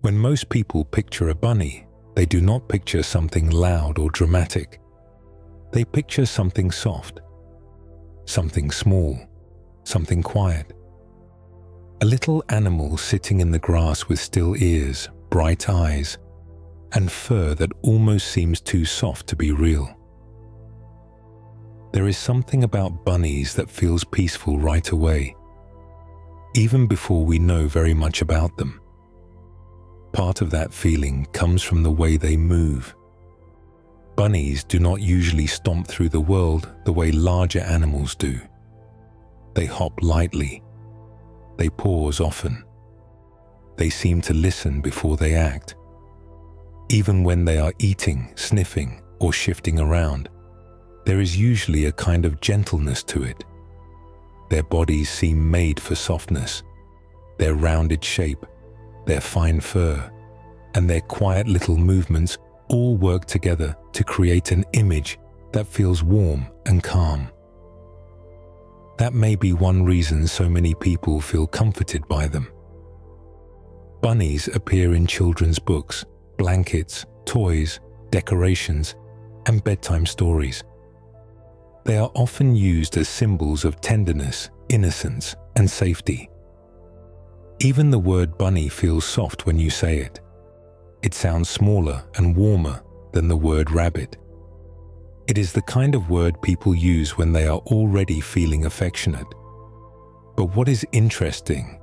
When most people picture a bunny, they do not picture something loud or dramatic. They picture something soft, something small, something quiet. A little animal sitting in the grass with still ears, bright eyes, and fur that almost seems too soft to be real. There is something about bunnies that feels peaceful right away, even before we know very much about them. Part of that feeling comes from the way they move. Bunnies do not usually stomp through the world the way larger animals do. They hop lightly. They pause often. They seem to listen before they act. Even when they are eating, sniffing, or shifting around, there is usually a kind of gentleness to it. Their bodies seem made for softness. Their rounded shape, their fine fur, and their quiet little movements all work together to create an image that feels warm and calm. That may be one reason so many people feel comforted by them. Bunnies appear in children's books, blankets, toys, decorations, and bedtime stories. They are often used as symbols of tenderness, innocence, and safety. Even the word bunny feels soft when you say it. It sounds smaller and warmer than the word rabbit. It is the kind of word people use when they are already feeling affectionate. But what is interesting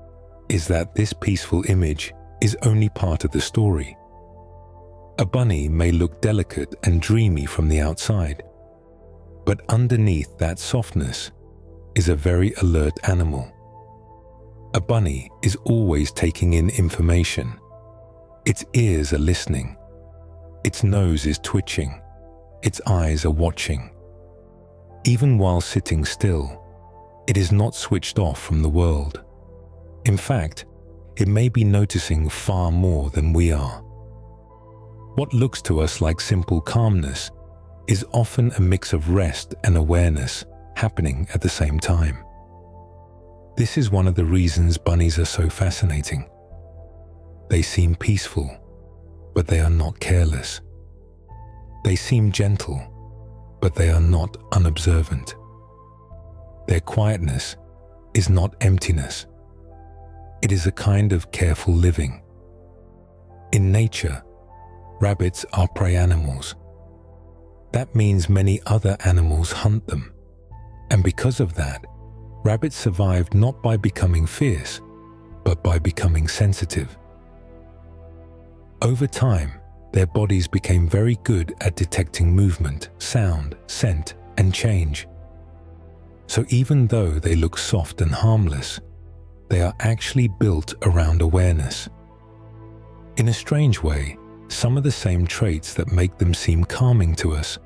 is that this peaceful image is only part of the story. A bunny may look delicate and dreamy from the outside, but underneath that softness is a very alert animal. A bunny is always taking in information. Its ears are listening. Its nose is twitching. Its eyes are watching. Even while sitting still, it is not switched off from the world. In fact, it may be noticing far more than we are. What looks to us like simple calmness is often a mix of rest and awareness happening at the same time. This is one of the reasons bunnies are so fascinating. They seem peaceful, but they are not careless. They seem gentle, but they are not unobservant. Their quietness is not emptiness. It is a kind of careful living. In nature, rabbits are prey animals. That means many other animals hunt them. And because of that, rabbits survived not by becoming fierce, but by becoming sensitive. Over time, their bodies became very good at detecting movement, sound, scent, and change. So even though they look soft and harmless, they are actually built around awareness. In a strange way, some of the same traits that make them seem calming to us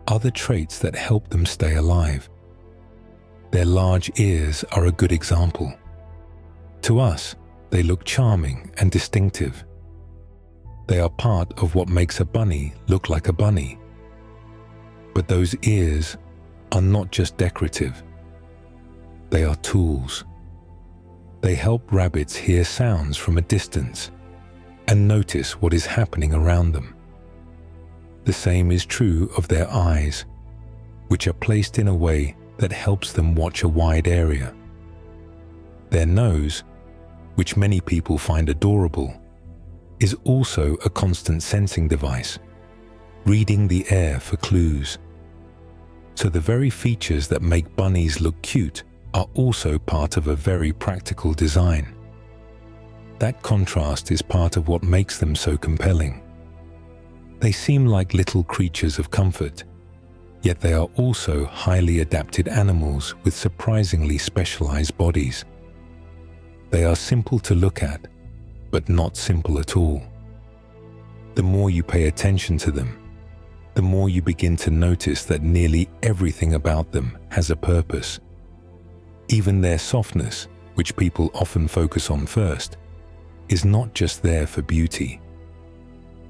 are the traits that help them stay alive. Their large ears are a good example. To us, they look charming and distinctive. They are part of what makes a bunny look like a bunny. But those ears are not just decorative. They are tools. They help rabbits hear sounds from a distance and notice what is happening around them. The same is true of their eyes, which are placed in a way that helps them watch a wide area. Their nose, which many people find adorable, is also a constant sensing device, reading the air for clues. So the very features that make bunnies look cute are also part of a very practical design. That contrast is part of what makes them so compelling. They seem like little creatures of comfort, yet they are also highly adapted animals with surprisingly specialized bodies. They are simple to look at, but not simple at all. The more you pay attention to them, the more you begin to notice that nearly everything about them has a purpose. Even their softness, which people often focus on first, is not just there for beauty.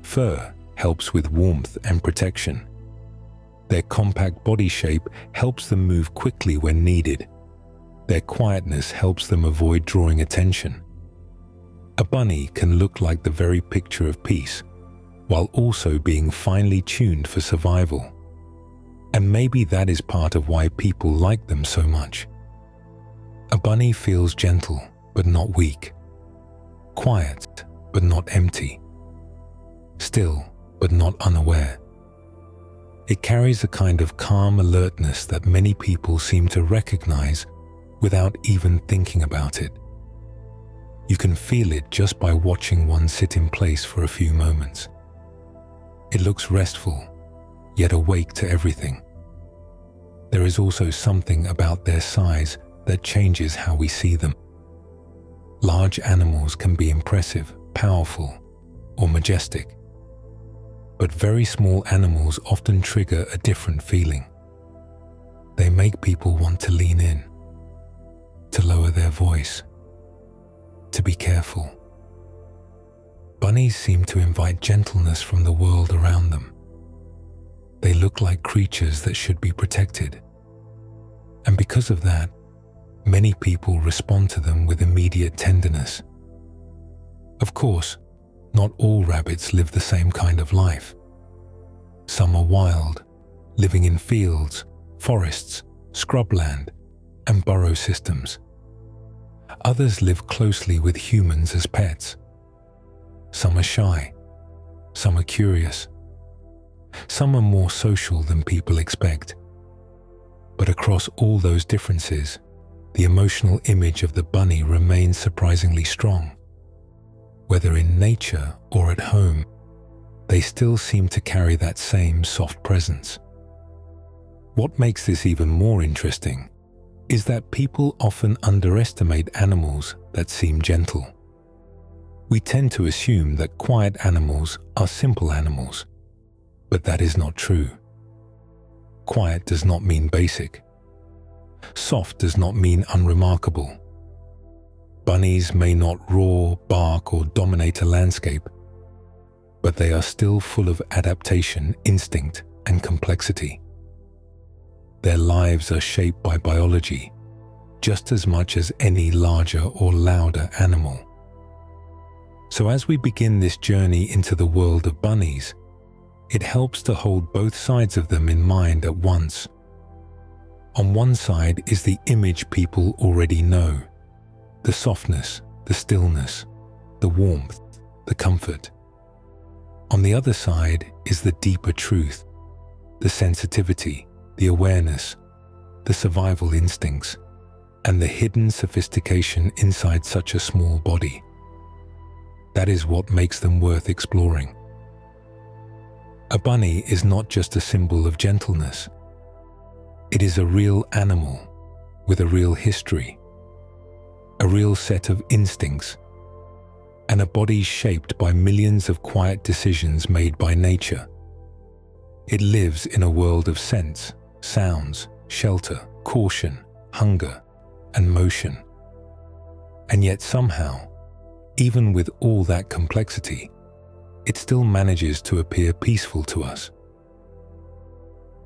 Fur helps with warmth and protection. Their compact body shape helps them move quickly when needed. Their quietness helps them avoid drawing attention. A bunny can look like the very picture of peace, while also being finely tuned for survival. And maybe that is part of why people like them so much. A bunny feels gentle, but not weak. Quiet, but not empty. Still, but not unaware. It carries a kind of calm alertness that many people seem to recognize without even thinking about it. You can feel it just by watching one sit in place for a few moments. It looks restful, yet awake to everything. There is also something about their size that changes how we see them. Large animals can be impressive, powerful, or majestic. But very small animals often trigger a different feeling. They make people want to lean in, to lower their voice, to be careful. Bunnies seem to invite gentleness from the world around them. They look like creatures that should be protected. And because of that, many people respond to them with immediate tenderness. Of course, not all rabbits live the same kind of life. Some are wild, living in fields, forests, scrubland, and burrow systems. Others live closely with humans as pets. Some are shy, some are curious, some are more social than people expect. But across all those differences, the emotional image of the bunny remains surprisingly strong. Whether in nature or at home, they still seem to carry that same soft presence. What makes this even more interesting is that people often underestimate animals that seem gentle. We tend to assume that quiet animals are simple animals, but that is not true. Quiet does not mean basic. Soft does not mean unremarkable. Bunnies may not roar, bark, or dominate a landscape, but they are still full of adaptation, instinct, and complexity. Their lives are shaped by biology, just as much as any larger or louder animal. So as we begin this journey into the world of bunnies, it helps to hold both sides of them in mind at once. On one side is the image people already know, the softness, the stillness, the warmth, the comfort. On the other side is the deeper truth, the sensitivity, the awareness, the survival instincts, and the hidden sophistication inside such a small body. That is what makes them worth exploring. A bunny is not just a symbol of gentleness. It is a real animal with a real history, a real set of instincts, and a body shaped by millions of quiet decisions made by nature. It lives in a world of scents, sounds, shelter, caution, hunger, and motion. And yet somehow, even with all that complexity, it still manages to appear peaceful to us.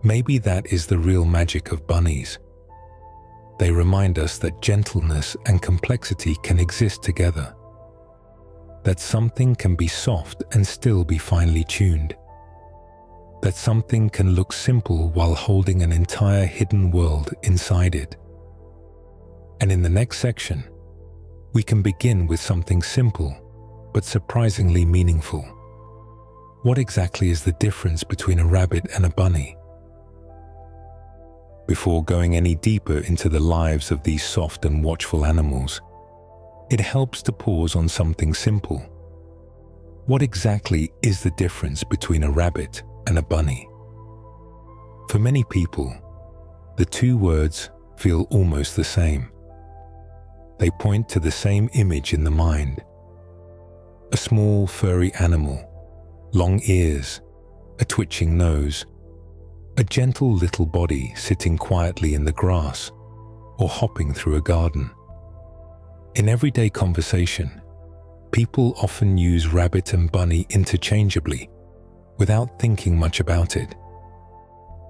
Maybe that is the real magic of bunnies. They remind us that gentleness and complexity can exist together, that something can be soft and still be finely tuned, that something can look simple while holding an entire hidden world inside it. And in the next section, we can begin with something simple, but surprisingly meaningful. What exactly is the difference between a rabbit and a bunny? Before going any deeper into the lives of these soft and watchful animals, it helps to pause on something simple. What exactly is the difference between a rabbit and a bunny? For many people, the two words feel almost the same. They point to the same image in the mind. A small, furry animal, long ears, a twitching nose, a gentle little body sitting quietly in the grass or hopping through a garden. In everyday conversation, people often use rabbit and bunny interchangeably without thinking much about it.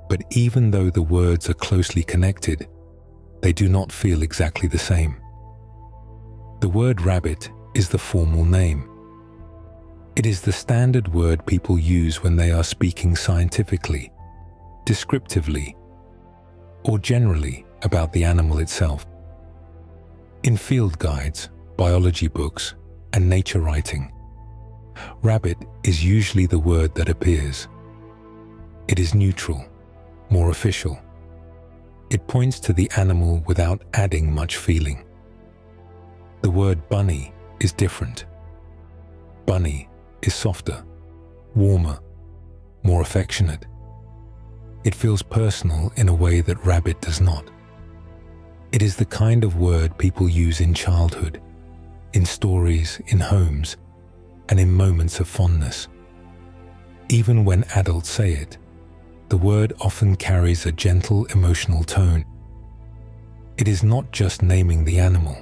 But even though the words are closely connected, they do not feel exactly the same. The word rabbit is the formal name. It is the standard word people use when they are speaking scientifically, descriptively, or generally about the animal itself. In field guides, biology books, and nature writing, rabbit is usually the word that appears. It is neutral, more official. It points to the animal without adding much feeling. The word bunny is different. Bunny is softer, warmer, more affectionate. It feels personal in a way that rabbit does not. It is the kind of word people use in childhood, in stories, in homes, and in moments of fondness. Even when adults say it, the word often carries a gentle emotional tone. It is not just naming the animal.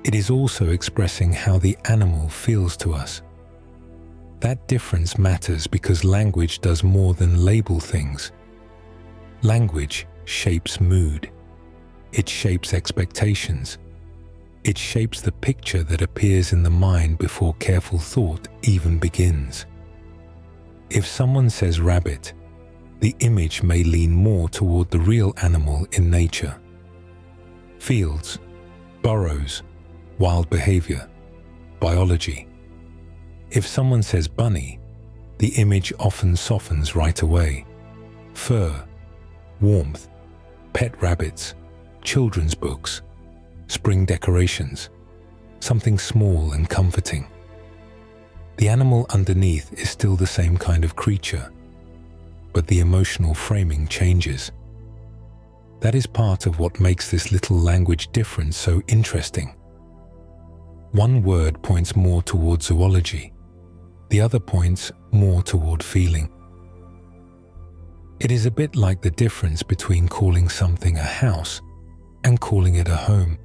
It is also expressing how the animal feels to us. That difference matters because language does more than label things. Language shapes mood. It shapes expectations. It shapes the picture that appears in the mind before careful thought even begins. If someone says rabbit, the image may lean more toward the real animal in nature. Fields, burrows, wild behavior, biology. If someone says bunny, the image often softens right away. Fur, warmth, pet rabbits, children's books, spring decorations, something small and comforting. The animal underneath is still the same kind of creature, but the emotional framing changes. That is part of what makes this little language difference so interesting. One word points more toward zoology, the other points more toward feeling. It is a bit like the difference between calling something a house and calling it a home.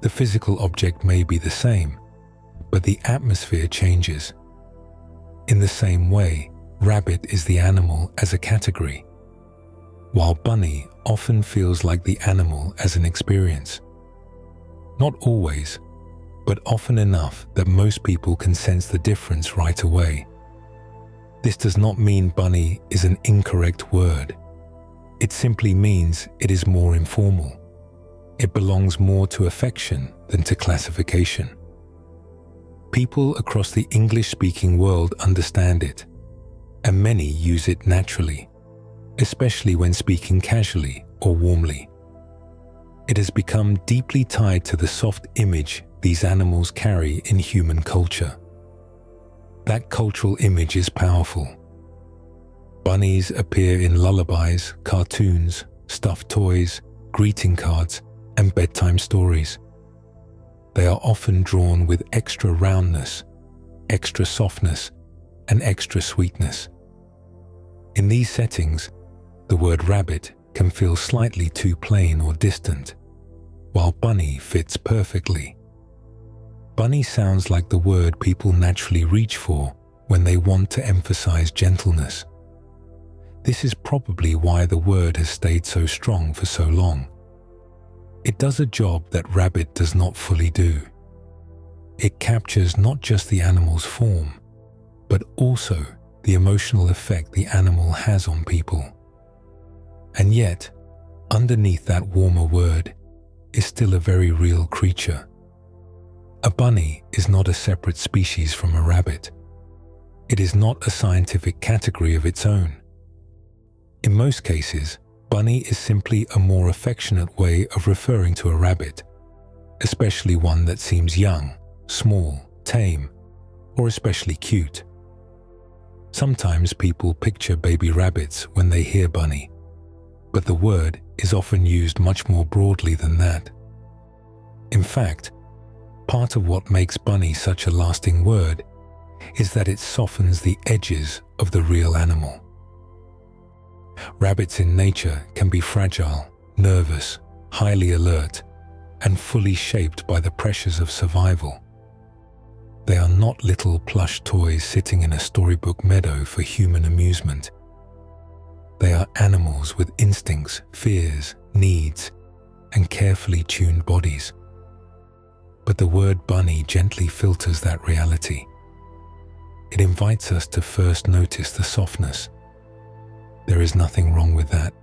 The physical object may be the same, but the atmosphere changes. In the same way, rabbit is the animal as a category, while bunny often feels like the animal as an experience. Not always, but often enough that most people can sense the difference right away. This does not mean bunny is an incorrect word. It simply means it is more informal. It belongs more to affection than to classification. People across the English-speaking world understand it, and many use it naturally, especially when speaking casually or warmly. It has become deeply tied to the soft image these animals carry in human culture. That cultural image is powerful. Bunnies appear in lullabies, cartoons, stuffed toys, greeting cards, and bedtime stories. They are often drawn with extra roundness, extra softness, and extra sweetness. In these settings, the word rabbit can feel slightly too plain or distant, while bunny fits perfectly. Bunny sounds like the word people naturally reach for when they want to emphasize gentleness. This is probably why the word has stayed so strong for so long. It does a job that rabbit does not fully do. It captures not just the animal's form, but also the emotional effect the animal has on people. And yet, underneath that warmer word is still a very real creature. A bunny is not a separate species from a rabbit. It is not a scientific category of its own. In most cases, bunny is simply a more affectionate way of referring to a rabbit, especially one that seems young, small, tame, or especially cute. Sometimes people picture baby rabbits when they hear bunny, but the word is often used much more broadly than that. In fact, part of what makes bunny such a lasting word is that it softens the edges of the real animal. Rabbits in nature can be fragile, nervous, highly alert, and fully shaped by the pressures of survival. They are not little plush toys sitting in a storybook meadow for human amusement. They are animals with instincts, fears, needs, and carefully tuned bodies. But the word bunny gently filters that reality. It invites us to first notice the softness. There is nothing wrong with that,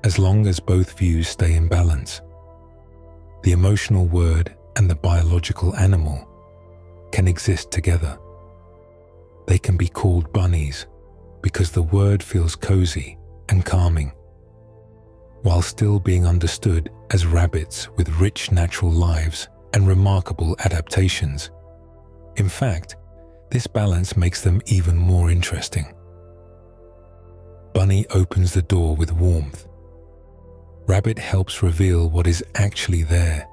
as long as both views stay in balance. The emotional word and the biological animal can exist together. They can be called bunnies because the word feels cozy and calming, while still being understood as rabbits with rich natural lives and remarkable adaptations. In fact, this balance makes them even more interesting. Bunny opens the door with warmth. Rabbit helps reveal what is actually there.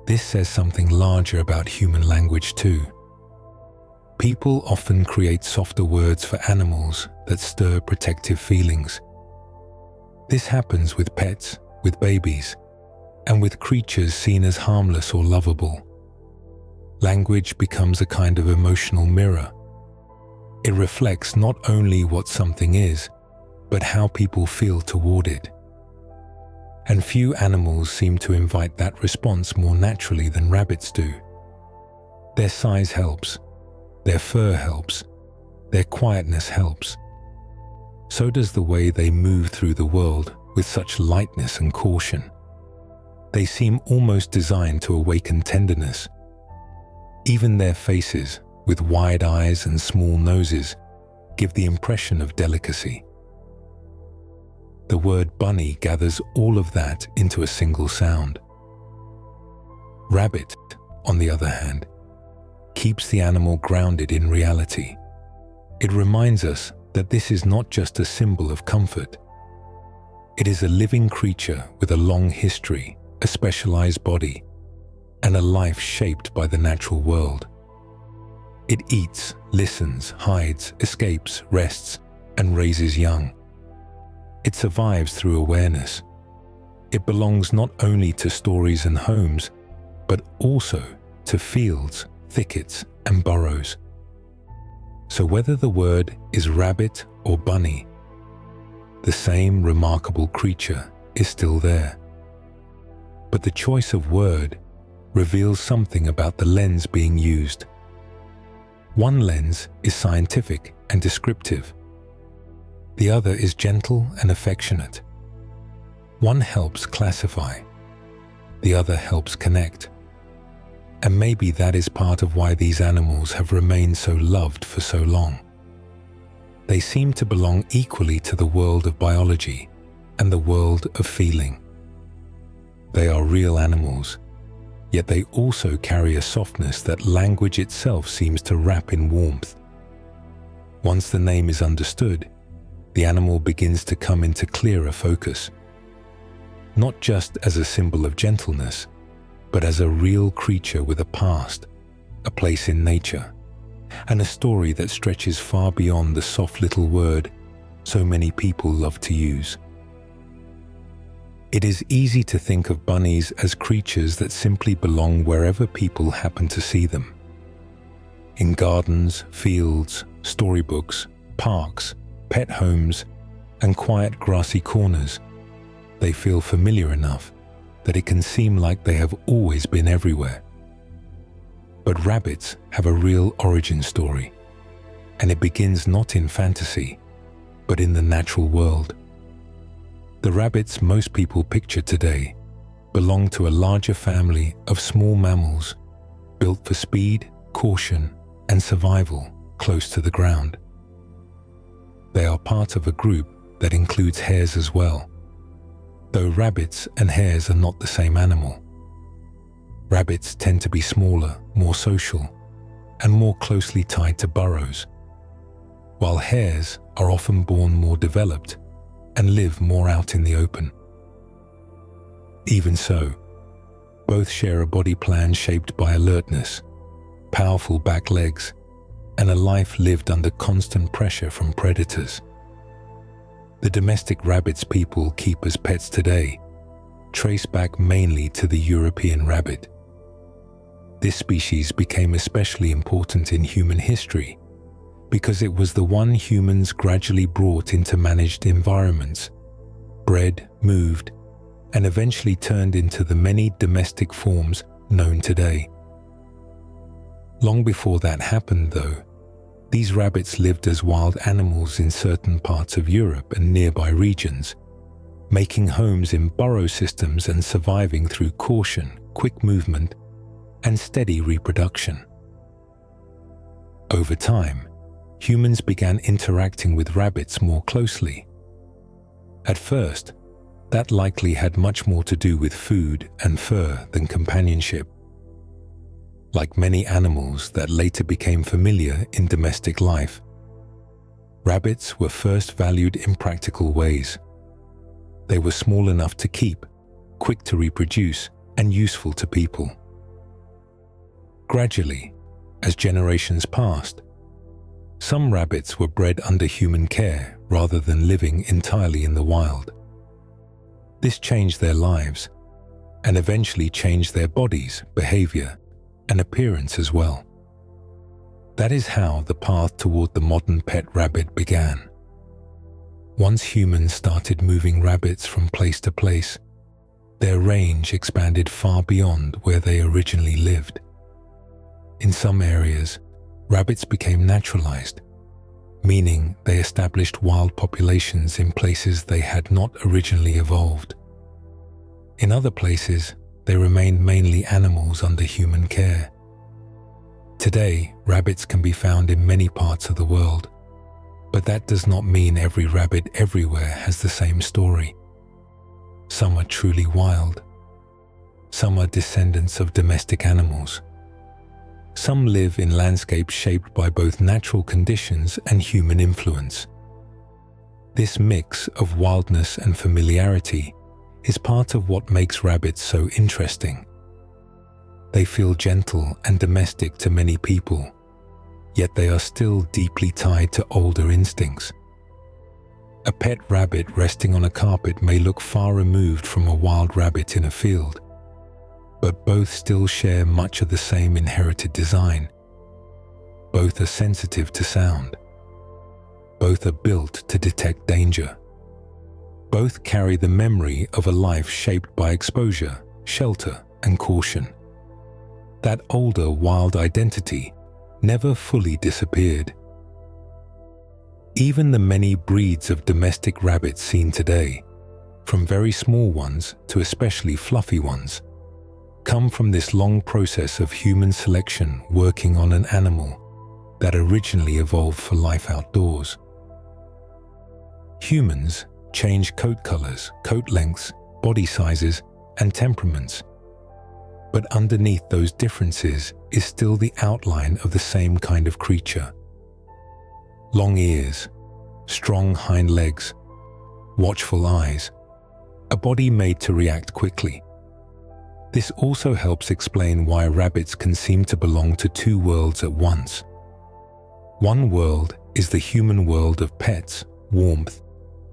This says something larger about human language too. People often create softer words for animals that stir protective feelings. This happens with pets, with babies, and with creatures seen as harmless or lovable. Language becomes a kind of emotional mirror. It reflects not only what something is, but how people feel toward it. And few animals seem to invite that response more naturally than rabbits do. Their size helps, their fur helps, their quietness helps. So does the way they move through the world with such lightness and caution. They seem almost designed to awaken tenderness. Even their faces, with wide eyes and small noses, give the impression of delicacy. The word bunny gathers all of that into a single sound. Rabbit, on the other hand, keeps the animal grounded in reality. It reminds us that this is not just a symbol of comfort. It is a living creature with a long history, a specialized body, and a life shaped by the natural world. It eats, listens, hides, escapes, rests, and raises young. It survives through awareness. It belongs not only to stories and homes, but also to fields, thickets, and burrows. So whether the word is rabbit or bunny, the same remarkable creature is still there. But the choice of word reveals something about the lens being used. One lens is scientific and descriptive. The other is gentle and affectionate. One helps classify. The other helps connect. And maybe that is part of why these animals have remained so loved for so long. They seem to belong equally to the world of biology and the world of feeling. They are real animals, yet they also carry a softness that language itself seems to wrap in warmth. Once the name is understood, the animal begins to come into clearer focus, not just as a symbol of gentleness, but as a real creature with a past, a place in nature, and a story that stretches far beyond the soft little word so many people love to use. It is easy to think of bunnies as creatures that simply belong wherever people happen to see them. In gardens, fields, storybooks, parks, pet homes, and quiet grassy corners, they feel familiar enough that it can seem like they have always been everywhere. But rabbits have a real origin story, and it begins not in fantasy, but in the natural world. The rabbits most people picture today belong to a larger family of small mammals built for speed, caution, and survival close to the ground. They are part of a group that includes hares as well, though rabbits and hares are not the same animal. Rabbits tend to be smaller, more social, and more closely tied to burrows, while hares are often born more developed and live more out in the open. Even so, both share a body plan shaped by alertness, powerful back legs, and a life lived under constant pressure from predators. The domestic rabbits people keep as pets today trace back mainly to the European rabbit. This species became especially important in human history because it was the one humans gradually brought into managed environments, bred, moved, and eventually turned into the many domestic forms known today. Long before that happened, though, these rabbits lived as wild animals in certain parts of Europe and nearby regions, making homes in burrow systems and surviving through caution, quick movement, and steady reproduction. Over time, humans began interacting with rabbits more closely. At first, that likely had much more to do with food and fur than companionship. Like many animals that later became familiar in domestic life, rabbits were first valued in practical ways. They were small enough to keep, quick to reproduce, and useful to people. Gradually, as generations passed, some rabbits were bred under human care rather than living entirely in the wild. This changed their lives and eventually changed their bodies, behavior, and appearance as well. That is how the path toward the modern pet rabbit began. Once humans started moving rabbits from place to place, their range expanded far beyond where they originally lived. In some areas, rabbits became naturalized, meaning they established wild populations in places they had not originally evolved. In other places, they remained mainly animals under human care. Today, rabbits can be found in many parts of the world, but that does not mean every rabbit everywhere has the same story. Some are truly wild. Some are descendants of domestic animals. Some live in landscapes shaped by both natural conditions and human influence. This mix of wildness and familiarity is part of what makes rabbits so interesting. They feel gentle and domestic to many people, yet they are still deeply tied to older instincts. A pet rabbit resting on a carpet may look far removed from a wild rabbit in a field, but both still share much of the same inherited design. Both are sensitive to sound. Both are built to detect danger. Both carry the memory of a life shaped by exposure, shelter, and caution. That older wild identity never fully disappeared. Even the many breeds of domestic rabbits seen today, from very small ones to especially fluffy ones, come from this long process of human selection working on an animal that originally evolved for life outdoors. Humans change coat colors, coat lengths, body sizes, and temperaments. But underneath those differences is still the outline of the same kind of creature. Long ears, strong hind legs, watchful eyes, a body made to react quickly. This also helps explain why rabbits can seem to belong to two worlds at once. One world is the human world of pets, warmth,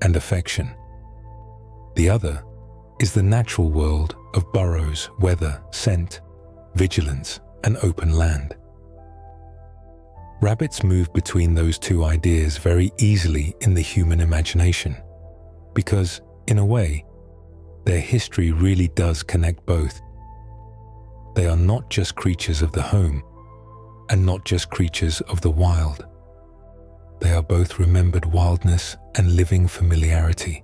and affection. The other is the natural world of burrows, weather, scent, vigilance, and open land. Rabbits move between those two ideas very easily in the human imagination, because, in a way, their history really does connect both. They are not just creatures of the home, and not just creatures of the wild. They are both remembered wildness and living familiarity.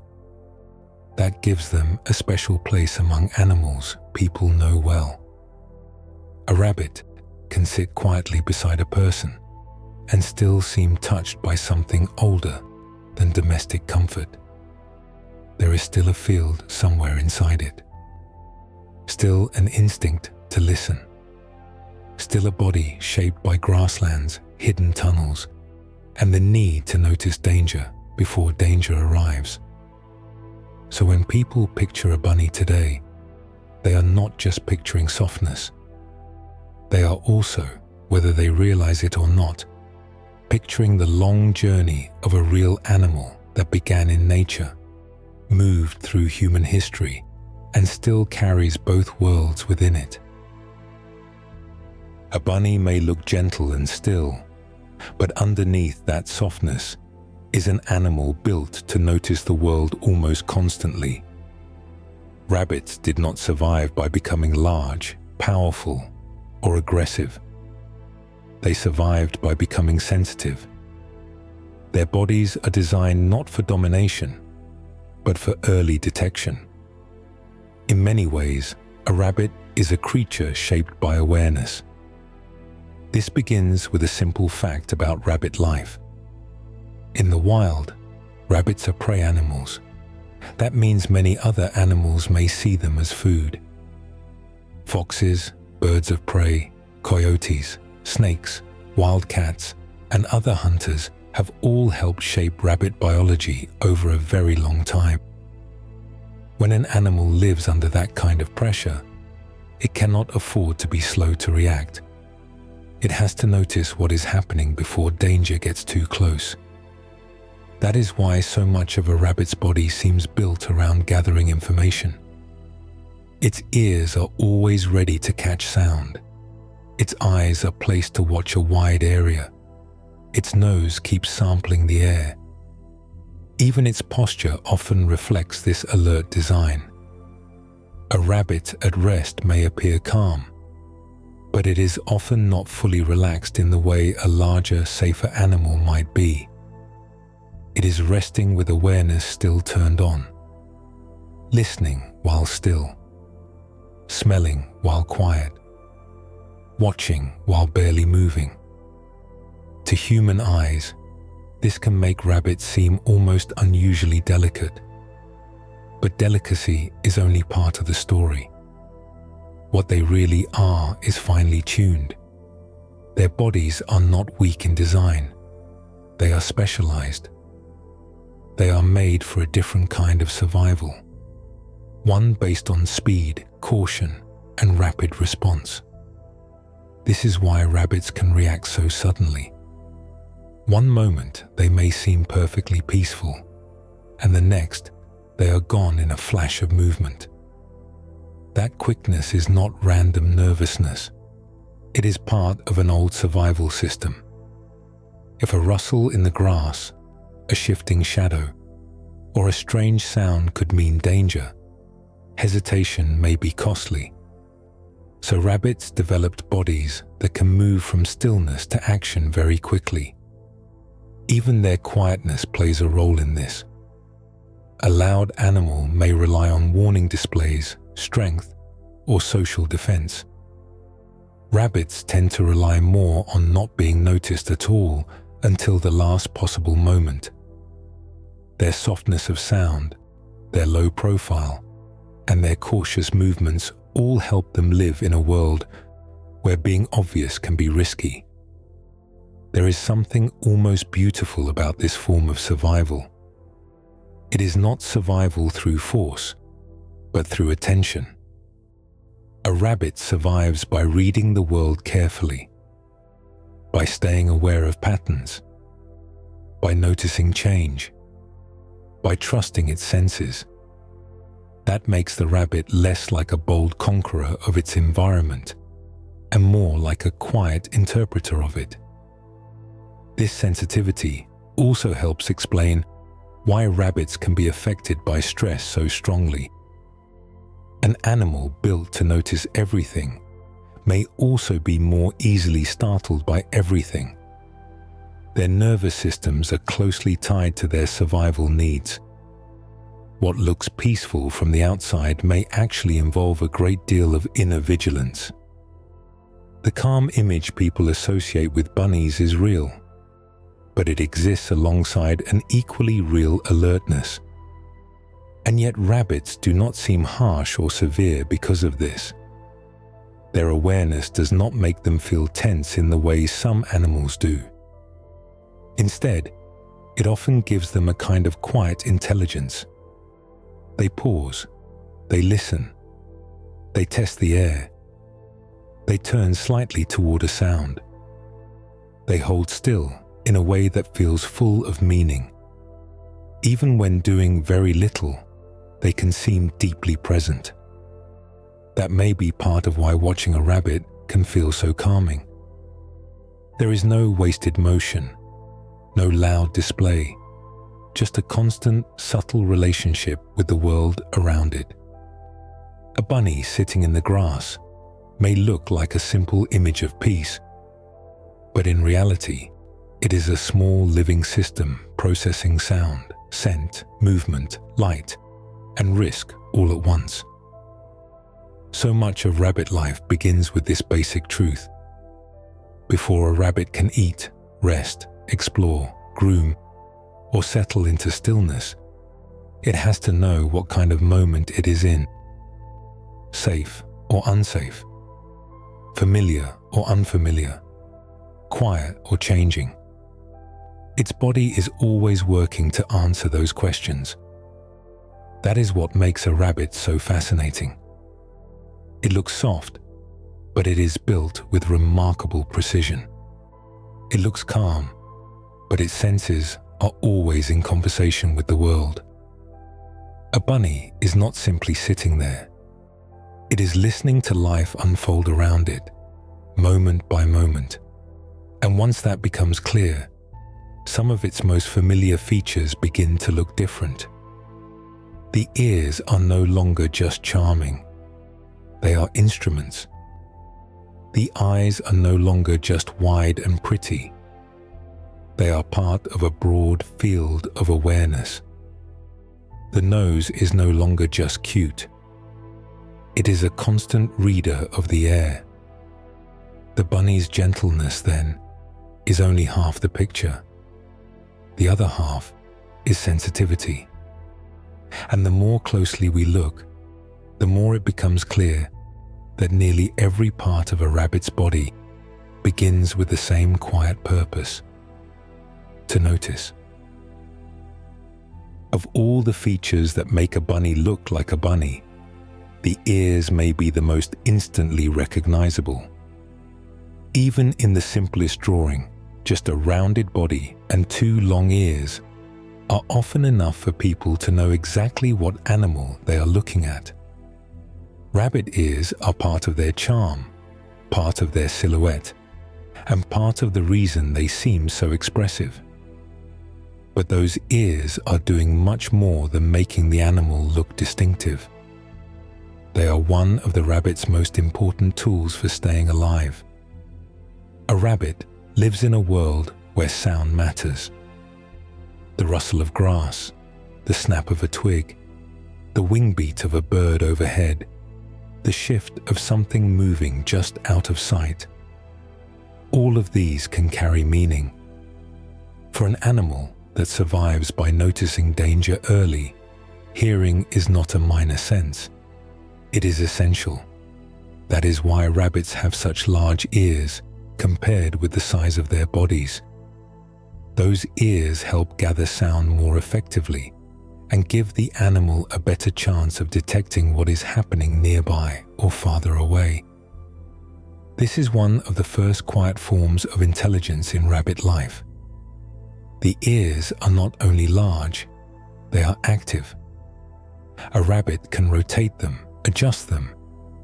That gives them a special place among animals people know well. A rabbit can sit quietly beside a person and still seem touched by something older than domestic comfort. There is still a field somewhere inside it. Still an instinct to listen. Still a body shaped by grasslands, hidden tunnels, and the need to notice danger before danger arrives. So when people picture a bunny today, they are not just picturing softness. They are also, whether they realize it or not, picturing the long journey of a real animal that began in nature, moved through human history, and still carries both worlds within it. A bunny may look gentle and still, but underneath that softness is an animal built to notice the world almost constantly. Rabbits did not survive by becoming large, powerful or aggressive. They survived by becoming sensitive. Their bodies are designed not for domination, but for early detection. In many ways, a rabbit is a creature shaped by awareness. This begins with a simple fact about rabbit life. In the wild, rabbits are prey animals. That means many other animals may see them as food. Foxes, birds of prey, coyotes, snakes, wildcats, and other hunters have all helped shape rabbit biology over a very long time. When an animal lives under that kind of pressure, it cannot afford to be slow to react. It has to notice what is happening before danger gets too close. That is why so much of a rabbit's body seems built around gathering information. Its ears are always ready to catch sound. Its eyes are placed to watch a wide area. Its nose keeps sampling the air. Even its posture often reflects this alert design. A rabbit at rest may appear calm, but it is often not fully relaxed in the way a larger, safer animal might be. It is resting with awareness still turned on, listening while still, smelling while quiet, watching while barely moving. To human eyes, this can make rabbits seem almost unusually delicate. But delicacy is only part of the story. What they really are is finely tuned. Their bodies are not weak in design. They are specialized. They are made for a different kind of survival, one based on speed, caution, and rapid response. This is why rabbits can react so suddenly. One moment they may seem perfectly peaceful, and the next they are gone in a flash of movement. That quickness is not random nervousness. It is part of an old survival system. If a rustle in the grass, a shifting shadow, or a strange sound could mean danger, hesitation may be costly. So rabbits developed bodies that can move from stillness to action very quickly. Even their quietness plays a role in this. A loud animal may rely on warning displays, strength, or social defense. Rabbits tend to rely more on not being noticed at all until the last possible moment. Their softness of sound, their low profile, and their cautious movements all help them live in a world where being obvious can be risky. There is something almost beautiful about this form of survival. It is not survival through force, but through attention. A rabbit survives by reading the world carefully, by staying aware of patterns, by noticing change, by trusting its senses. That makes the rabbit less like a bold conqueror of its environment and more like a quiet interpreter of it. This sensitivity also helps explain why rabbits can be affected by stress so strongly. An animal built to notice everything may also be more easily startled by everything. Their nervous systems are closely tied to their survival needs. What looks peaceful from the outside may actually involve a great deal of inner vigilance. The calm image people associate with bunnies is real, but it exists alongside an equally real alertness. And yet rabbits do not seem harsh or severe because of this. Their awareness does not make them feel tense in the way some animals do. Instead, it often gives them a kind of quiet intelligence. They pause, they listen, they test the air, they turn slightly toward a sound. They hold still in a way that feels full of meaning. Even when doing very little, they can seem deeply present. That may be part of why watching a rabbit can feel so calming. There is no wasted motion, no loud display, just a constant, subtle relationship with the world around it. A bunny sitting in the grass may look like a simple image of peace, but in reality, it is a small living system processing sound, scent, movement, light, and risk all at once. So much of rabbit life begins with this basic truth. Before a rabbit can eat, rest, explore, groom, or settle into stillness, it has to know what kind of moment it is in. Safe or unsafe, familiar or unfamiliar, quiet or changing. Its body is always working to answer those questions. That is what makes a rabbit so fascinating. It looks soft, but it is built with remarkable precision. It looks calm, but its senses are always in conversation with the world. A bunny is not simply sitting there. It is listening to life unfold around it, moment by moment. And once that becomes clear, some of its most familiar features begin to look different. The ears are no longer just charming. They are instruments. The eyes are no longer just wide and pretty. They are part of a broad field of awareness. The nose is no longer just cute. It is a constant reader of the air. The bunny's gentleness, then, is only half the picture. The other half is sensitivity. And the more closely we look, the more it becomes clear that nearly every part of a rabbit's body begins with the same quiet purpose: to notice. Of all the features that make a bunny look like a bunny, the ears may be the most instantly recognizable. Even in the simplest drawing, just a rounded body and two long ears are often enough for people to know exactly what animal they are looking at. Rabbit ears are part of their charm, part of their silhouette, and part of the reason they seem so expressive. But those ears are doing much more than making the animal look distinctive. They are one of the rabbit's most important tools for staying alive. A rabbit lives in a world where sound matters. The rustle of grass, the snap of a twig, the wing beat of a bird overhead, the shift of something moving just out of sight. All of these can carry meaning. For an animal that survives by noticing danger early, hearing is not a minor sense. It is essential. That is why rabbits have such large ears compared with the size of their bodies. Those ears help gather sound more effectively and give the animal a better chance of detecting what is happening nearby or farther away. This is one of the first quiet forms of intelligence in rabbit life. The ears are not only large, they are active. A rabbit can rotate them, adjust them,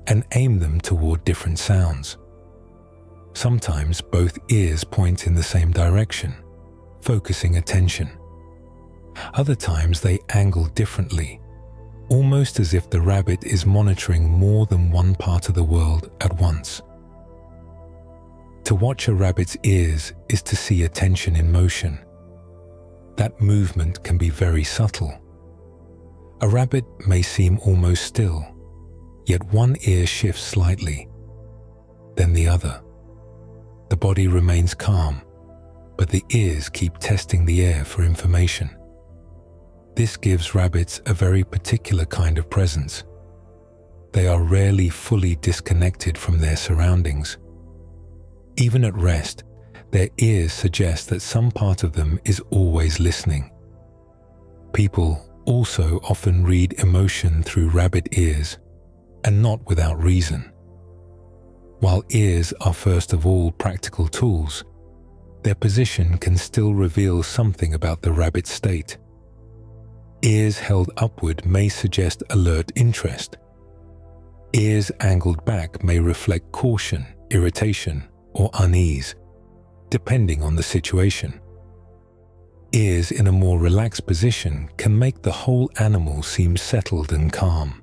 and aim them toward different sounds. Sometimes both ears point in the same direction, focusing attention. Other times they angle differently, almost as if the rabbit is monitoring more than one part of the world at once. To watch a rabbit's ears is to see attention in motion. That movement can be very subtle. A rabbit may seem almost still, yet one ear shifts slightly, then the other. The body remains calm, but the ears keep testing the air for information. This gives rabbits a very particular kind of presence. They are rarely fully disconnected from their surroundings. Even at rest, their ears suggest that some part of them is always listening. People also often read emotion through rabbit ears, and not without reason. While ears are first of all practical tools, their position can still reveal something about the rabbit's state. Ears held upward may suggest alert interest. Ears angled back may reflect caution, irritation, or unease, depending on the situation. Ears in a more relaxed position can make the whole animal seem settled and calm.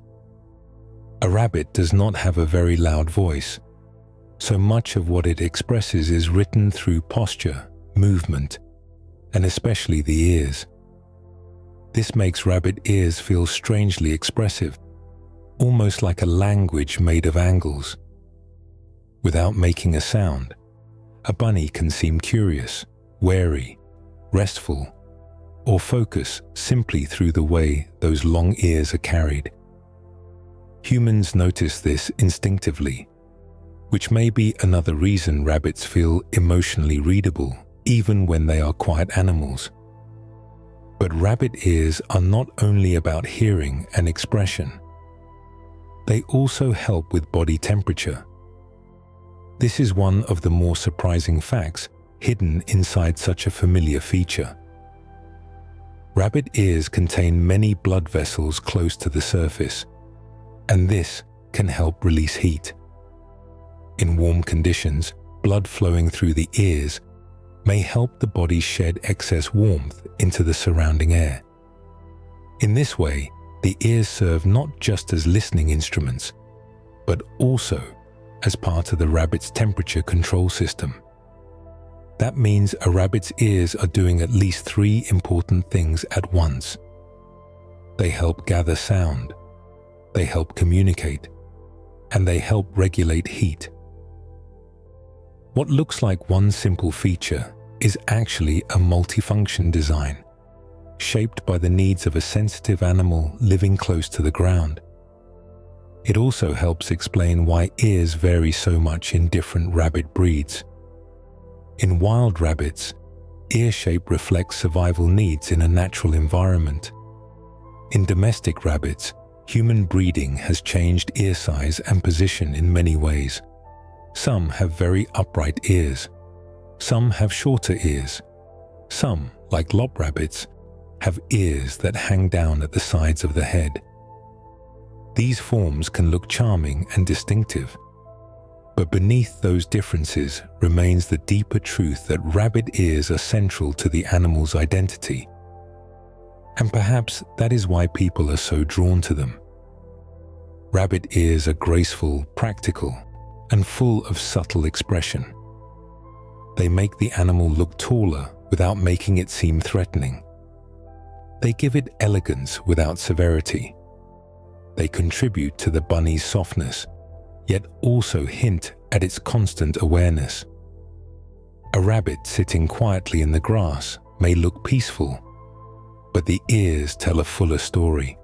A rabbit does not have a very loud voice, so much of what it expresses is written through posture, movement, and especially the ears. This makes rabbit ears feel strangely expressive, almost like a language made of angles. Without making a sound, a bunny can seem curious, wary, restful, or focus simply through the way those long ears are carried. Humans notice this instinctively, which may be another reason rabbits feel emotionally readable even when they are quiet animals. But rabbit ears are not only about hearing and expression. They also help with body temperature. This is one of the more surprising facts hidden inside such a familiar feature. Rabbit ears contain many blood vessels close to the surface, and this can help release heat. In warm conditions, blood flowing through the ears may help the body shed excess warmth into the surrounding air. In this way, the ears serve not just as listening instruments, but also as part of the rabbit's temperature control system. That means a rabbit's ears are doing at least 3 important things at once. They help gather sound, they help communicate, and they help regulate heat. What looks like one simple feature is actually a multifunction design, shaped by the needs of a sensitive animal living close to the ground. It also helps explain why ears vary so much in different rabbit breeds. In wild rabbits, ear shape reflects survival needs in a natural environment. In domestic rabbits, human breeding has changed ear size and position in many ways. Some have very upright ears. Some have shorter ears. Some, like lop rabbits, have ears that hang down at the sides of the head. These forms can look charming and distinctive, but beneath those differences remains the deeper truth that rabbit ears are central to the animal's identity. And perhaps that is why people are so drawn to them. Rabbit ears are graceful, practical, and full of subtle expression. They make the animal look taller without making it seem threatening. They give it elegance without severity. They contribute to the bunny's softness, yet also hint at its constant awareness. A rabbit sitting quietly in the grass may look peaceful, but the ears tell a fuller story.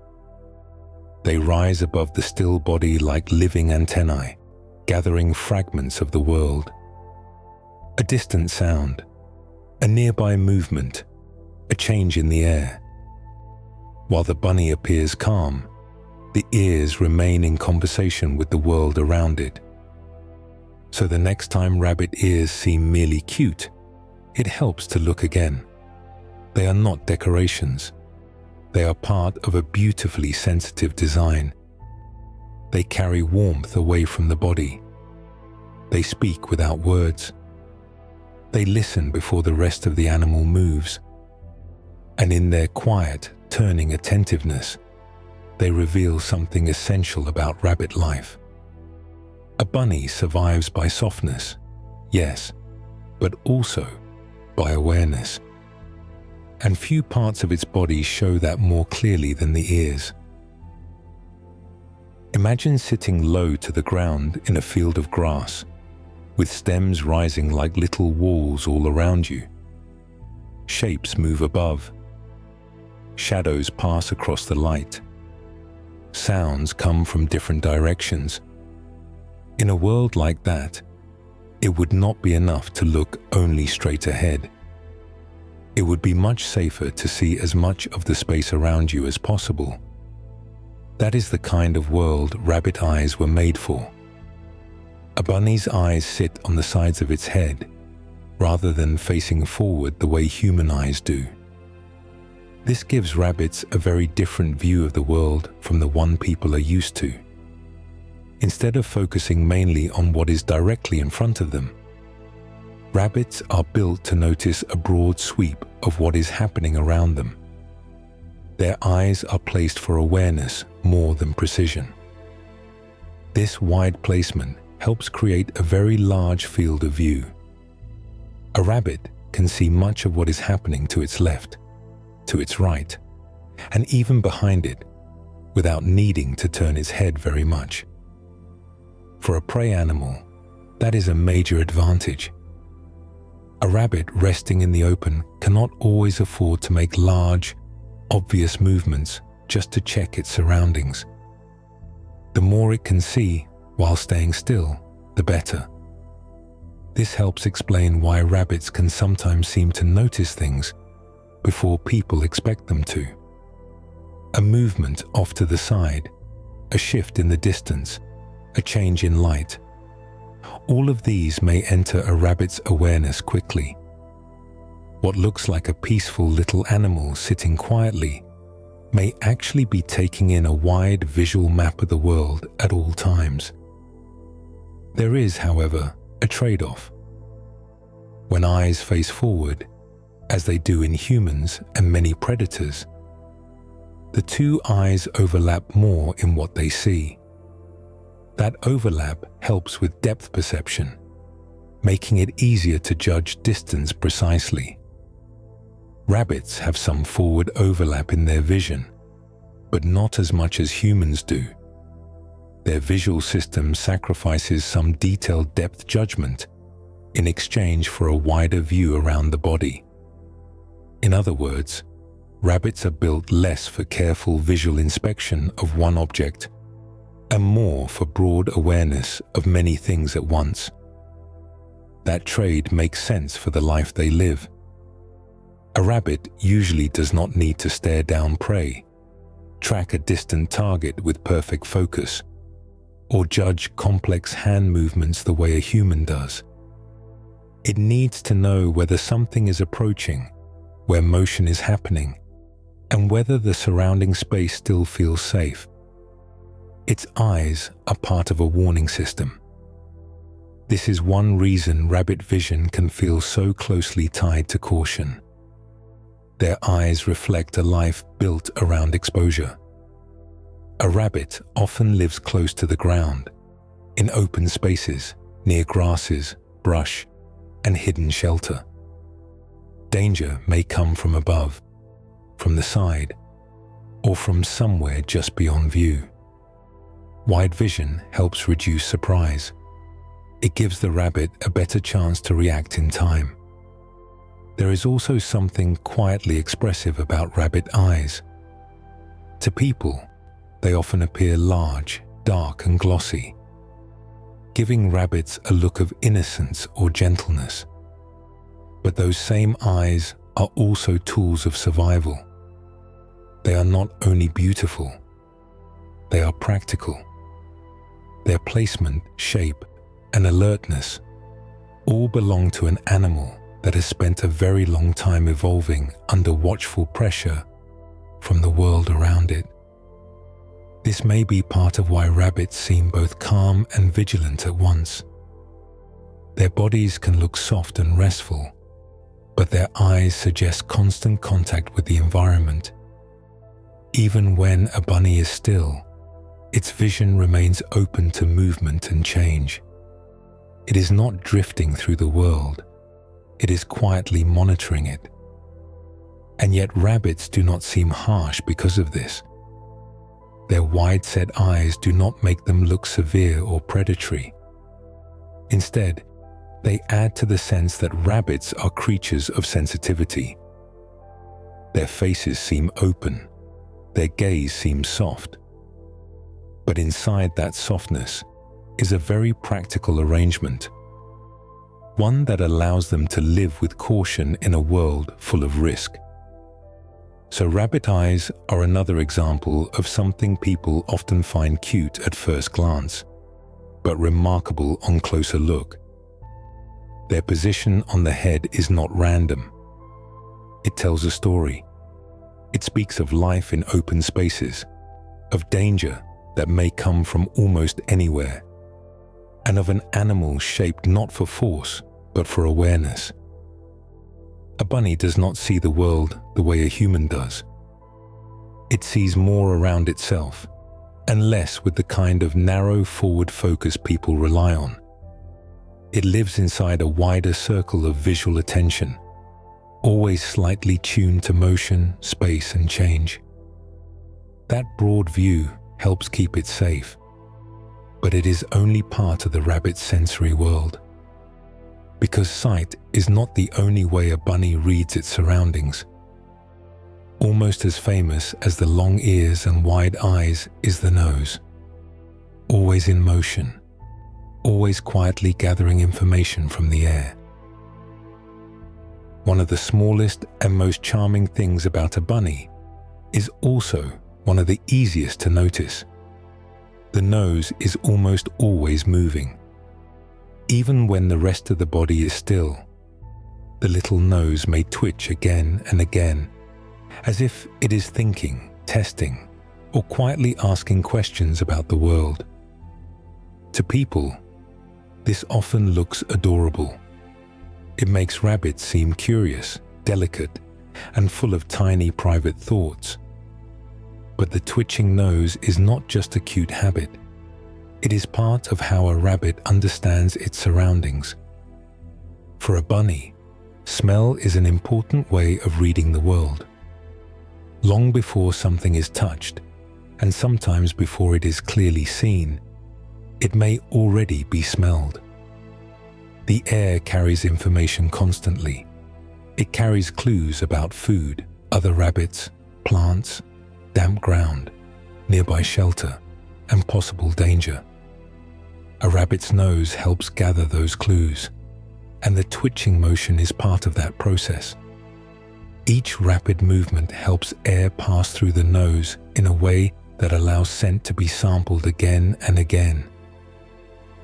They rise above the still body like living antennae, gathering fragments of the world. A distant sound, a nearby movement, a change in the air. While the bunny appears calm, the ears remain in conversation with the world around it. So the next time rabbit ears seem merely cute, it helps to look again. They are not decorations. They are part of a beautifully sensitive design. They carry warmth away from the body. They speak without words. They listen before the rest of the animal moves. And in their quiet, turning attentiveness, they reveal something essential about rabbit life. A bunny survives by softness, yes, but also by awareness. And few parts of its body show that more clearly than the ears. Imagine sitting low to the ground in a field of grass, with stems rising like little walls all around you. Shapes move above. Shadows pass across the light. Sounds come from different directions. In a world like that, it would not be enough to look only straight ahead. It would be much safer to see as much of the space around you as possible. That is the kind of world rabbit eyes were made for. A bunny's eyes sit on the sides of its head, rather than facing forward the way human eyes do. This gives rabbits a very different view of the world from the one people are used to. Instead of focusing mainly on what is directly in front of them, rabbits are built to notice a broad sweep of what is happening around them. Their eyes are placed for awareness more than precision. This wide placement helps create a very large field of view. A rabbit can see much of what is happening to its left, to its right, and even behind it, without needing to turn its head very much. For a prey animal, that is a major advantage. A rabbit resting in the open cannot always afford to make large, obvious movements just to check its surroundings. The more it can see while staying still, the better. This helps explain why rabbits can sometimes seem to notice things before people expect them to. A movement off to the side, a shift in the distance, a change in light. All of these may enter a rabbit's awareness quickly. What looks like a peaceful little animal sitting quietly may actually be taking in a wide visual map of the world at all times. There is, however, a trade-off. When eyes face forward, as they do in humans and many predators, the two eyes overlap more in what they see. That overlap helps with depth perception, making it easier to judge distance precisely. Rabbits have some forward overlap in their vision, but not as much as humans do. Their visual system sacrifices some detailed depth judgment in exchange for a wider view around the body. In other words, rabbits are built less for careful visual inspection of one object and more for broad awareness of many things at once. That trade makes sense for the life they live. A rabbit usually does not need to stare down prey, track a distant target with perfect focus, or judge complex hand movements the way a human does. It needs to know whether something is approaching, where motion is happening, and whether the surrounding space still feels safe. Its eyes are part of a warning system. This is one reason rabbit vision can feel so closely tied to caution. Their eyes reflect a life built around exposure. A rabbit often lives close to the ground, in open spaces, near grasses, brush, and hidden shelter. Danger may come from above, from the side, or from somewhere just beyond view. Wide vision helps reduce surprise. It gives the rabbit a better chance to react in time. There is also something quietly expressive about rabbit eyes. To people, they often appear large, dark, and glossy, giving rabbits a look of innocence or gentleness. But those same eyes are also tools of survival. They are not only beautiful, they are practical. Their placement, shape, and alertness all belong to an animal that has spent a very long time evolving under watchful pressure from the world around it. This may be part of why rabbits seem both calm and vigilant at once. Their bodies can look soft and restful, but their eyes suggest constant contact with the environment. Even when a bunny is still, its vision remains open to movement and change. It is not drifting through the world, it is quietly monitoring it. And yet rabbits do not seem harsh because of this. Their wide-set eyes do not make them look severe or predatory. Instead, they add to the sense that rabbits are creatures of sensitivity. Their faces seem open, their gaze seems soft. But inside that softness is a very practical arrangement, one that allows them to live with caution in a world full of risk. So rabbit eyes are another example of something people often find cute at first glance, but remarkable on closer look. Their position on the head is not random. It tells a story. It speaks of life in open spaces, of danger that may come from almost anywhere, and of an animal shaped not for force, but for awareness. A bunny does not see the world the way a human does. It sees more around itself and less with the kind of narrow forward focus people rely on. It lives inside a wider circle of visual attention, always slightly tuned to motion, space, and change. That broad view helps keep it safe, but it is only part of the rabbit's sensory world. Because sight is not the only way a bunny reads its surroundings. Almost as famous as the long ears and wide eyes is the nose. Always in motion, always quietly gathering information from the air. One of the smallest and most charming things about a bunny is also one of the easiest to notice. The nose is almost always moving. Even when the rest of the body is still, the little nose may twitch again and again, as if it is thinking, testing, or quietly asking questions about the world. To people, this often looks adorable. It makes rabbits seem curious, delicate, and full of tiny private thoughts. But the twitching nose is not just a cute habit. It is part of how a rabbit understands its surroundings. For a bunny, smell is an important way of reading the world. Long before something is touched, and sometimes before it is clearly seen, it may already be smelled. The air carries information constantly. It carries clues about food, other rabbits, plants, damp ground, nearby shelter, and possible danger. A rabbit's nose helps gather those clues, and the twitching motion is part of that process. Each rapid movement helps air pass through the nose in a way that allows scent to be sampled again and again.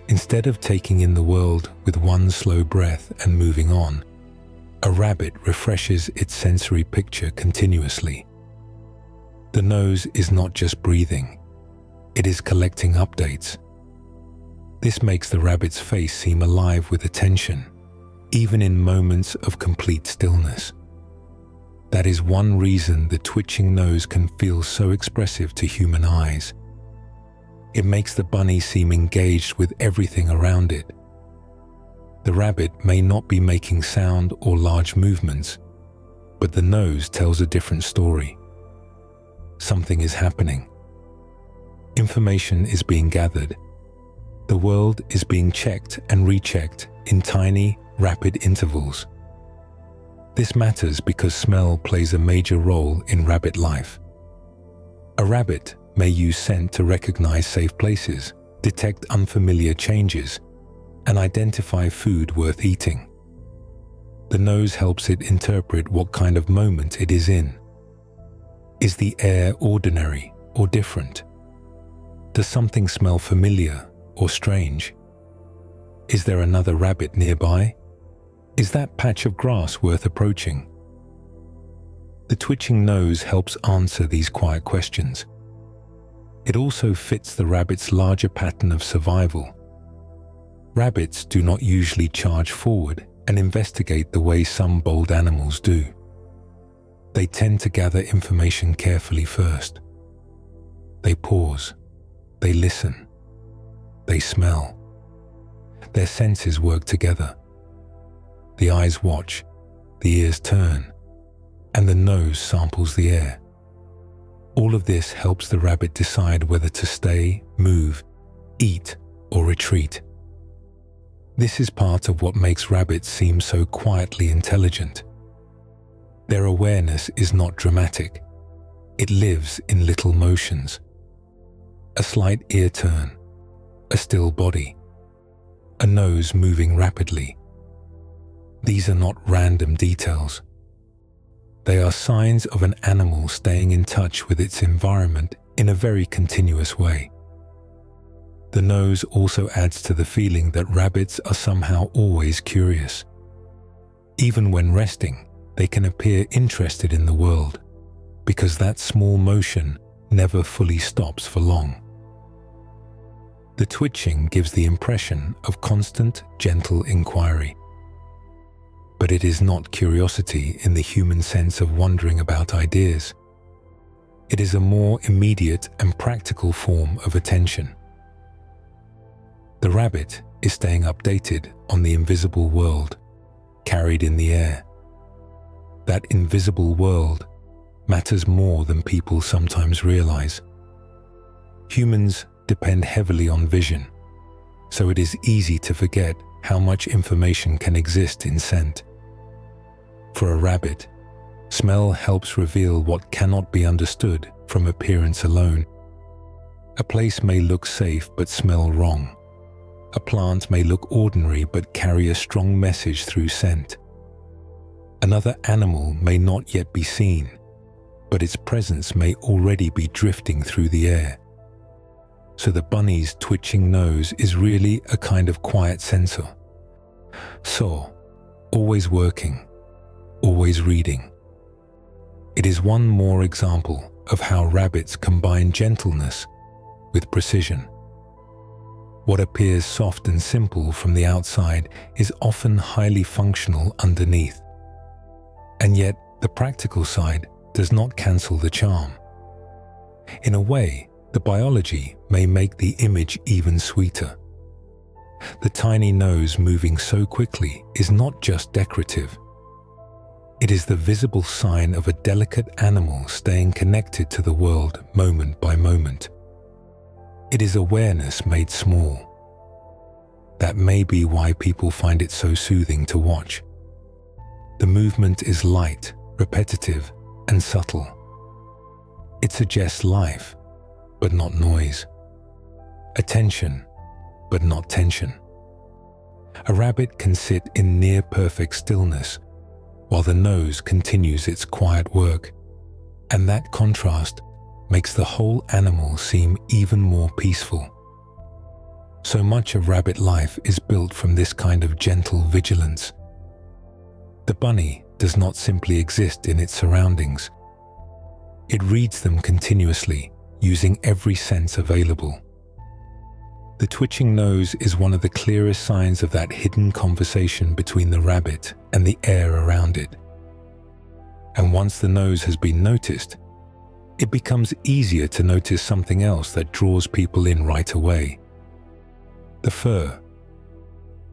Instead of taking in the world with one slow breath and moving on, a rabbit refreshes its sensory picture continuously. The nose is not just breathing, it is collecting updates. This makes the rabbit's face seem alive with attention, even in moments of complete stillness. That is one reason the twitching nose can feel so expressive to human eyes. It makes the bunny seem engaged with everything around it. The rabbit may not be making sound or large movements, but the nose tells a different story. Something is happening. Information is being gathered. The world is being checked and rechecked in tiny, rapid intervals. This matters because smell plays a major role in rabbit life. A rabbit may use scent to recognize safe places, detect unfamiliar changes, and identify food worth eating. The nose helps it interpret what kind of moment it is in. Is the air ordinary or different? Does something smell familiar or strange? Is there another rabbit nearby? Is that patch of grass worth approaching? The twitching nose helps answer these quiet questions. It also fits the rabbit's larger pattern of survival. Rabbits do not usually charge forward and investigate the way some bold animals do. They tend to gather information carefully first. They pause, they listen, they smell. Their senses work together. The eyes watch, the ears turn, and the nose samples the air. All of this helps the rabbit decide whether to stay, move, eat, or retreat. This is part of what makes rabbits seem so quietly intelligent. Their awareness is not dramatic. It lives in little motions. A slight ear turn, a still body, a nose moving rapidly. These are not random details. They are signs of an animal staying in touch with its environment in a very continuous way. The nose also adds to the feeling that rabbits are somehow always curious. Even when resting, they can appear interested in the world, because that small motion never fully stops for long. The twitching gives the impression of constant, gentle inquiry. But it is not curiosity in the human sense of wondering about ideas. It is a more immediate and practical form of attention. The rabbit is staying updated on the invisible world, carried in the air. That invisible world matters more than people sometimes realize. Humans depend heavily on vision, so it is easy to forget how much information can exist in scent. For a rabbit, smell helps reveal what cannot be understood from appearance alone. A place may look safe but smell wrong. A plant may look ordinary but carry a strong message through scent. Another animal may not yet be seen, but its presence may already be drifting through the air. So the bunny's twitching nose is really a kind of quiet sensor. So, always working, always reading. It is one more example of how rabbits combine gentleness with precision. What appears soft and simple from the outside is often highly functional underneath. And yet, the practical side does not cancel the charm. In a way, the biology may make the image even sweeter. The tiny nose moving so quickly is not just decorative. It is the visible sign of a delicate animal staying connected to the world moment by moment. It is awareness made small. That may be why people find it so soothing to watch. The movement is light, repetitive, and subtle. It suggests life, but not noise. Attention, but not tension. A rabbit can sit in near-perfect stillness while the nose continues its quiet work, and that contrast makes the whole animal seem even more peaceful. So much of rabbit life is built from this kind of gentle vigilance. The bunny does not simply exist in its surroundings. It reads them continuously, using every sense available. The twitching nose is one of the clearest signs of that hidden conversation between the rabbit and the air around it. And once the nose has been noticed, it becomes easier to notice something else that draws people in right away. The fur,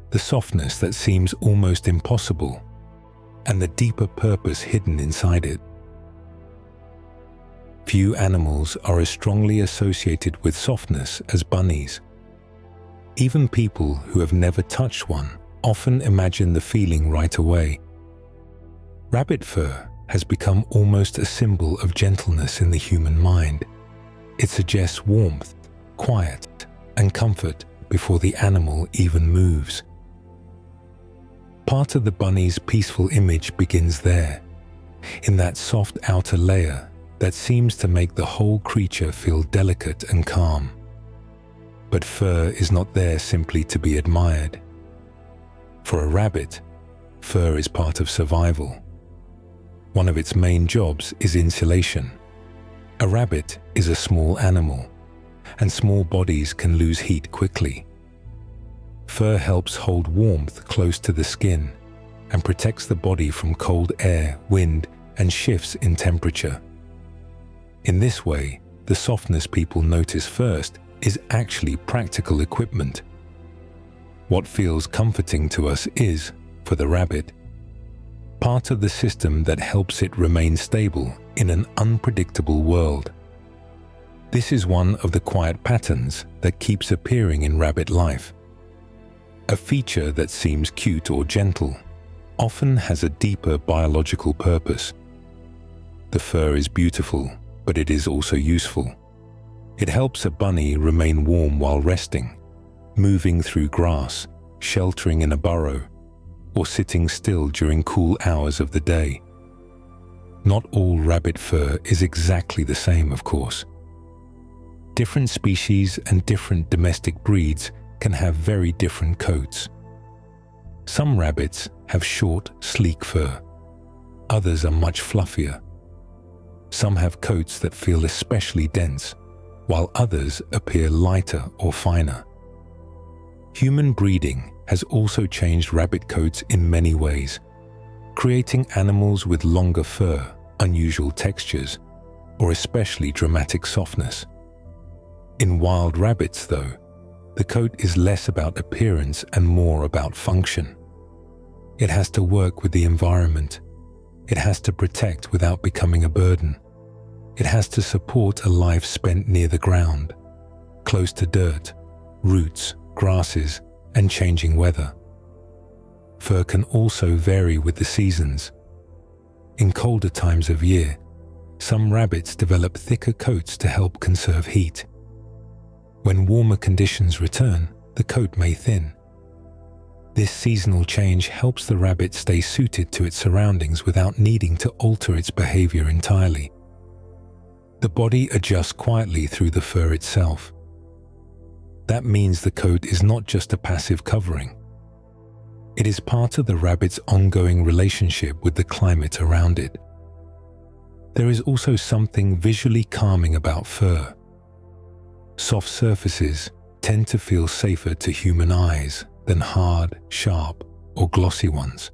the softness that seems almost impossible, and the deeper purpose hidden inside it. Few animals are as strongly associated with softness as bunnies. Even people who have never touched one often imagine the feeling right away. Rabbit fur has become almost a symbol of gentleness in the human mind. It suggests warmth, quiet, and comfort before the animal even moves. Part of the bunny's peaceful image begins there, in that soft outer layer that seems to make the whole creature feel delicate and calm. But fur is not there simply to be admired. For a rabbit, fur is part of survival. One of its main jobs is insulation. A rabbit is a small animal, and small bodies can lose heat quickly. Fur helps hold warmth close to the skin and protects the body from cold air, wind, and shifts in temperature. In this way, the softness people notice first is actually practical equipment. What feels comforting to us is, for the rabbit, part of the system that helps it remain stable in an unpredictable world. This is one of the quiet patterns that keeps appearing in rabbit life. A feature that seems cute or gentle often has a deeper biological purpose. The fur is beautiful, but it is also useful. It helps a bunny remain warm while resting, moving through grass, sheltering in a burrow, or sitting still during cool hours of the day. Not all rabbit fur is exactly the same, of course. Different species and different domestic breeds can have very different coats. Some rabbits have short, sleek fur. Others are much fluffier. Some have coats that feel especially dense, while others appear lighter or finer. Human breeding has also changed rabbit coats in many ways, creating animals with longer fur, unusual textures, or especially dramatic softness. In wild rabbits, though, the coat is less about appearance and more about function. It has to work with the environment. It has to protect without becoming a burden. It has to support a life spent near the ground, close to dirt, roots, grasses, and changing weather. Fur can also vary with the seasons. In colder times of year, some rabbits develop thicker coats to help conserve heat. When warmer conditions return, the coat may thin. This seasonal change helps the rabbit stay suited to its surroundings without needing to alter its behavior entirely. The body adjusts quietly through the fur itself. That means the coat is not just a passive covering. It is part of the rabbit's ongoing relationship with the climate around it. There is also something visually calming about fur. Soft surfaces tend to feel safer to human eyes than hard, sharp, or glossy ones.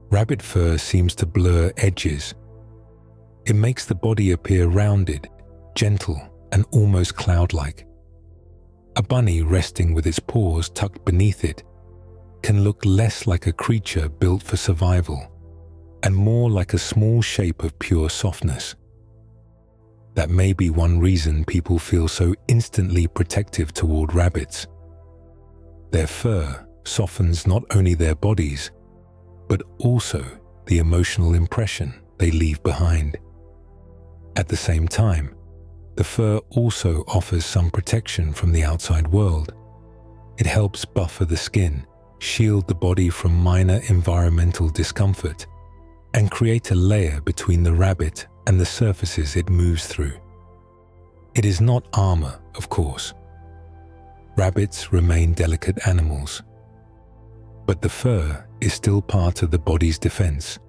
Rabbit fur seems to blur edges. It makes the body appear rounded, gentle, and almost cloud-like. A bunny resting with its paws tucked beneath it can look less like a creature built for survival and more like a small shape of pure softness. That may be one reason people feel so instantly protective toward rabbits. Their fur softens not only their bodies, but also the emotional impression they leave behind. At the same time, the fur also offers some protection from the outside world. It helps buffer the skin, shield the body from minor environmental discomfort, and create a layer between the rabbit and the surfaces it moves through. It is not armor, of course. Rabbits remain delicate animals. But the fur is still part of the body's defense,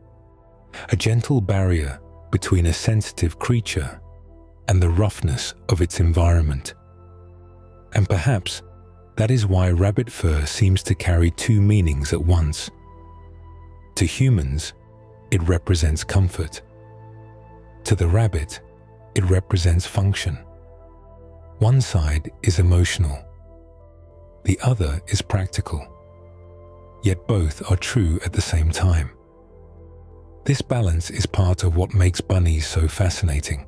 a gentle barrier between a sensitive creature and the roughness of its environment. And perhaps that is why rabbit fur seems to carry two meanings at once. To humans, it represents comfort. To the rabbit, it represents function. One side is emotional. The other is practical. Yet both are true at the same time. This balance is part of what makes bunnies so fascinating.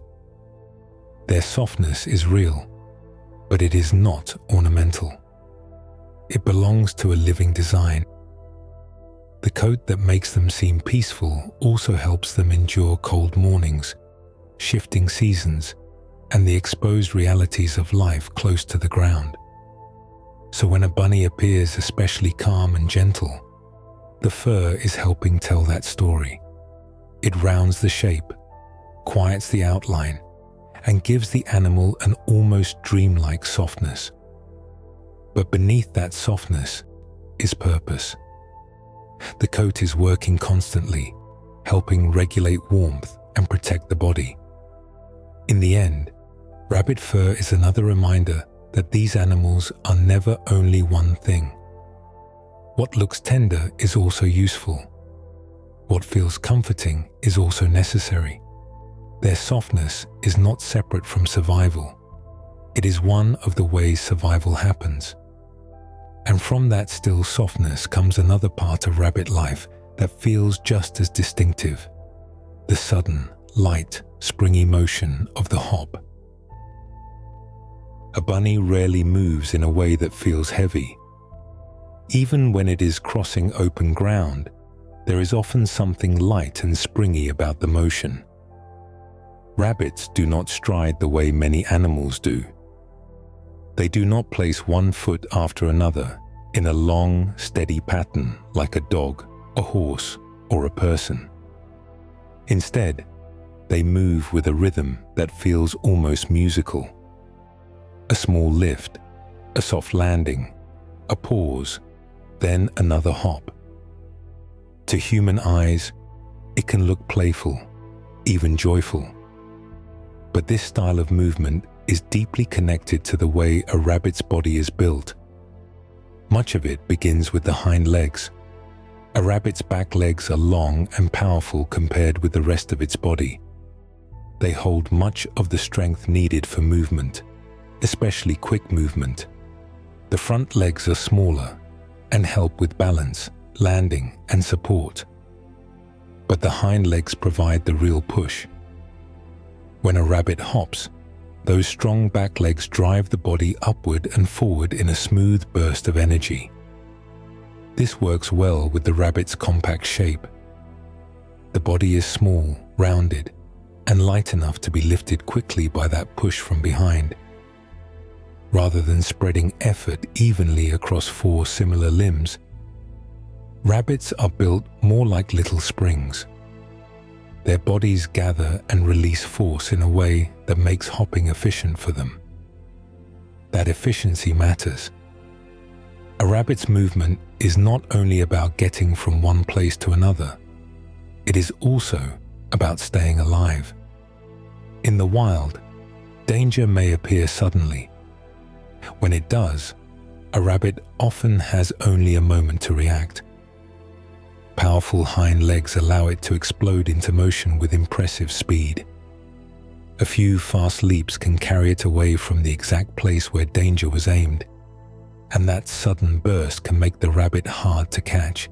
Their softness is real, but it is not ornamental. It belongs to a living design. The coat that makes them seem peaceful also helps them endure cold mornings, shifting seasons, and the exposed realities of life close to the ground. So when a bunny appears especially calm and gentle, the fur is helping tell that story. It rounds the shape, quiets the outline, and gives the animal an almost dreamlike softness. But beneath that softness is purpose. The coat is working constantly, helping regulate warmth and protect the body. In the end, rabbit fur is another reminder that these animals are never only one thing. What looks tender is also useful. What feels comforting is also necessary. Their softness is not separate from survival. It is one of the ways survival happens. And from that still softness comes another part of rabbit life that feels just as distinctive: the sudden, light, springy motion of the hop. A bunny rarely moves in a way that feels heavy. Even when it is crossing open ground, there is often something light and springy about the motion. Rabbits do not stride the way many animals do. They do not place one foot after another in a long, steady pattern like a dog, a horse, or a person. Instead, they move with a rhythm that feels almost musical. A small lift, a soft landing, a pause, then another hop. To human eyes, it can look playful, even joyful. But this style of movement is deeply connected to the way a rabbit's body is built. Much of it begins with the hind legs. A rabbit's back legs are long and powerful compared with the rest of its body. they hold much of the strength needed for movement, especially quick movement. The front legs are smaller and help with balance, landing, and support. But the hind legs provide the real push. When a rabbit hops, those strong back legs drive the body upward and forward in a smooth burst of energy. This works well with the rabbit's compact shape. The body is small, rounded, and light enough to be lifted quickly by that push from behind. Rather than spreading effort evenly across 4 similar limbs, rabbits are built more like little springs. Their bodies gather and release force in a way that makes hopping efficient for them. That efficiency matters. A rabbit's movement is not only about getting from one place to another, it is also about staying alive. In the wild, danger may appear suddenly. When it does, a rabbit often has only a moment to react. Powerful hind legs allow it to explode into motion with impressive speed. A few fast leaps can carry it away from the exact place where danger was aimed, and that sudden burst can make the rabbit hard to catch.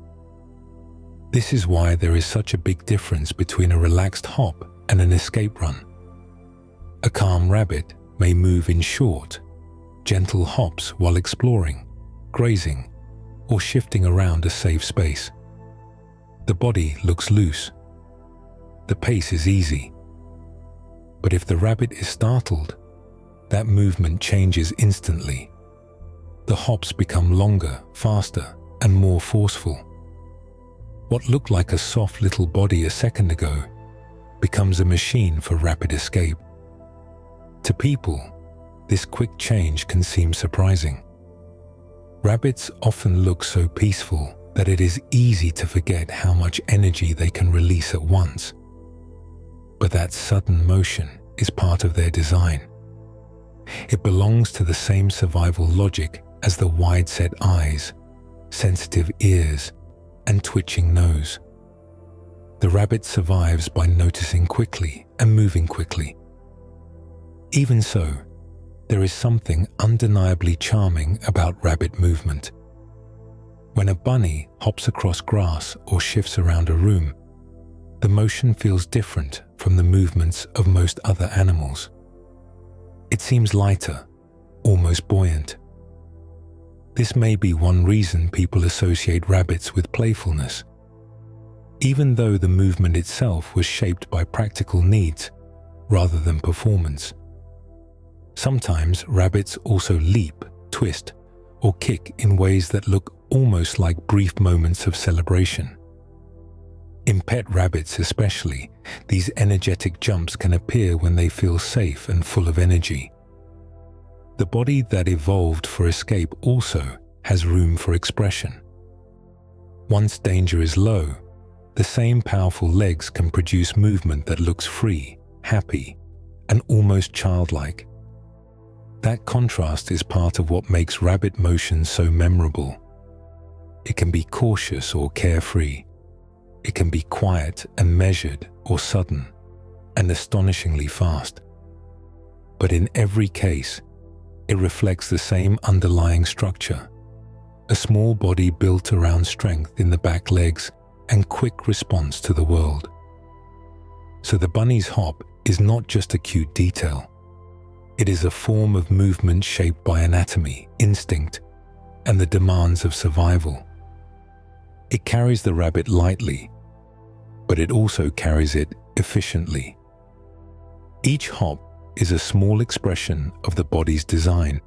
This is why there is such a big difference between a relaxed hop and an escape run. A calm rabbit may move in short, gentle hops while exploring, grazing, or shifting around a safe space. The body looks loose. The pace is easy. But if the rabbit is startled, that movement changes instantly. The hops become longer, faster, and more forceful. What looked like a soft little body a second ago becomes a machine for rapid escape. To people, this quick change can seem surprising. Rabbits often look so peaceful that it is easy to forget how much energy they can release at once. But that sudden motion is part of their design. It belongs to the same survival logic as the wide-set eyes, sensitive ears, and twitching nose. The rabbit survives by noticing quickly and moving quickly. Even so, there is something undeniably charming about rabbit movement. When a bunny hops across grass or shifts around a room, the motion feels different from the movements of most other animals. It seems lighter, almost buoyant. This may be one reason people associate rabbits with playfulness. Even though the movement itself was shaped by practical needs rather than performance. Sometimes rabbits also leap, twist, or kick in ways that look almost like brief moments of celebration. In pet rabbits especially, these energetic jumps can appear when they feel safe and full of energy. The body that evolved for escape also has room for expression. Once danger is low, the same powerful legs can produce movement that looks free, happy, and almost childlike. That contrast is part of what makes rabbit motion so memorable. It can be cautious or carefree. It can be quiet and measured or sudden and astonishingly fast. But in every case, it reflects the same underlying structure, a small body built around strength in the back legs and quick response to the world. So the bunny's hop is not just a cute detail. It is a form of movement shaped by anatomy, instinct, and the demands of survival. It carries the rabbit lightly, but it also carries it efficiently. Each hop is a small expression of the body's design.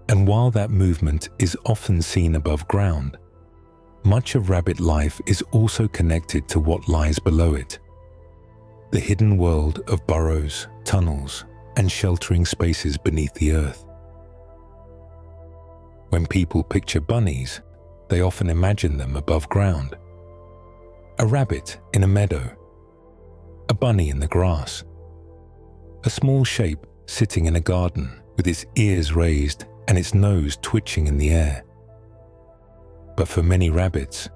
And while that movement is often seen above ground, much of rabbit life is also connected to what lies below it. The hidden world of burrows, tunnels, and sheltering spaces beneath the earth. When people picture bunnies, they often imagine them above ground. A rabbit in a meadow, a bunny in the grass, a small shape sitting in a garden with its ears raised and its nose twitching in the air. But for many rabbits,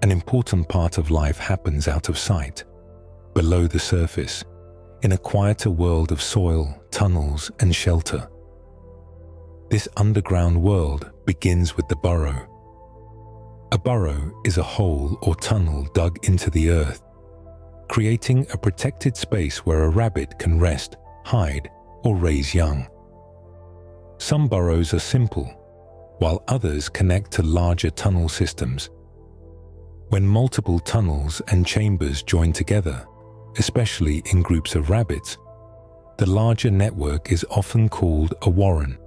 an important part of life happens out of sight, below the surface, in a quieter world of soil, tunnels, and shelter. This underground world begins with the burrow. A burrow is a hole or tunnel dug into the earth, creating a protected space where a rabbit can rest, hide, or raise young. Some burrows are simple, while others connect to larger tunnel systems. When multiple tunnels and chambers join together, especially in groups of rabbits, the larger network is often called a warren.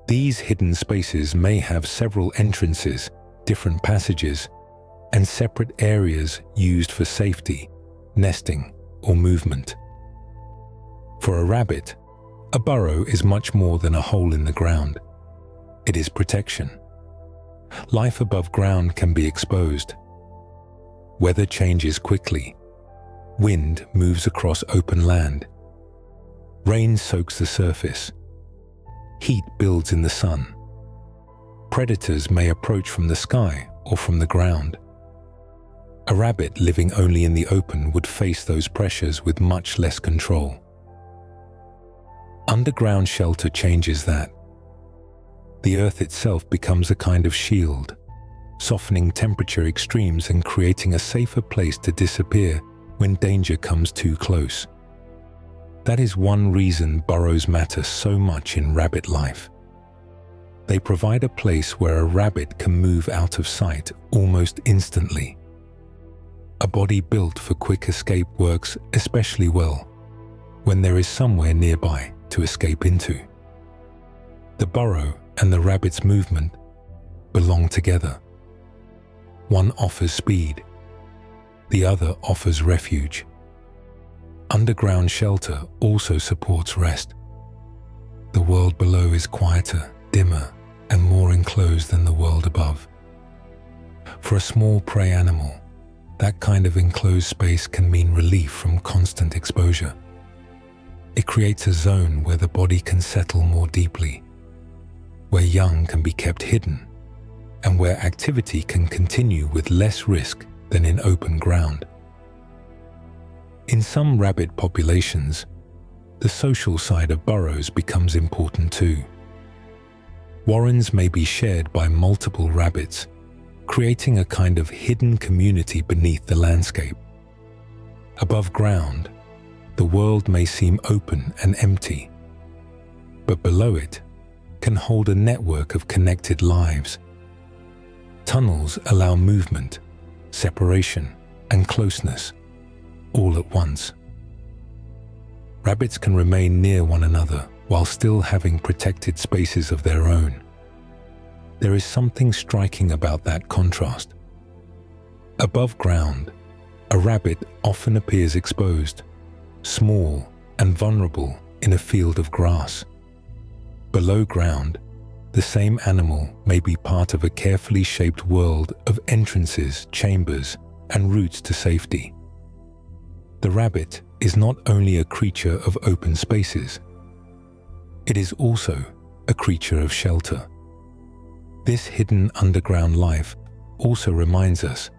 These hidden spaces may have several entrances, different passages, and separate areas used for safety, nesting, or movement. For a rabbit, a burrow is much more than a hole in the ground. It is protection. Life above ground can be exposed. Weather changes quickly. Wind moves across open land. Rain soaks the surface. Heat builds in the sun. Predators may approach from the sky or from the ground. A rabbit living only in the open would face those pressures with much less control. Underground shelter changes that. The earth itself becomes a kind of shield, softening temperature extremes and creating a safer place to disappear when danger comes too close. That is one reason burrows matter so much in rabbit life. They provide a place where a rabbit can move out of sight almost instantly. A body built for quick escape works especially well when there is somewhere nearby to escape into. The burrow and the rabbit's movement belong together. One offers speed, the other offers refuge. Underground shelter also supports rest. The world below is quieter, dimmer, and more enclosed than the world above. For a small prey animal, that kind of enclosed space can mean relief from constant exposure. It creates a zone where the body can settle more deeply, where young can be kept hidden, and where activity can continue with less risk than in open ground. In some rabbit populations, the social side of burrows becomes important too. Warrens may be shared by multiple rabbits, creating a kind of hidden community beneath the landscape. Above ground, the world may seem open and empty, but below it can hold a network of connected lives. Tunnels allow movement, separation, and closeness, all at once. Rabbits can remain near one another while still having protected spaces of their own. There is something striking about that contrast. Above ground, a rabbit often appears exposed, small and vulnerable in a field of grass. Below ground, the same animal may be part of a carefully shaped world of entrances, chambers, and routes to safety. The rabbit is not only a creature of open spaces, it is also a creature of shelter. This hidden underground life also reminds us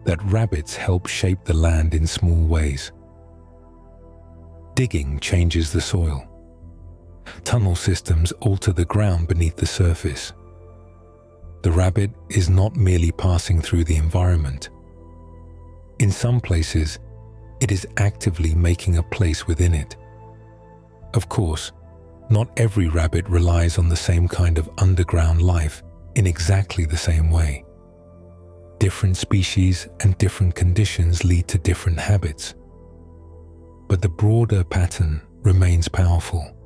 that rabbits help shape the land in small ways. Digging changes the soil. Tunnel systems alter the ground beneath the surface. The rabbit is not merely passing through the environment. In some places, it is actively making a place within it. Of course, not every rabbit relies on the same kind of underground life in exactly the same way. Different species and different conditions lead to different habits. But the broader pattern remains powerful.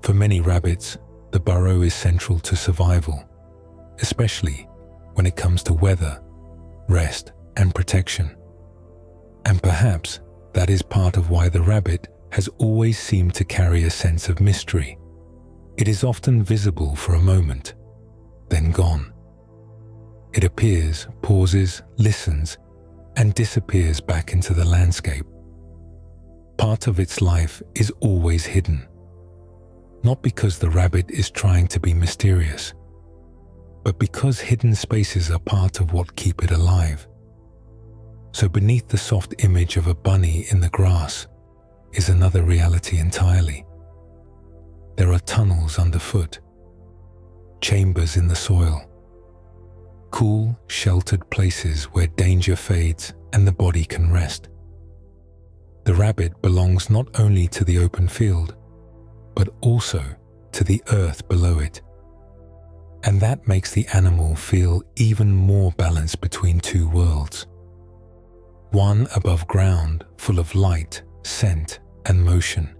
For many rabbits, the burrow is central to survival, especially when it comes to weather, rest, and protection. And perhaps that is part of why the rabbit has always seemed to carry a sense of mystery. It is often visible for a moment, then gone. It appears, pauses, listens, and disappears back into the landscape. Part of its life is always hidden, not because the rabbit is trying to be mysterious, but because hidden spaces are part of what keep it alive. So beneath the soft image of a bunny in the grass, is another reality entirely. There are tunnels underfoot, chambers in the soil, cool, sheltered places where danger fades and the body can rest. The rabbit belongs not only to the open field, but also to the earth below it. And that makes the animal feel even more balanced between two worlds. One above ground, full of light, scent, and motion.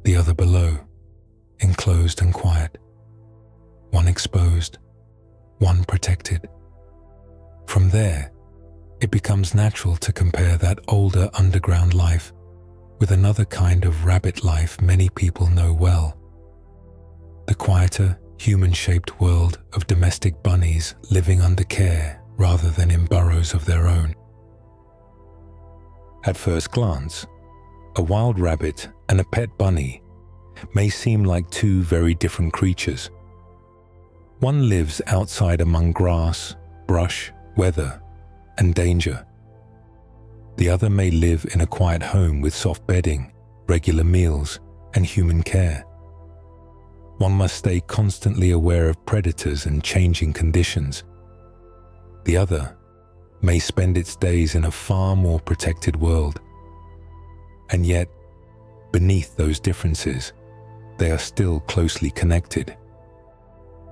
The other below, enclosed and quiet. One exposed, one protected. From there, it becomes natural to compare that older underground life with another kind of rabbit life many people know well. The quieter, human-shaped world of domestic bunnies living under care rather than in burrows of their own. At first glance, a wild rabbit and a pet bunny may seem like two very different creatures. One lives outside among grass, brush, weather, and danger. The other may live in a quiet home with soft bedding, regular meals, and human care. One must stay constantly aware of predators and changing conditions. The other may spend its days in a far more protected world. And yet, beneath those differences, they are still closely connected.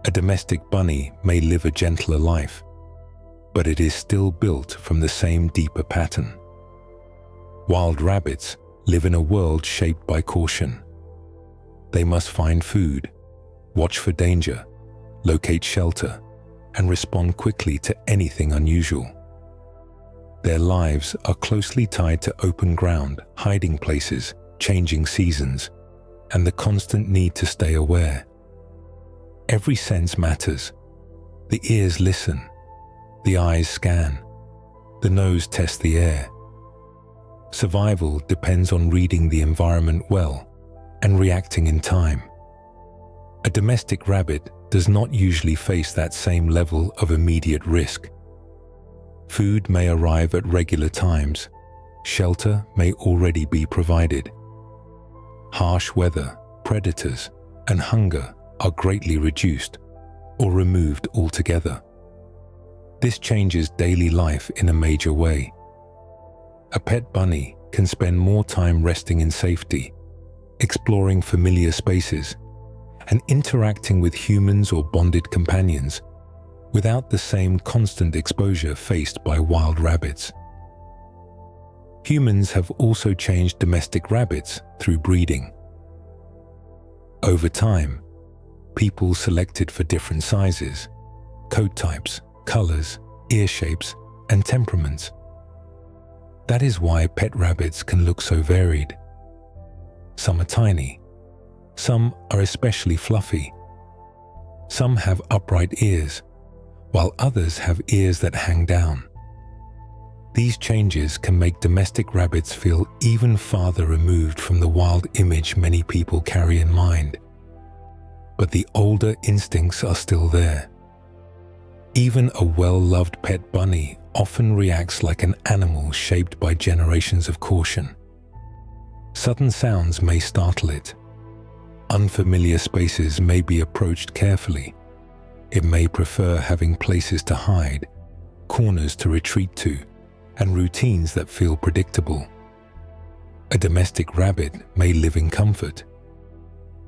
A domestic bunny may live a gentler life, but it is still built from the same deeper pattern. Wild rabbits live in a world shaped by caution. They must find food, watch for danger, locate shelter, and respond quickly to anything unusual. Their lives are closely tied to open ground, hiding places, changing seasons, and the constant need to stay aware. Every sense matters. The ears listen, the eyes scan, the nose tests the air. Survival depends on reading the environment well and reacting in time. A domestic rabbit does not usually face that same level of immediate risk. Food may arrive at regular times, shelter may already be provided. Harsh weather, predators, and hunger are greatly reduced or removed altogether. This changes daily life in a major way. A pet bunny can spend more time resting in safety, exploring familiar spaces, and interacting with humans or bonded companions without the same constant exposure faced by wild rabbits. Humans have also changed domestic rabbits through breeding. Over time, people selected for different sizes, coat types, colors, ear shapes, and temperaments. That is why pet rabbits can look so varied. Some are tiny, some are especially fluffy. Some have upright ears, while others have ears that hang down. These changes can make domestic rabbits feel even farther removed from the wild image many people carry in mind. But the older instincts are still there. Even a well-loved pet bunny often reacts like an animal shaped by generations of caution. Sudden sounds may startle it. Unfamiliar spaces may be approached carefully. It may prefer having places to hide, corners to retreat to, and routines that feel predictable. A domestic rabbit may live in comfort,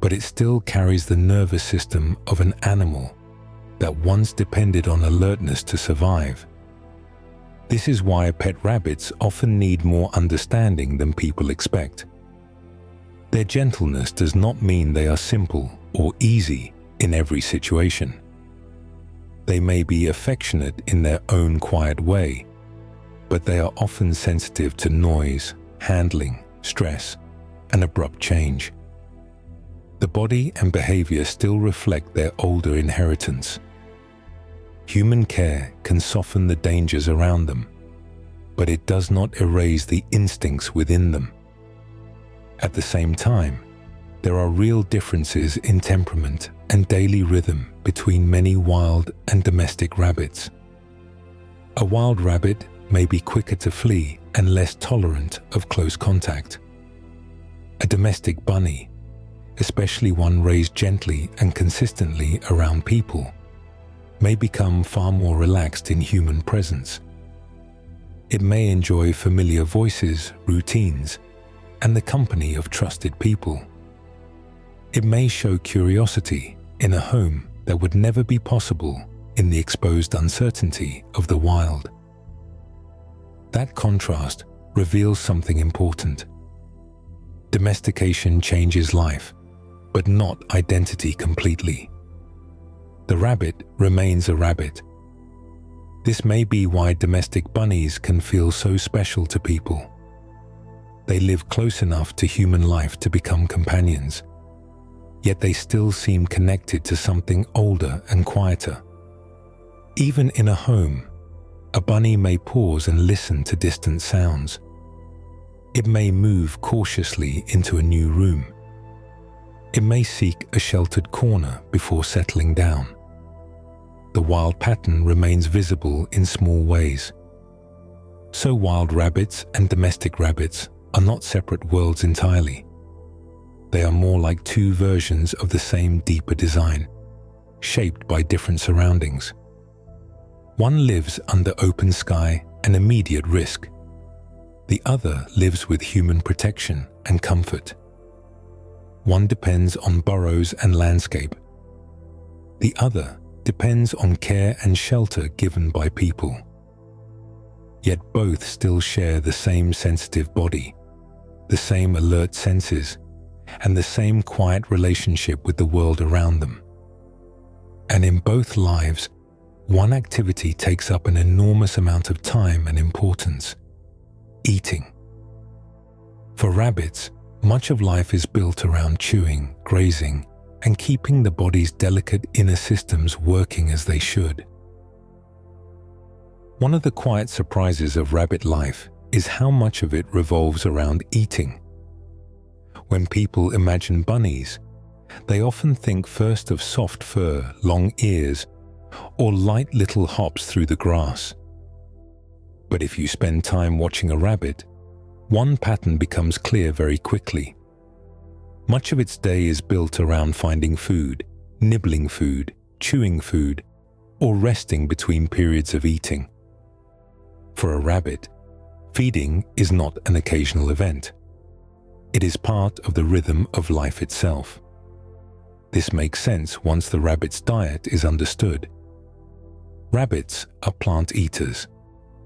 but it still carries the nervous system of an animal that once depended on alertness to survive. This is why pet rabbits often need more understanding than people expect. Their gentleness does not mean they are simple or easy in every situation. They may be affectionate in their own quiet way, but they are often sensitive to noise, handling, stress, and abrupt change. The body and behavior still reflect their older inheritance. Human care can soften the dangers around them, but it does not erase the instincts within them. At the same time, there are real differences in temperament and daily rhythm between many wild and domestic rabbits. A wild rabbit may be quicker to flee and less tolerant of close contact, A domestic bunny, especially one raised gently and consistently around people, may become far more relaxed in human presence. It may enjoy familiar voices, routines, and the company of trusted people. It may show curiosity in a home that would never be possible in the exposed uncertainty of the wild. That contrast reveals something important. Domestication changes life, but not identity completely. The rabbit remains a rabbit. This may be why domestic bunnies can feel so special to people. They live close enough to human life to become companions, yet they still seem connected to something older and quieter. Even in a home, a bunny may pause and listen to distant sounds. It may move cautiously into a new room. It may seek a sheltered corner before settling down. The wild pattern remains visible in small ways. So wild rabbits and domestic rabbits are not separate worlds entirely. They are more like two versions of the same deeper design, shaped by different surroundings. One lives under open sky and immediate risk. The other lives with human protection and comfort. One depends on burrows and landscape. The other depends on care and shelter given by people. Yet both still share the same sensitive body, the same alert senses, and the same quiet relationship with the world around them. And in both lives, one activity takes up an enormous amount of time and importance: eating. For rabbits, much of life is built around chewing, grazing, and keeping the body's delicate inner systems working as they should. One of the quiet surprises of rabbit life is how much of it revolves around eating. When people imagine bunnies, they often think first of soft fur, long ears, or light little hops through the grass. But if you spend time watching a rabbit, one pattern becomes clear very quickly. Much of its day is built around finding food, nibbling food, chewing food, or resting between periods of eating. For a rabbit, feeding is not an occasional event. It is part of the rhythm of life itself. This makes sense once the rabbit's diet is understood. Rabbits are plant eaters,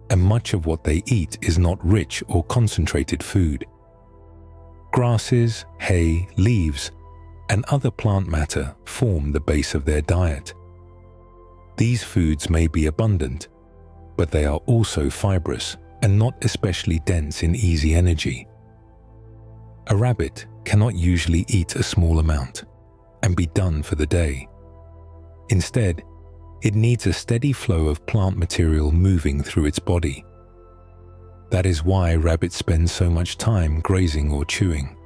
and much of what they eat is not rich or concentrated food. Grasses, hay, leaves, and other plant matter form the base of their diet. These foods may be abundant, but they are also fibrous and not especially dense in easy energy. A rabbit cannot usually eat a small amount and be done for the day. Instead, it needs a steady flow of plant material moving through its body. That is why rabbits spend so much time grazing or chewing.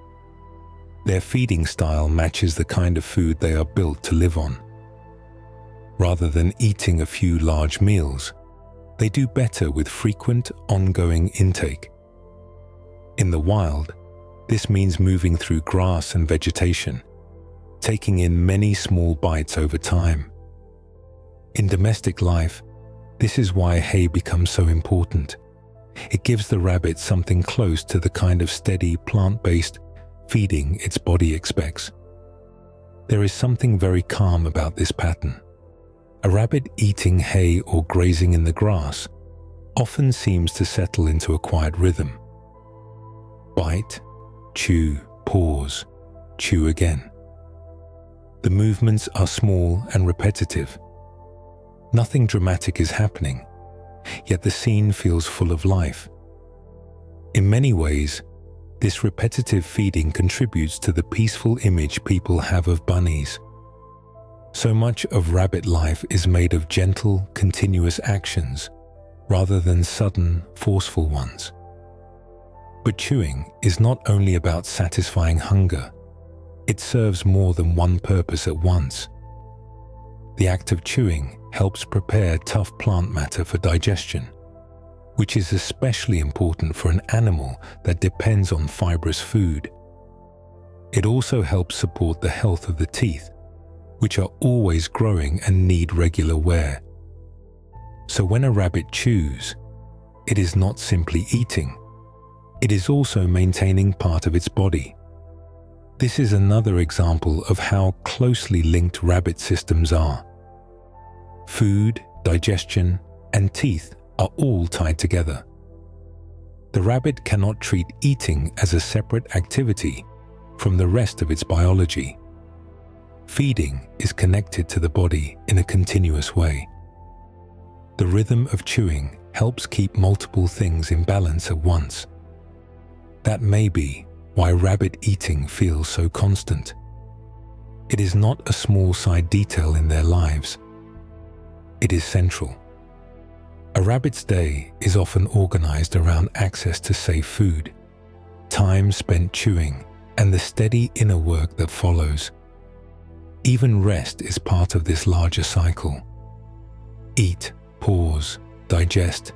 Their feeding style matches the kind of food they are built to live on. Rather than eating a few large meals, they do better with frequent, ongoing intake. In the wild, this means moving through grass and vegetation, taking in many small bites over time. In domestic life, this is why hay becomes so important. It gives the rabbit something close to the kind of steady, plant-based feeding its body expects. There is something very calm about this pattern. A rabbit eating hay or grazing in the grass often seems to settle into a quiet rhythm. Bite, chew, pause, chew again. The movements are small and repetitive. Nothing dramatic is happening, yet the scene feels full of life. In many ways, this repetitive feeding contributes to the peaceful image people have of bunnies. So much of rabbit life is made of gentle, continuous actions, rather than sudden, forceful ones. But chewing is not only about satisfying hunger, it serves more than one purpose at once. The act of chewing helps prepare tough plant matter for digestion, which is especially important for an animal that depends on fibrous food. It also helps support the health of the teeth, which are always growing and need regular wear. So when a rabbit chews, it is not simply eating, it is also maintaining part of its body. This is another example of how closely linked rabbit systems are. Food, digestion, and teeth are all tied together. The rabbit cannot treat eating as a separate activity from the rest of its biology. Feeding is connected to the body in a continuous way. The rhythm of chewing helps keep multiple things in balance at once. That may be why rabbit eating feels so constant. It is not a small side detail in their lives. It is central. A rabbit's day is often organized around access to safe food, time spent chewing, and the steady inner work that follows. Even rest is part of this larger cycle. Eat, pause, digest,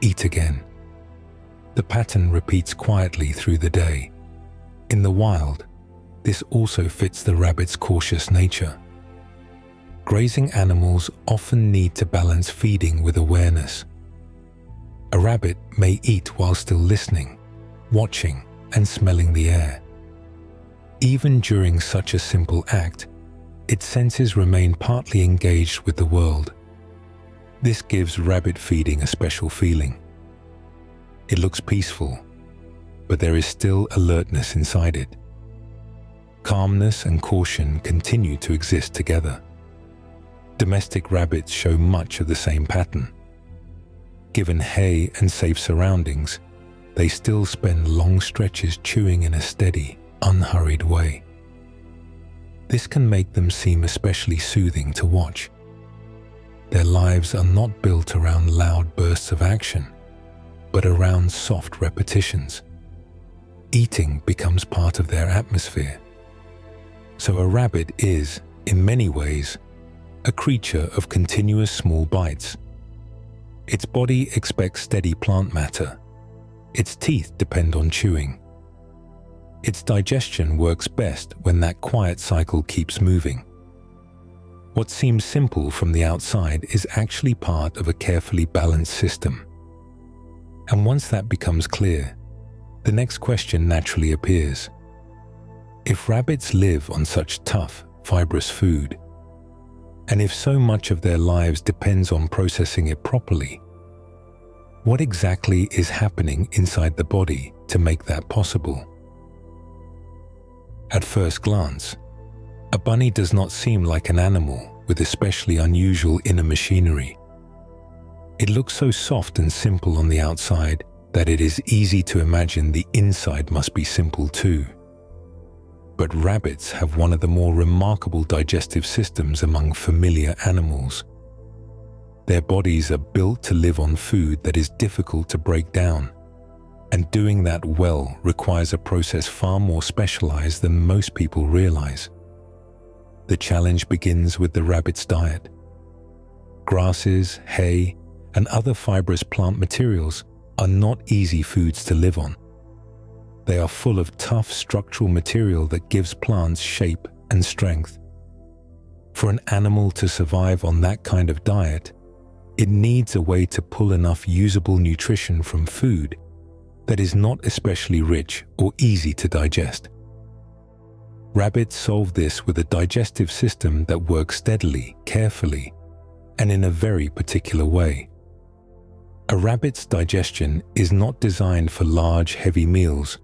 eat again. The pattern repeats quietly through the day. In the wild, this also fits the rabbit's cautious nature. Grazing animals often need to balance feeding with awareness. A rabbit may eat while still listening, watching, and smelling the air. Even during such a simple act, its senses remain partly engaged with the world. This gives rabbit feeding a special feeling. It looks peaceful, but there is still alertness inside it. Calmness and caution continue to exist together. Domestic rabbits show much of the same pattern. Given hay and safe surroundings, they still spend long stretches chewing in a steady, unhurried way. This can make them seem especially soothing to watch. Their lives are not built around loud bursts of action, but around soft repetitions. Eating becomes part of their atmosphere. So a rabbit is, in many ways, a creature of continuous small bites. Its body expects steady plant matter. Its teeth depend on chewing. Its digestion works best when that quiet cycle keeps moving. What seems simple from the outside is actually part of a carefully balanced system. And once that becomes clear, the next question naturally appears. If rabbits live on such tough, fibrous food, and if so much of their lives depends on processing it properly, what exactly is happening inside the body to make that possible? At first glance, a bunny does not seem like an animal with especially unusual inner machinery. It looks so soft and simple on the outside that it is easy to imagine the inside must be simple too. But rabbits have one of the more remarkable digestive systems among familiar animals. Their bodies are built to live on food that is difficult to break down, and doing that well requires a process far more specialized than most people realize. The challenge begins with the rabbit's diet. Grasses, hay, and other fibrous plant materials are not easy foods to live on. They are full of tough structural material that gives plants shape and strength. For an animal to survive on that kind of diet, it needs a way to pull enough usable nutrition from food that is not especially rich or easy to digest. Rabbits solve this with a digestive system that works steadily, carefully, and in a very particular way. A rabbit's digestion is not designed for large, heavy meals,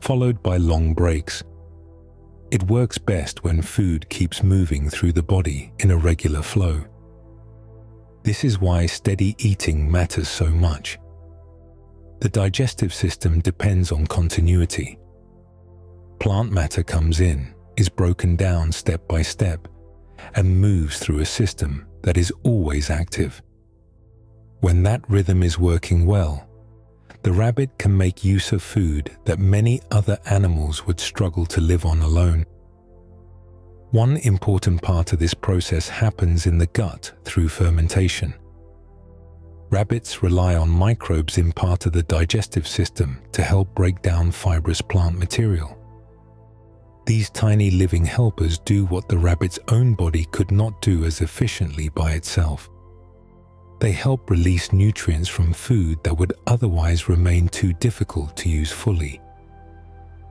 followed by long breaks. It works best when food keeps moving through the body in a regular flow. This is why steady eating matters so much. The digestive system depends on continuity. Plant matter comes in, is broken down step by step, and moves through a system that is always active. When that rhythm is working well, the rabbit can make use of food that many other animals would struggle to live on alone. One important part of this process happens in the gut through fermentation. Rabbits rely on microbes in part of the digestive system to help break down fibrous plant material. These tiny living helpers do what the rabbit's own body could not do as efficiently by itself. They help release nutrients from food that would otherwise remain too difficult to use fully.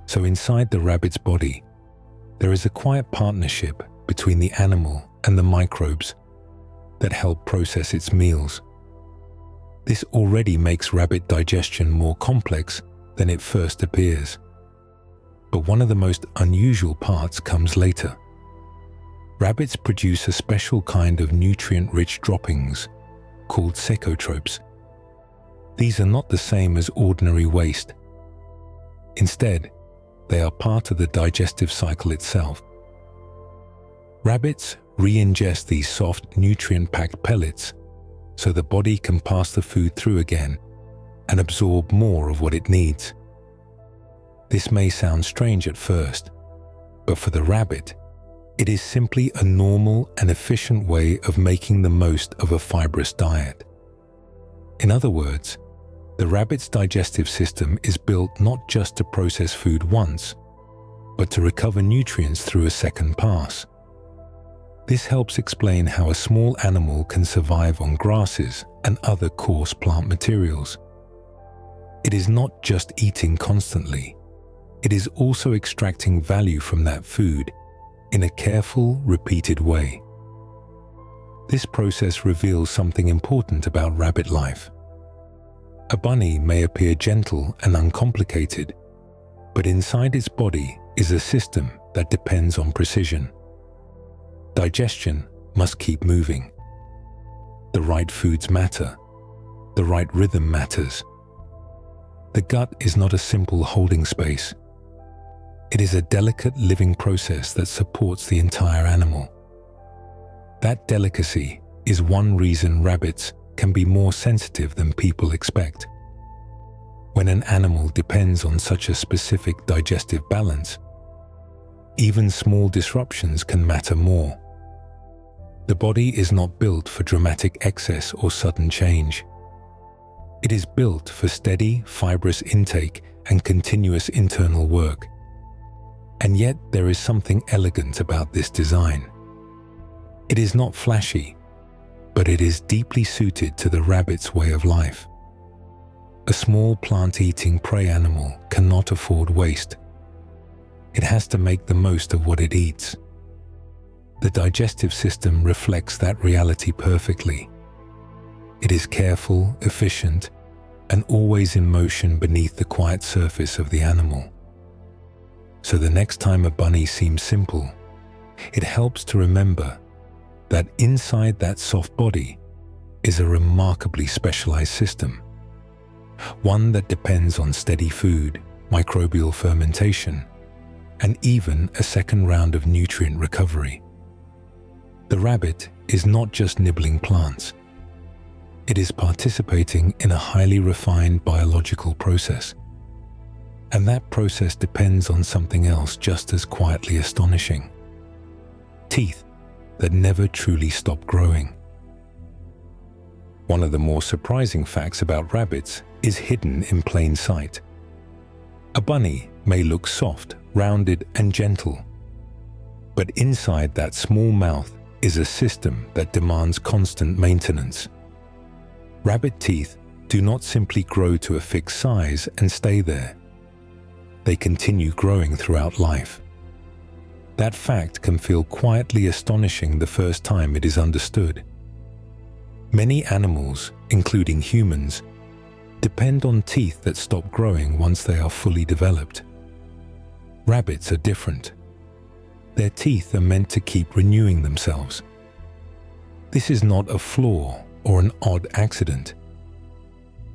So inside the rabbit's body, there is a quiet partnership between the animal and the microbes that help process its meals. This already makes rabbit digestion more complex than it first appears. But one of the most unusual parts comes later. Rabbits produce a special kind of nutrient-rich droppings called secotropes. These are not the same as ordinary waste. Instead, they are part of the digestive cycle itself. Rabbits re-ingest these soft, nutrient-packed pellets so the body can pass the food through again and absorb more of what it needs. This may sound strange at first, but for the rabbit, it is simply a normal and efficient way of making the most of a fibrous diet. In other words, the rabbit's digestive system is built not just to process food once, but to recover nutrients through a second pass. This helps explain how a small animal can survive on grasses and other coarse plant materials. It is not just eating constantly. It is also extracting value from that food in a careful, repeated way. This process reveals something important about rabbit life. A bunny may appear gentle and uncomplicated, but inside its body is a system that depends on precision. Digestion must keep moving. The right foods matter. The right rhythm matters. The gut is not a simple holding space. It is a delicate living process that supports the entire animal. That delicacy is one reason rabbits can be more sensitive than people expect. When an animal depends on such a specific digestive balance, even small disruptions can matter more. The body is not built for dramatic excess or sudden change. It is built for steady, fibrous intake and continuous internal work. And yet there is something elegant about this design. It is not flashy, but it is deeply suited to the rabbit's way of life. A small plant-eating prey animal cannot afford waste. It has to make the most of what it eats. The digestive system reflects that reality perfectly. It is careful, efficient, and always in motion beneath the quiet surface of the animal. So the next time a bunny seems simple, it helps to remember that inside that soft body is a remarkably specialized system, one that depends on steady food, microbial fermentation, and even a second round of nutrient recovery. The rabbit is not just nibbling plants. It is participating in a highly refined biological process. And that process depends on something else just as quietly astonishing: teeth that never truly stop growing. One of the more surprising facts about rabbits is hidden in plain sight. A bunny may look soft, rounded, and gentle, but inside that small mouth is a system that demands constant maintenance. Rabbit teeth do not simply grow to a fixed size and stay there. They continue growing throughout life. That fact can feel quietly astonishing the first time it is understood. Many animals, including humans, depend on teeth that stop growing once they are fully developed. Rabbits are different. Their teeth are meant to keep renewing themselves. This is not a flaw or an odd accident.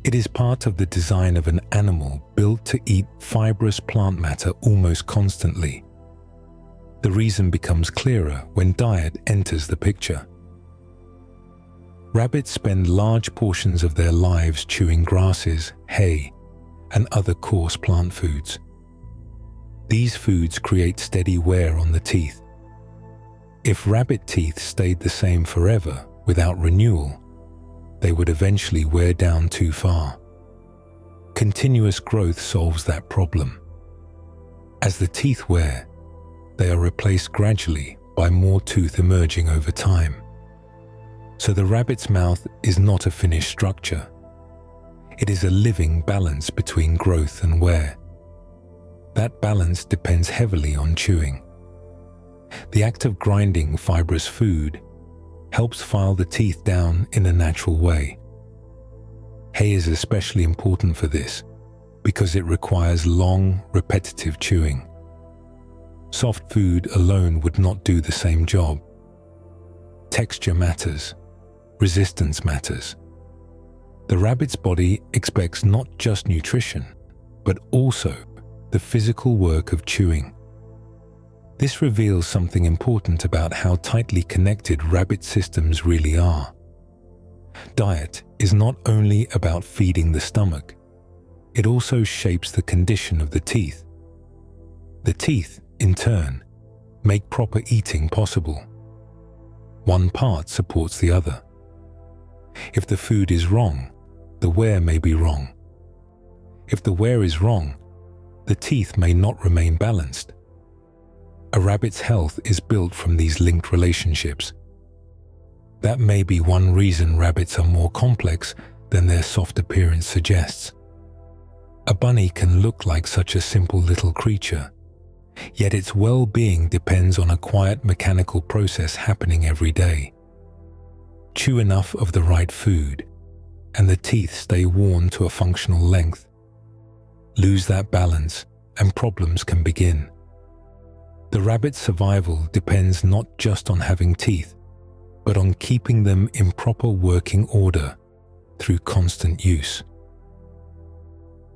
It is part of the design of an animal built to eat fibrous plant matter almost constantly. The reason becomes clearer when diet enters the picture. Rabbits spend large portions of their lives chewing grasses, hay, and other coarse plant foods. These foods create steady wear on the teeth. If rabbit teeth stayed the same forever without renewal, they would eventually wear down too far. Continuous growth solves that problem. As the teeth wear, they are replaced gradually by more tooth emerging over time. So the rabbit's mouth is not a finished structure. It is a living balance between growth and wear. That balance depends heavily on chewing. The act of grinding fibrous food helps file the teeth down in a natural way. Hay is especially important for this because it requires long, repetitive chewing. Soft food alone would not do the same job. Texture matters. Resistance matters. The rabbit's body expects not just nutrition, but also the physical work of chewing. This reveals something important about how tightly connected rabbit systems really are. Diet is not only about feeding the stomach, it also shapes the condition of the teeth. The teeth, in turn, make proper eating possible. One part supports the other. If the food is wrong, the wear may be wrong. If the wear is wrong, the teeth may not remain balanced. A rabbit's health is built from these linked relationships. That may be one reason rabbits are more complex than their soft appearance suggests. A bunny can look like such a simple little creature, yet its well-being depends on a quiet mechanical process happening every day. Chew enough of the right food, and the teeth stay worn to a functional length. Lose that balance, and problems can begin. The rabbit's survival depends not just on having teeth, but on keeping them in proper working order through constant use.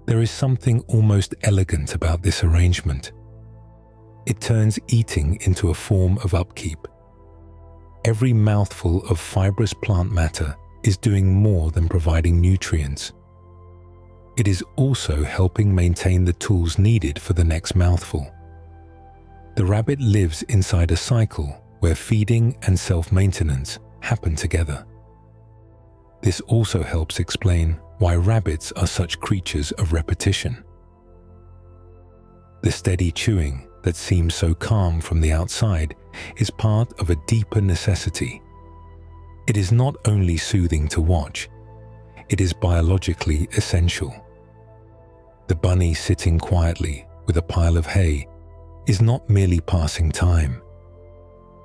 There is something almost elegant about this arrangement. It turns eating into a form of upkeep. Every mouthful of fibrous plant matter is doing more than providing nutrients. It is also helping maintain the tools needed for the next mouthful. The rabbit lives inside a cycle where feeding and self-maintenance happen together. This also helps explain why rabbits are such creatures of repetition. The steady chewing that seems so calm from the outside is part of a deeper necessity. It is not only soothing to watch, it is biologically essential. The bunny sitting quietly with a pile of hay is not merely passing time.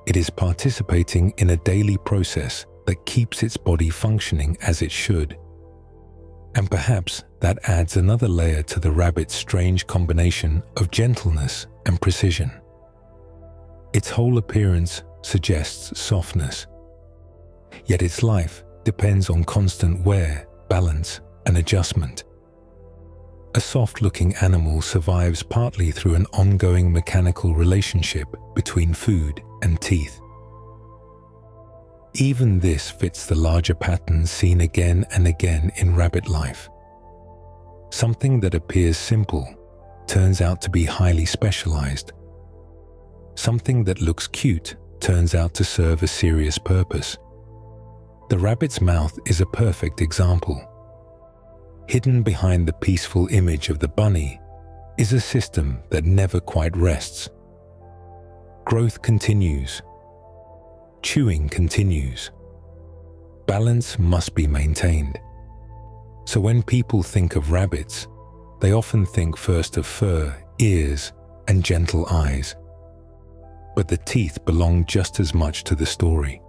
It is participating in a daily process that keeps its body functioning as it should. And perhaps that adds another layer to the rabbit's strange combination of gentleness and precision. Its whole appearance suggests softness, yet its life depends on constant wear, balance, and adjustment. A soft-looking animal survives partly through an ongoing mechanical relationship between food and teeth. Even this fits the larger patterns seen again and again in rabbit life. Something that appears simple turns out to be highly specialized. Something that looks cute turns out to serve a serious purpose. The rabbit's mouth is a perfect example. Hidden behind the peaceful image of the bunny is a system that never quite rests. Growth continues. Chewing continues. Balance must be maintained. So when people think of rabbits, they often think first of fur, ears, and gentle eyes. But the teeth belong just as much to the story.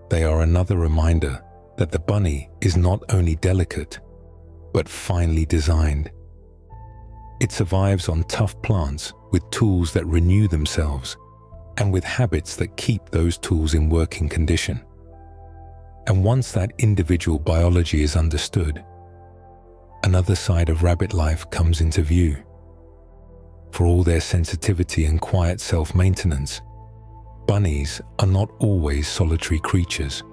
They are another reminder that the bunny is not only delicate, but finely designed. It survives on tough plants with tools that renew themselves and with habits that keep those tools in working condition. And once that individual biology is understood, another side of rabbit life comes into view. For all their sensitivity and quiet self-maintenance, bunnies are not always solitary creatures.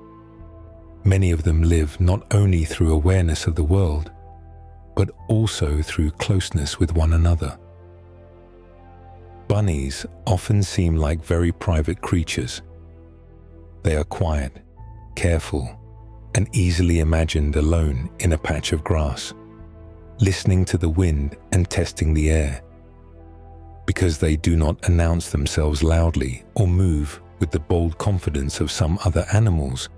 Many of them live not only through awareness of the world, but also through closeness with one another. Bunnies often seem like very private creatures. They are quiet, careful, and easily imagined alone in a patch of grass, listening to the wind and testing the air. because they do not announce themselves loudly or move with the bold confidence of some other animals,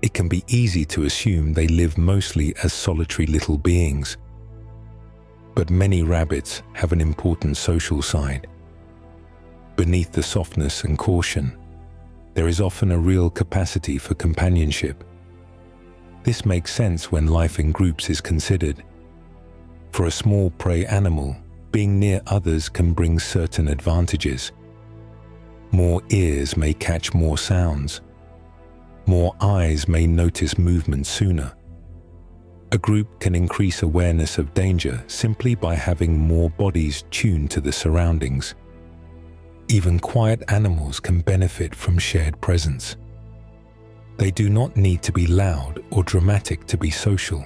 it can be easy to assume they live mostly as solitary little beings. But many rabbits have an important social side. Beneath the softness and caution, there is often a real capacity for companionship. This makes sense when life in groups is considered. For a small prey animal, being near others can bring certain advantages. More ears may catch more sounds. More eyes may notice movement sooner. A group can increase awareness of danger simply by having more bodies tuned to the surroundings. Even quiet animals can benefit from shared presence. They do not need to be loud or dramatic to be social.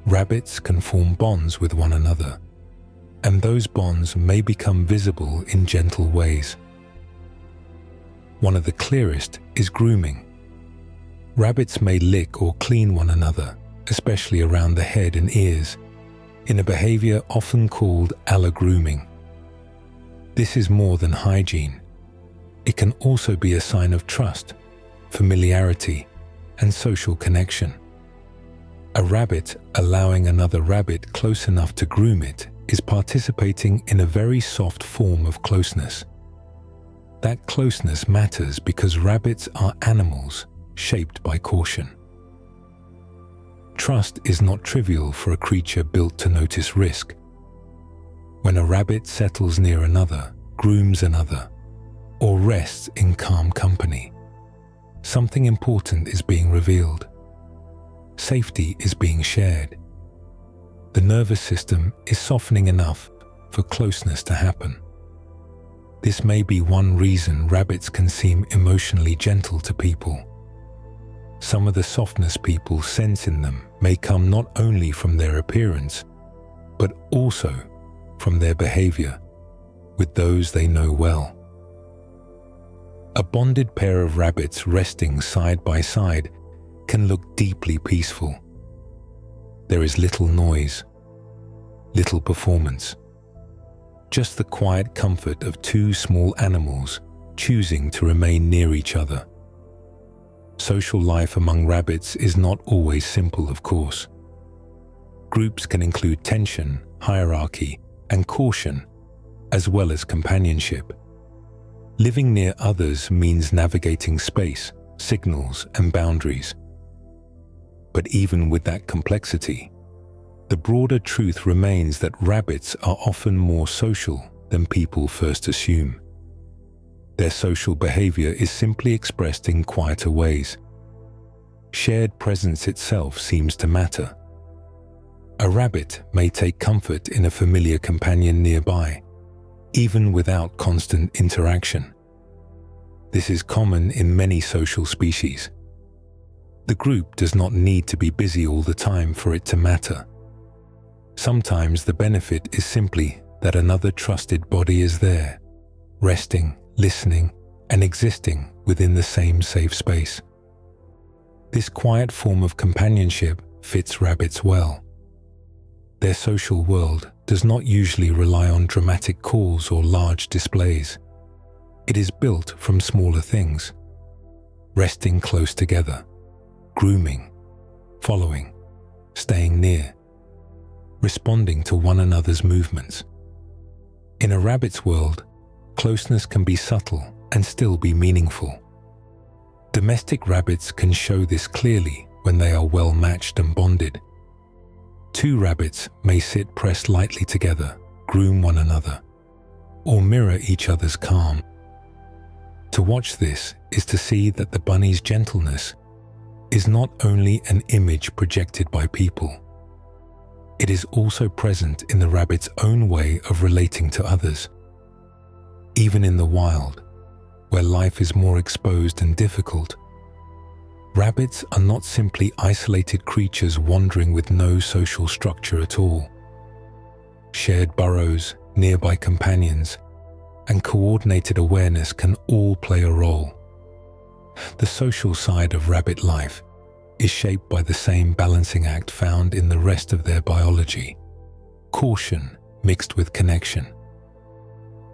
Rabbits can form bonds with one another, and those bonds may become visible in gentle ways. One of the clearest is grooming. Rabbits may lick or clean one another, especially around the head and ears, in a behavior often called allogrooming. This is more than hygiene. It can also be a sign of trust, familiarity, and social connection. A rabbit allowing another rabbit close enough to groom it is participating in a very soft form of closeness. That closeness matters because rabbits are animals shaped by caution. Trust is not trivial for a creature built to notice risk. When a rabbit settles near another, grooms another, or rests in calm company, something important is being revealed. Safety is being shared. The nervous system is softening enough for closeness to happen. This may be one reason rabbits can seem emotionally gentle to people. Some of the softness people sense in them may come not only from their appearance, but also from their behavior with those they know well. A bonded pair of rabbits resting side by side can look deeply peaceful. There is little noise, little performance, just the quiet comfort of two small animals choosing to remain near each other. Social life among rabbits is not always simple, of course. Groups can include tension, hierarchy, and caution, as well as companionship. Living near others means navigating space, signals, and boundaries. But even with that complexity, the broader truth remains that rabbits are often more social than people first assume. Their social behavior is simply expressed in quieter ways. Shared presence itself seems to matter. A rabbit may take comfort in a familiar companion nearby, even without constant interaction. This is common in many social species. The group does not need to be busy all the time for it to matter. Sometimes the benefit is simply that another trusted body is there, resting, listening, and existing within the same safe space. This quiet form of companionship fits rabbits well. Their social world does not usually rely on dramatic calls or large displays. It is built from smaller things: resting close together, grooming, following, staying near, responding to one another's movements. In a rabbit's world, closeness can be subtle and still be meaningful. Domestic rabbits can show this clearly when they are well matched and bonded. Two rabbits may sit pressed lightly together, groom one another, or mirror each other's calm. To watch this is to see that the bunny's gentleness is not only an image projected by people. It is also present in the rabbit's own way of relating to others. Even in the wild, where life is more exposed and difficult, rabbits are not simply isolated creatures wandering with no social structure at all. Shared burrows, nearby companions, and coordinated awareness can all play a role. The social side of rabbit life is shaped by the same balancing act found in the rest of their biology: caution mixed with connection,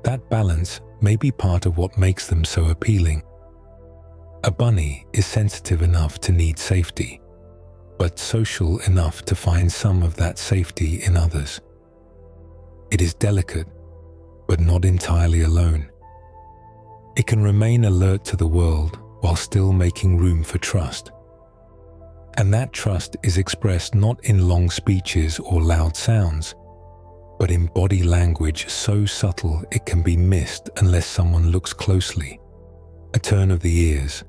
That balance may be part of what makes them so appealing. A bunny is sensitive enough to need safety, but social enough to find some of that safety in others. It is delicate, but not entirely alone. It can remain alert to the world while still making room for trust. And that trust is expressed not in long speeches or loud sounds, but in body language so subtle it can be missed unless someone looks closely. A turn of the ears,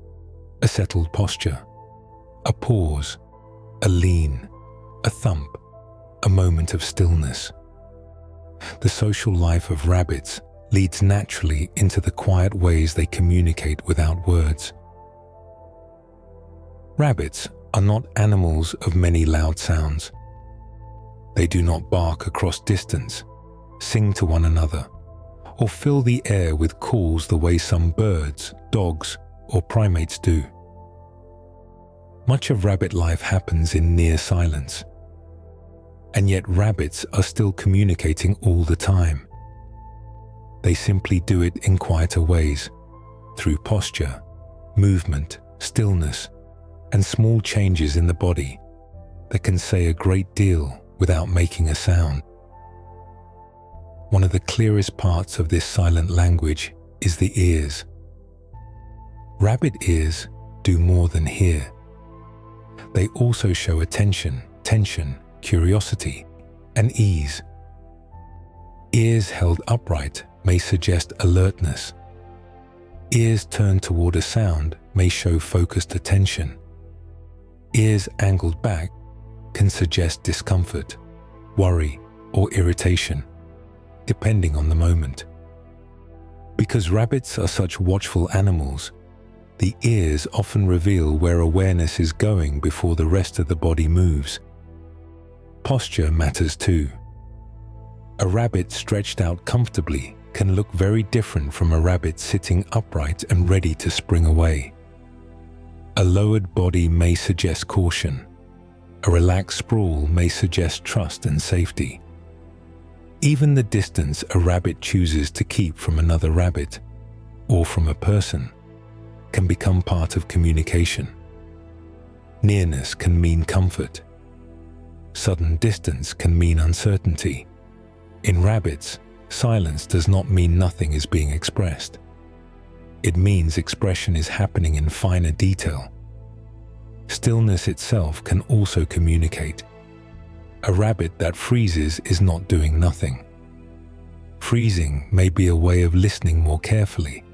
a settled posture, a pause, a lean, a thump, a moment of stillness. The social life of rabbits leads naturally into the quiet ways they communicate without words. Rabbits are not animals of many loud sounds. They do not bark across distance, sing to one another, or fill the air with calls the way some birds, dogs, or primates do. Much of rabbit life happens in near silence. And yet rabbits are still communicating all the time. They simply do it in quieter ways, through posture, movement, stillness, and small changes in the body that can say a great deal without making a sound. One of the clearest parts of this silent language is the ears. Rabbit ears do more than hear. They also show attention, tension, curiosity, and ease. Ears held upright may suggest alertness. Ears turned toward a sound may show focused attention. Ears angled back can suggest discomfort, worry, or irritation, depending on the moment. Because rabbits are such watchful animals, the ears often reveal where awareness is going before the rest of the body moves. Posture matters too. A rabbit stretched out comfortably can look very different from a rabbit sitting upright and ready to spring away. A lowered body may suggest caution. A relaxed sprawl may suggest trust and safety. Even the distance a rabbit chooses to keep from another rabbit, or from a person, can become part of communication. Nearness can mean comfort. Sudden distance can mean uncertainty. In rabbits, silence does not mean nothing is being expressed. It means expression is happening in finer detail. Stillness itself can also communicate. A rabbit that freezes is not doing nothing. Freezing may be a way of listening more carefully,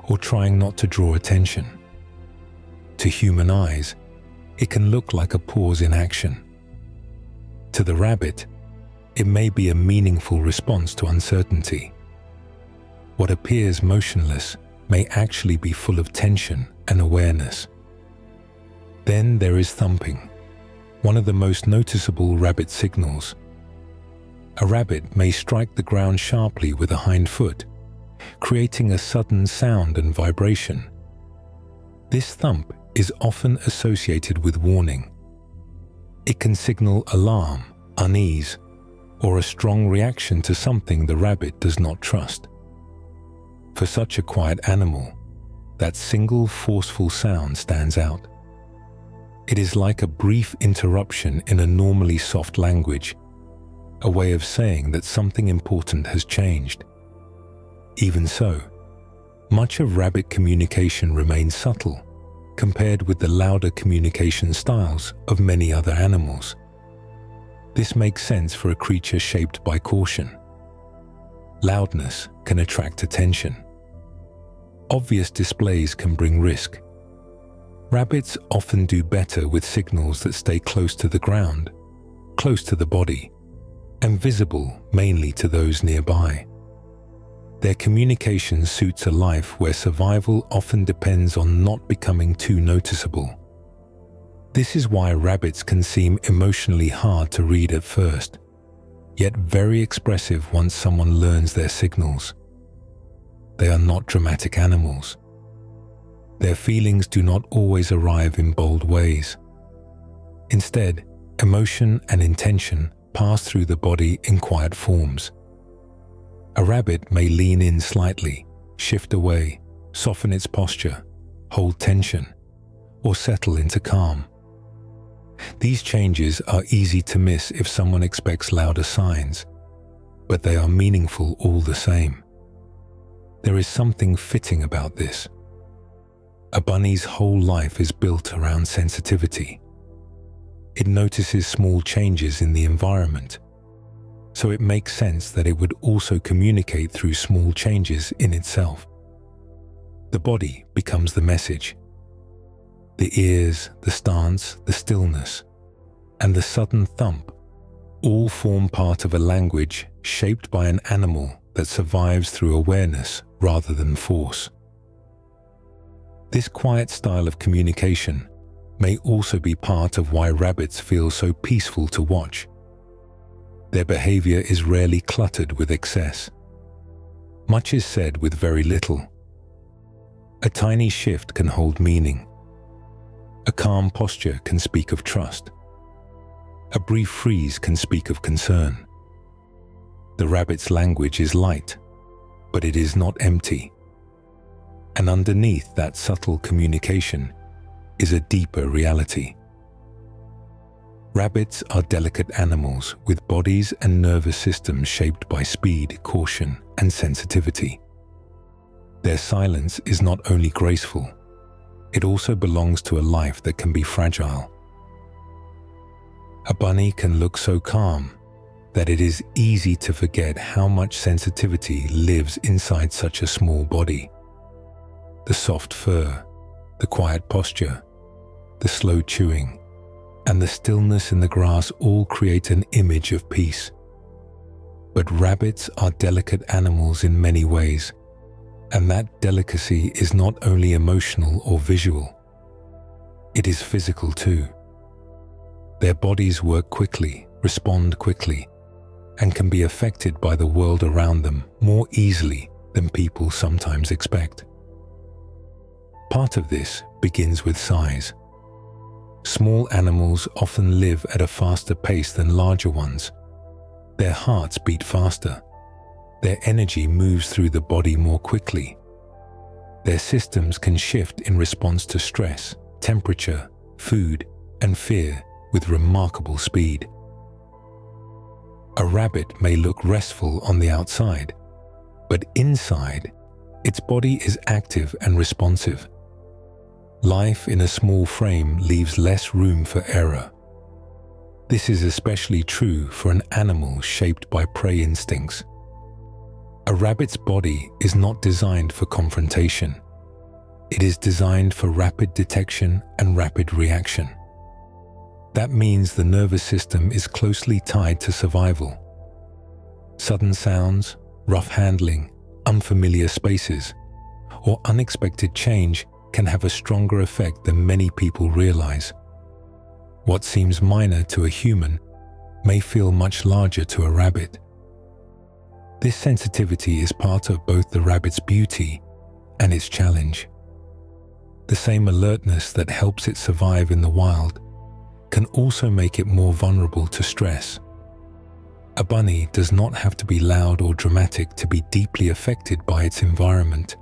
or trying not to draw attention. To human eyes, it can look like a pause in action. To the rabbit, it may be a meaningful response to uncertainty. What appears motionless may actually be full of tension and awareness. Then there is thumping, one of the most noticeable rabbit signals. A rabbit may strike the ground sharply with a hind foot, creating a sudden sound and vibration. This thump is often associated with warning. It can signal alarm, unease, or a strong reaction to something the rabbit does not trust. For such a quiet animal, that single forceful sound stands out. It is like a brief interruption in a normally soft language, a way of saying that something important has changed. Even so, much of rabbit communication remains subtle compared with the louder communication styles of many other animals. This makes sense for a creature shaped by caution. Loudness can attract attention. Obvious displays can bring risk. Rabbits often do better with signals that stay close to the ground, close to the body, and visible mainly to those nearby. Their communication suits a life where survival often depends on not becoming too noticeable. This is why rabbits can seem emotionally hard to read at first, yet very expressive once someone learns their signals. They are not dramatic animals. Their feelings do not always arrive in bold ways. Instead, emotion and intention pass through the body in quiet forms. A rabbit may lean in slightly, shift away, soften its posture, hold tension, or settle into calm. These changes are easy to miss if someone expects louder signs, but they are meaningful all the same. There is something fitting about this. A bunny's whole life is built around sensitivity. It notices small changes in the environment, so it makes sense that it would also communicate through small changes in itself. The body becomes the message. The ears, the stance, the stillness, and the sudden thump all form part of a language shaped by an animal that survives through awareness rather than force. This quiet style of communication may also be part of why rabbits feel so peaceful to watch. Their behavior is rarely cluttered with excess. Much is said with very little. A tiny shift can hold meaning. A calm posture can speak of trust. A brief freeze can speak of concern. The rabbit's language is light, but it is not empty. And underneath that subtle communication is a deeper reality. Rabbits are delicate animals with bodies and nervous systems shaped by speed, caution, and sensitivity. Their silence is not only graceful, it also belongs to a life that can be fragile. A bunny can look so calm that it is easy to forget how much sensitivity lives inside such a small body. The soft fur, the quiet posture, the slow chewing, and the stillness in the grass all create an image of peace. But rabbits are delicate animals in many ways, and that delicacy is not only emotional or visual, it is physical too. Their bodies work quickly, respond quickly, and can be affected by the world around them more easily than people sometimes expect. Part of this begins with size. Small animals often live at a faster pace than larger ones. Their hearts beat faster. Their energy moves through the body more quickly. Their systems can shift in response to stress, temperature, food, and fear with remarkable speed. A rabbit may look restful on the outside, but inside, its body is active and responsive. Life in a small frame leaves less room for error. This is especially true for an animal shaped by prey instincts. A rabbit's body is not designed for confrontation. It is designed for rapid detection and rapid reaction. That means the nervous system is closely tied to survival. Sudden sounds, rough handling, unfamiliar spaces, or unexpected change can have a stronger effect than many people realize. What seems minor to a human may feel much larger to a rabbit. This sensitivity is part of both the rabbit's beauty and its challenge. The same alertness that helps it survive in the wild can also make it more vulnerable to stress. A bunny does not have to be loud or dramatic to be deeply affected by its environment.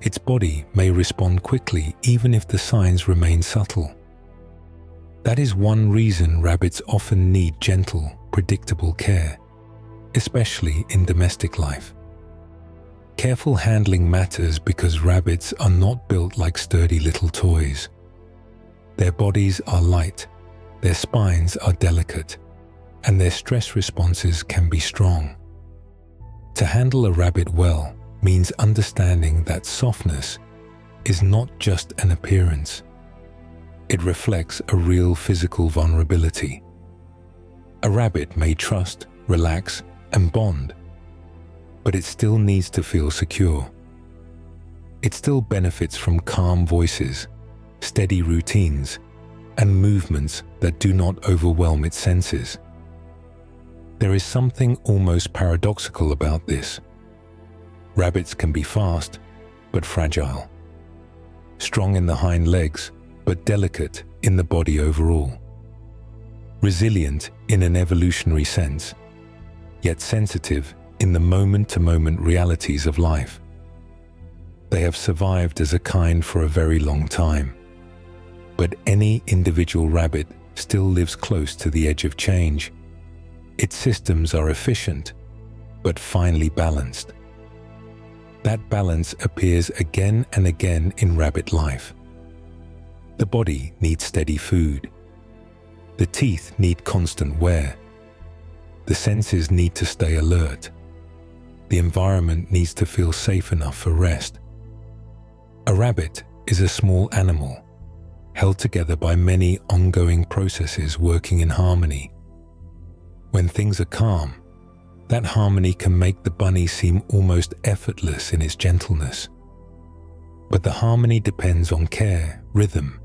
Its body may respond quickly even if the signs remain subtle. That is one reason rabbits often need gentle, predictable care, especially in domestic life. Careful handling matters because rabbits are not built like sturdy little toys. Their bodies are light, their spines are delicate, and their stress responses can be strong. To handle a rabbit well means understanding that softness is not just an appearance. It reflects a real physical vulnerability. A rabbit may trust, relax, and bond, but it still needs to feel secure. It still benefits from calm voices, steady routines, and movements that do not overwhelm its senses. There is something almost paradoxical about this. Rabbits can be fast, but fragile. Strong in the hind legs, but delicate in the body overall. Resilient in an evolutionary sense, yet sensitive in the moment-to-moment realities of life. They have survived as a kind for a very long time, but any individual rabbit still lives close to the edge of change. Its systems are efficient, but finely balanced. That balance appears again and again in rabbit life. The body needs steady food. The teeth need constant wear. The senses need to stay alert. The environment needs to feel safe enough for rest. A rabbit is a small animal, held together by many ongoing processes working in harmony. When things are calm, that harmony can make the bunny seem almost effortless in its gentleness. But the harmony depends on care, rhythm,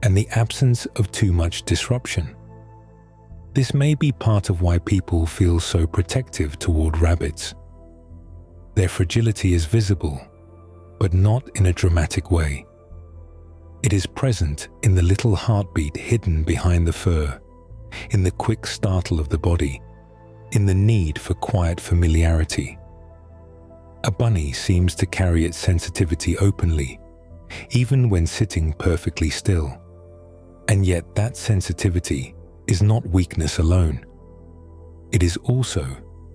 and the absence of too much disruption. This may be part of why people feel so protective toward rabbits. Their fragility is visible, but not in a dramatic way. It is present in the little heartbeat hidden behind the fur, in the quick startle of the body, in the need for quiet familiarity. A bunny seems to carry its sensitivity openly, even when sitting perfectly still. And yet that sensitivity is not weakness alone. It is also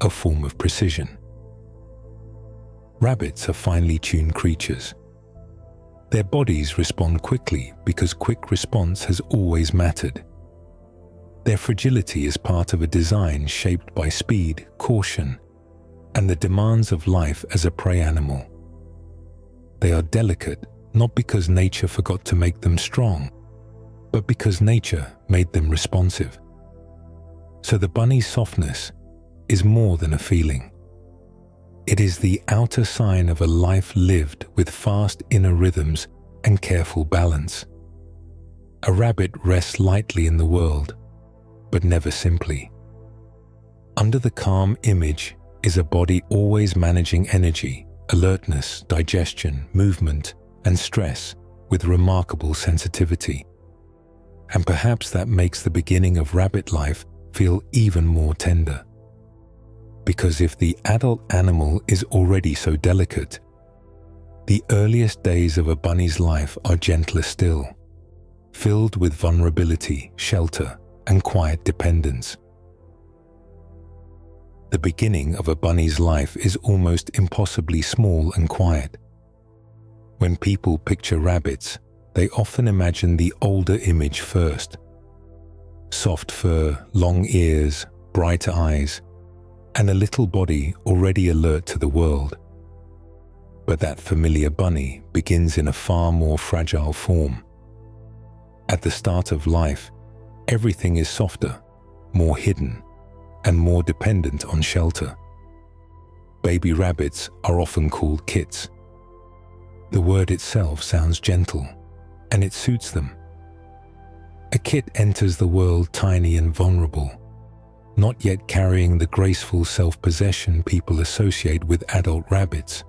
a form of precision. Rabbits are finely tuned creatures. Their bodies respond quickly because quick response has always mattered. Their fragility is part of a design shaped by speed, caution, and the demands of life as a prey animal. They are delicate not because nature forgot to make them strong, but because nature made them responsive. So the bunny's softness is more than a feeling. It is the outer sign of a life lived with fast inner rhythms and careful balance. A rabbit rests lightly in the world, but never simply. Under the calm image is a body always managing energy, alertness, digestion, movement, and stress with remarkable sensitivity. And perhaps that makes the beginning of rabbit life feel even more tender. Because if the adult animal is already so delicate, the earliest days of a bunny's life are gentler still, filled with vulnerability, shelter, and quiet dependence. The beginning of a bunny's life is almost impossibly small and quiet. When people picture rabbits, they often imagine the older image first. Soft fur, long ears, bright eyes, and a little body already alert to the world. But that familiar bunny begins in a far more fragile form. At the start of life, everything is softer, more hidden, and more dependent on shelter. Baby rabbits are often called kits. The word itself sounds gentle, and it suits them. A kit enters the world tiny and vulnerable, not yet carrying the graceful self-possession people associate with adult rabbits.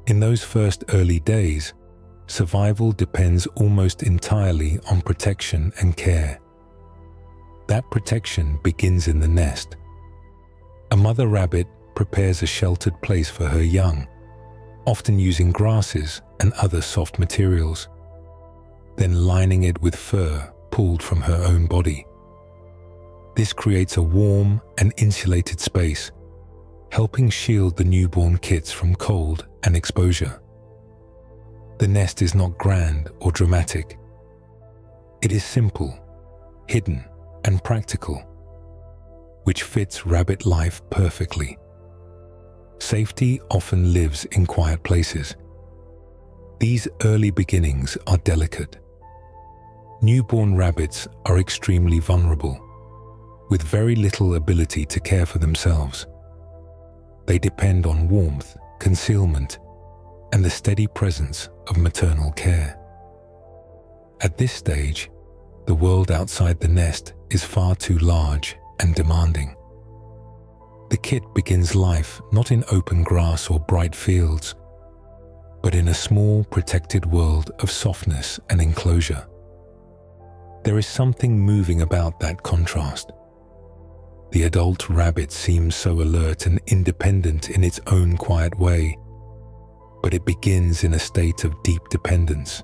In those first early days, survival depends almost entirely on protection and care. That protection begins in the nest. A mother rabbit prepares a sheltered place for her young, often using grasses and other soft materials, then lining it with fur pulled from her own body. This creates a warm and insulated space, helping shield the newborn kits from cold and exposure. The nest is not grand or dramatic. It is simple, hidden, and practical, which fits rabbit life perfectly. Safety often lives in quiet places. These early beginnings are delicate. Newborn rabbits are extremely vulnerable, with very little ability to care for themselves. They depend on warmth, concealment, and the steady presence of maternal care. At this stage, the world outside the nest is far too large and demanding. The kit begins life not in open grass or bright fields, but in a small, protected world of softness and enclosure. There is something moving about that contrast. The adult rabbit seems so alert and independent in its own quiet way, but it begins in a state of deep dependence.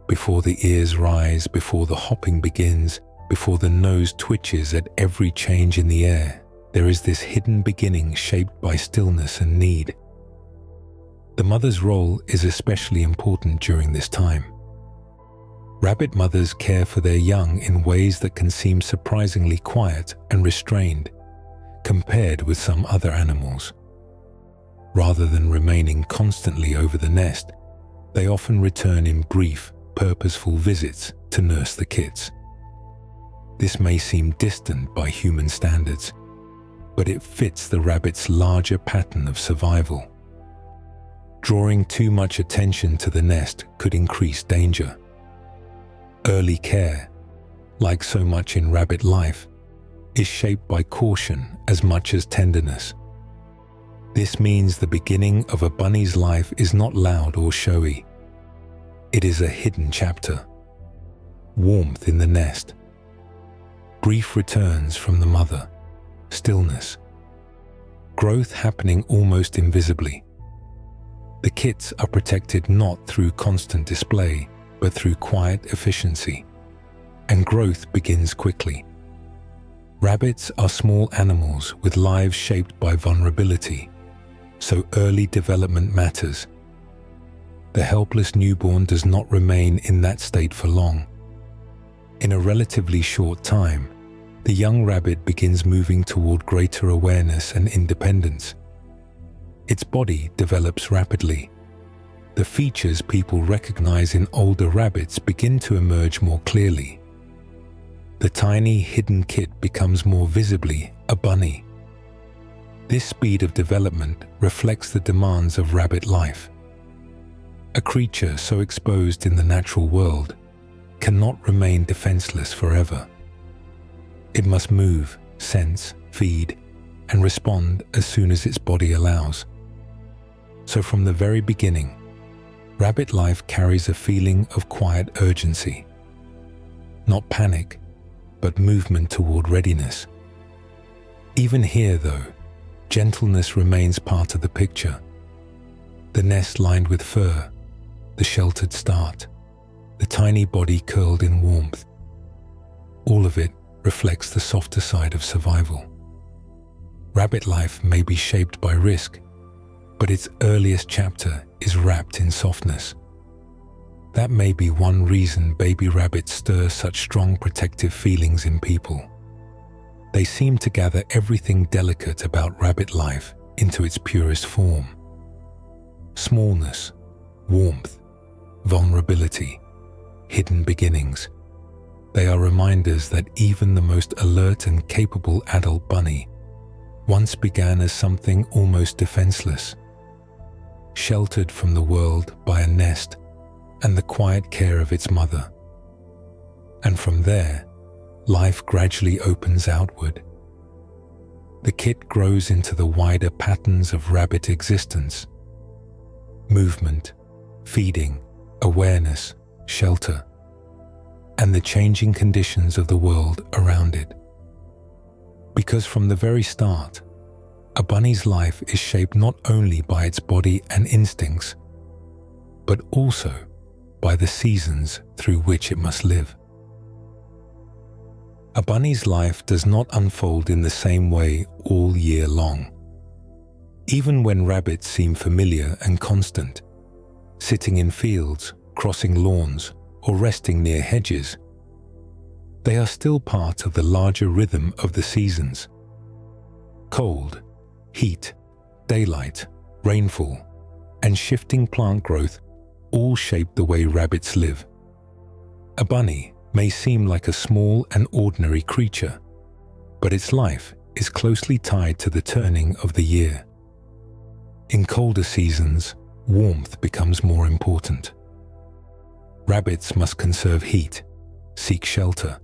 Before the ears rise, before the hopping begins, before the nose twitches at every change in the air, there is this hidden beginning shaped by stillness and need. The mother's role is especially important during this time. Rabbit mothers care for their young in ways that can seem surprisingly quiet and restrained compared with some other animals. Rather than remaining constantly over the nest, they often return in brief, purposeful visits to nurse the kits. This may seem distant by human standards, but it fits the rabbit's larger pattern of survival. Drawing too much attention to the nest could increase danger. Early care, like so much in rabbit life, is shaped by caution as much as tenderness. This means the beginning of a bunny's life is not loud or showy. It is a hidden chapter. Warmth in the nest. Brief returns from the mother. Stillness. Growth happening almost invisibly. The kits are protected not through constant display, but through quiet efficiency, and growth begins quickly. Rabbits are small animals with lives shaped by vulnerability, so early development matters. The helpless newborn does not remain in that state for long. In a relatively short time, the young rabbit begins moving toward greater awareness and independence. Its body develops rapidly. The features people recognize in older rabbits begin to emerge more clearly. The tiny hidden kit becomes more visibly a bunny. This speed of development reflects the demands of rabbit life. A creature so exposed in the natural world cannot remain defenseless forever. It must move, sense, feed, and respond as soon as its body allows. So from the very beginning, rabbit life carries a feeling of quiet urgency. Not panic, but movement toward readiness. Even here, though, gentleness remains part of the picture. The nest lined with fur, the sheltered start, the tiny body curled in warmth. All of it reflects the softer side of survival. Rabbit life may be shaped by risk, but its earliest chapter is wrapped in softness. That may be one reason baby rabbits stir such strong protective feelings in people. They seem to gather everything delicate about rabbit life into its purest form. Smallness, warmth, vulnerability, hidden beginnings. They are reminders that even the most alert and capable adult bunny once began as something almost defenseless, sheltered from the world by a nest and the quiet care of its mother. And from there, life gradually opens outward. The kit grows into the wider patterns of rabbit existence. Movement, feeding, awareness, shelter, and the changing conditions of the world around it. Because from the very start, a bunny's life is shaped not only by its body and instincts, but also by the seasons through which it must live. A bunny's life does not unfold in the same way all year long. Even when rabbits seem familiar and constant, sitting in fields, crossing lawns, or resting near hedges, they are still part of the larger rhythm of the seasons. Cold, heat, daylight, rainfall, and shifting plant growth all shape the way rabbits live. A bunny may seem like a small and ordinary creature, but its life is closely tied to the turning of the year. In colder seasons, warmth becomes more important. Rabbits must conserve heat, seek shelter,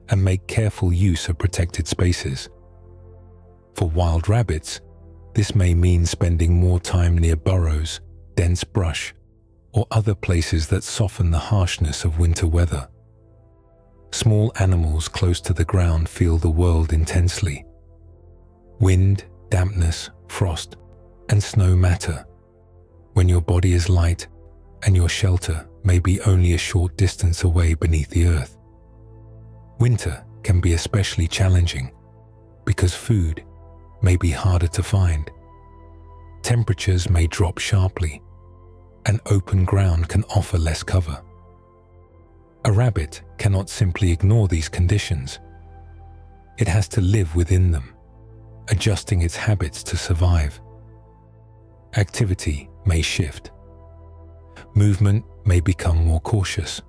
and make careful use of protected spaces. For wild rabbits, this may mean spending more time near burrows, dense brush, or other places that soften the harshness of winter weather. small animals close to the ground feel the world intensely. Wind, dampness, frost, and snow matter when your body is light and your shelter may be only a short distance away beneath the earth. Winter can be especially challenging because food may be harder to find. Temperatures may drop sharply, and open ground can offer less cover. A rabbit cannot simply ignore these conditions. It has to live within them, adjusting its habits to survive. Activity may shift. Movement may become more cautious.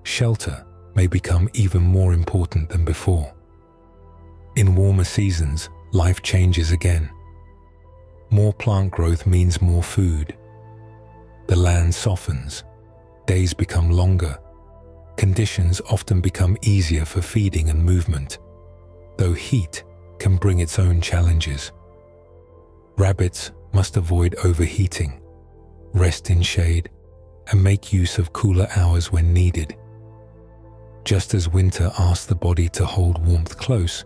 Shelter may become even more important than before. In warmer seasons, life changes again. More plant growth means more food. The land softens. Days become longer. Conditions often become easier for feeding and movement, though heat can bring its own challenges. Rabbits must avoid overheating, rest in shade, and make use of cooler hours when needed. Just as winter asks the body to hold warmth close,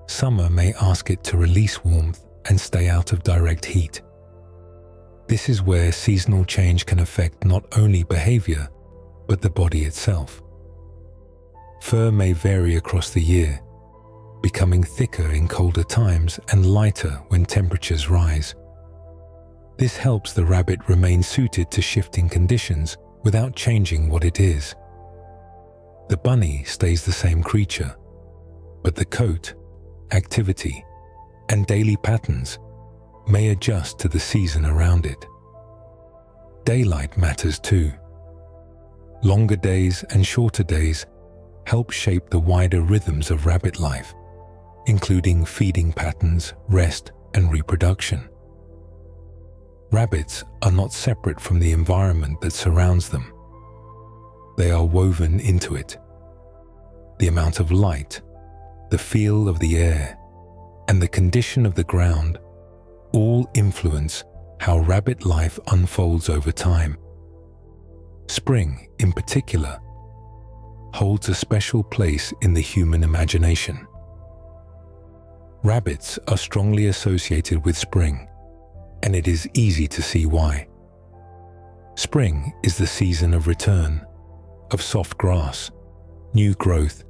summer may ask it to release warmth and stay out of direct heat. This is where seasonal change can affect not only behavior, but the body itself. Fur may vary across the year, becoming thicker in colder times and lighter when temperatures rise. This helps the rabbit remain suited to shifting conditions without changing what it is. The bunny stays the same creature, but the coat, activity, and daily patterns may adjust to the season around it. Daylight matters too. Longer days and shorter days help shape the wider rhythms of rabbit life, including feeding patterns, rest, and reproduction. Rabbits are not separate from the environment that surrounds them. They are woven into it. The amount of light, the feel of the air, and the condition of the ground all influence how rabbit life unfolds over time. Spring, in particular, holds a special place in the human imagination. Rabbits are strongly associated with spring, and it is easy to see why. Spring is the season of return, of soft grass, new growth,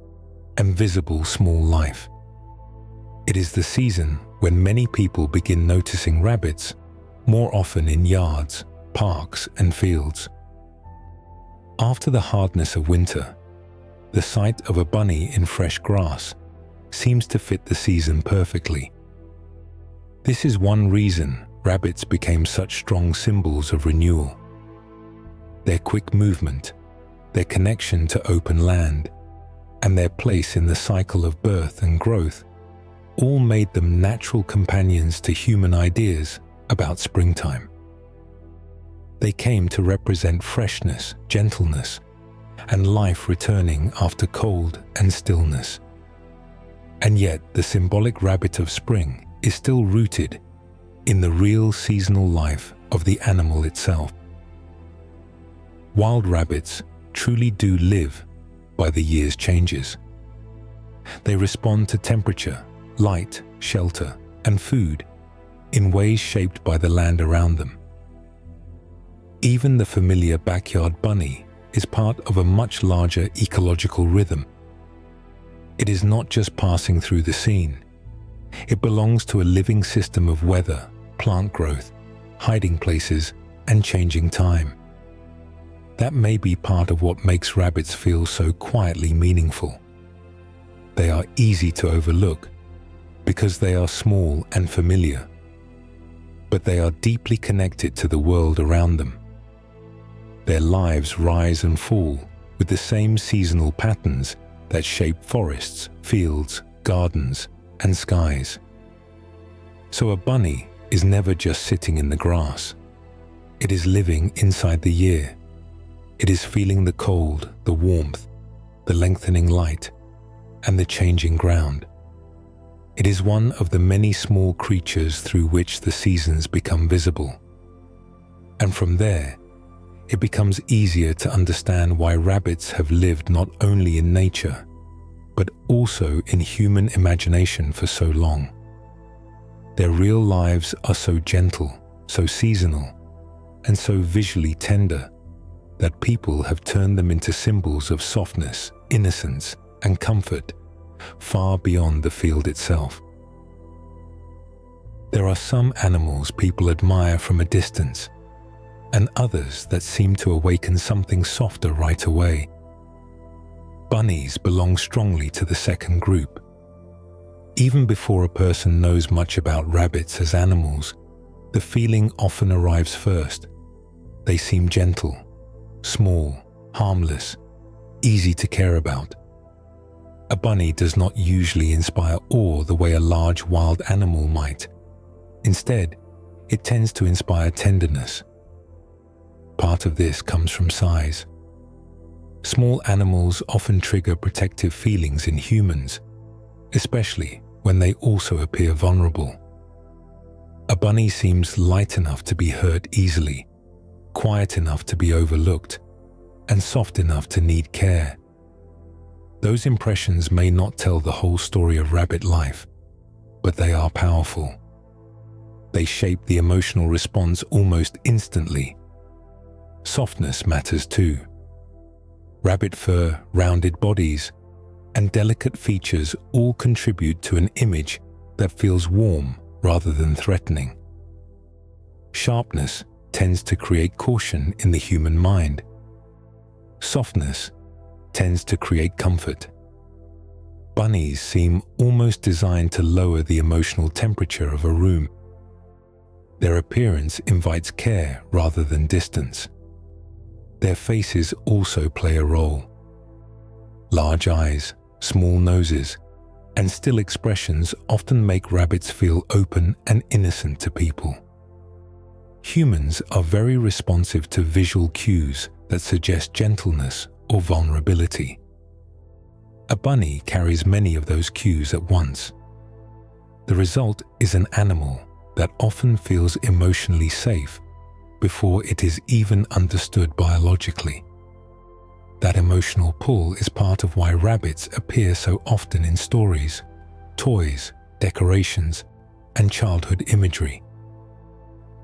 and visible small life. It is the season when many people begin noticing rabbits more often in yards, parks, and fields. After the hardness of winter, the sight of a bunny in fresh grass seems to fit the season perfectly. This is one reason rabbits became such strong symbols of renewal. Their quick movement, their connection to open land, and their place in the cycle of birth and growth all made them natural companions to human ideas about springtime. They came to represent freshness, gentleness, and life returning after cold and stillness. And yet the symbolic rabbit of spring is still rooted in the real seasonal life of the animal itself. Wild rabbits truly do live by the year's changes. They respond to temperature, light, shelter, and food in ways shaped by the land around them. Even the familiar backyard bunny is part of a much larger ecological rhythm. It is not just passing through the scene. It belongs to a living system of weather, plant growth, hiding places, and changing time. That may be part of what makes rabbits feel so quietly meaningful. They are easy to overlook because they are small and familiar, but they are deeply connected to the world around them. Their lives rise and fall with the same seasonal patterns that shape forests, fields, gardens, and skies. So a bunny is never just sitting in the grass. It is living inside the year. It is feeling the cold, the warmth, the lengthening light, and the changing ground. It is one of the many small creatures through which the seasons become visible. And from there, it becomes easier to understand why rabbits have lived not only in nature, but also in human imagination for so long. Their real lives are so gentle, so seasonal, and so visually tender that people have turned them into symbols of softness, innocence, and comfort, far beyond the field itself. There are some animals people admire from a distance, and others that seem to awaken something softer right away. Bunnies belong strongly to the second group. Even before a person knows much about rabbits as animals, the feeling often arrives first. They seem gentle, small, harmless, easy to care about. A bunny does not usually inspire awe the way a large wild animal might. Instead, it tends to inspire tenderness. Part of this comes from size. Small animals often trigger protective feelings in humans, especially when they also appear vulnerable. A bunny seems light enough to be hurt easily, quiet enough to be overlooked, and soft enough to need care. Those impressions may not tell the whole story of rabbit life, but they are powerful. They shape the emotional response almost instantly. Softness matters too. Rabbit fur, rounded bodies, and delicate features all contribute to an image that feels warm rather than threatening. Sharpness tends to create caution in the human mind. Softness tends to create comfort. Bunnies seem almost designed to lower the emotional temperature of a room. Their appearance invites care rather than distance. Their faces also play a role. Large eyes, small noses, and still expressions often make rabbits feel open and innocent to people. Humans are very responsive to visual cues that suggest gentleness or vulnerability. A bunny carries many of those cues at once. The result is an animal that often feels emotionally safe before it is even understood biologically. That emotional pull is part of why rabbits appear so often in stories, toys, decorations, and childhood imagery.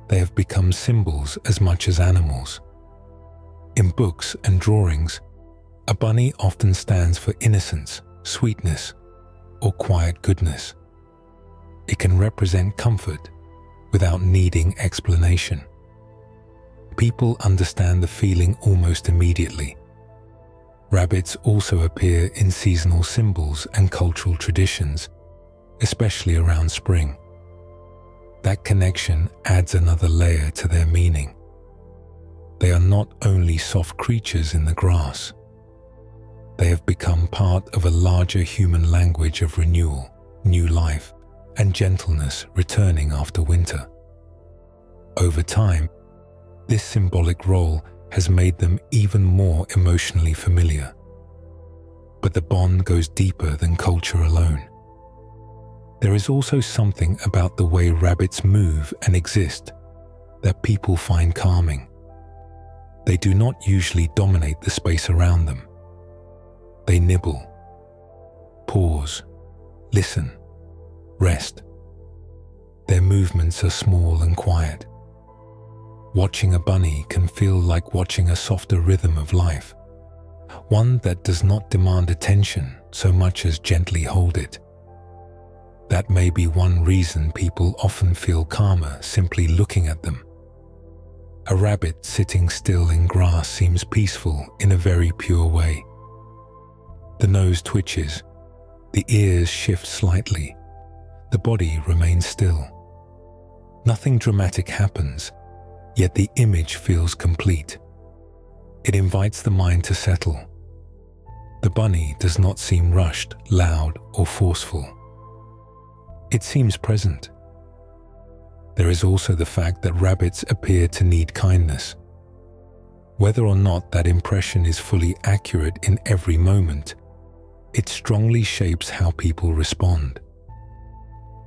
They have become symbols as much as animals. In books and drawings, a bunny often stands for innocence, sweetness, or quiet goodness. It can represent comfort without needing explanation. People understand the feeling almost immediately. Rabbits also appear in seasonal symbols and cultural traditions, especially around spring. That connection adds another layer to their meaning. They are not only soft creatures in the grass. They have become part of a larger human language of renewal, new life, and gentleness returning after winter. Over time, this symbolic role has made them even more emotionally familiar. But the bond goes deeper than culture alone. There is also something about the way rabbits move and exist that people find calming. They do not usually dominate the space around them. They nibble, pause, listen, rest. Their movements are small and quiet. Watching a bunny can feel like watching a softer rhythm of life, one that does not demand attention so much as gently hold it. That may be one reason people often feel calmer simply looking at them. A rabbit sitting still in grass seems peaceful in a very pure way. The nose twitches, the ears shift slightly, the body remains still. Nothing dramatic happens, yet the image feels complete. It invites the mind to settle. The bunny does not seem rushed, loud, or forceful. It seems present. There is also the fact that rabbits appear to need kindness. Whether or not that impression is fully accurate in every moment, it strongly shapes how people respond.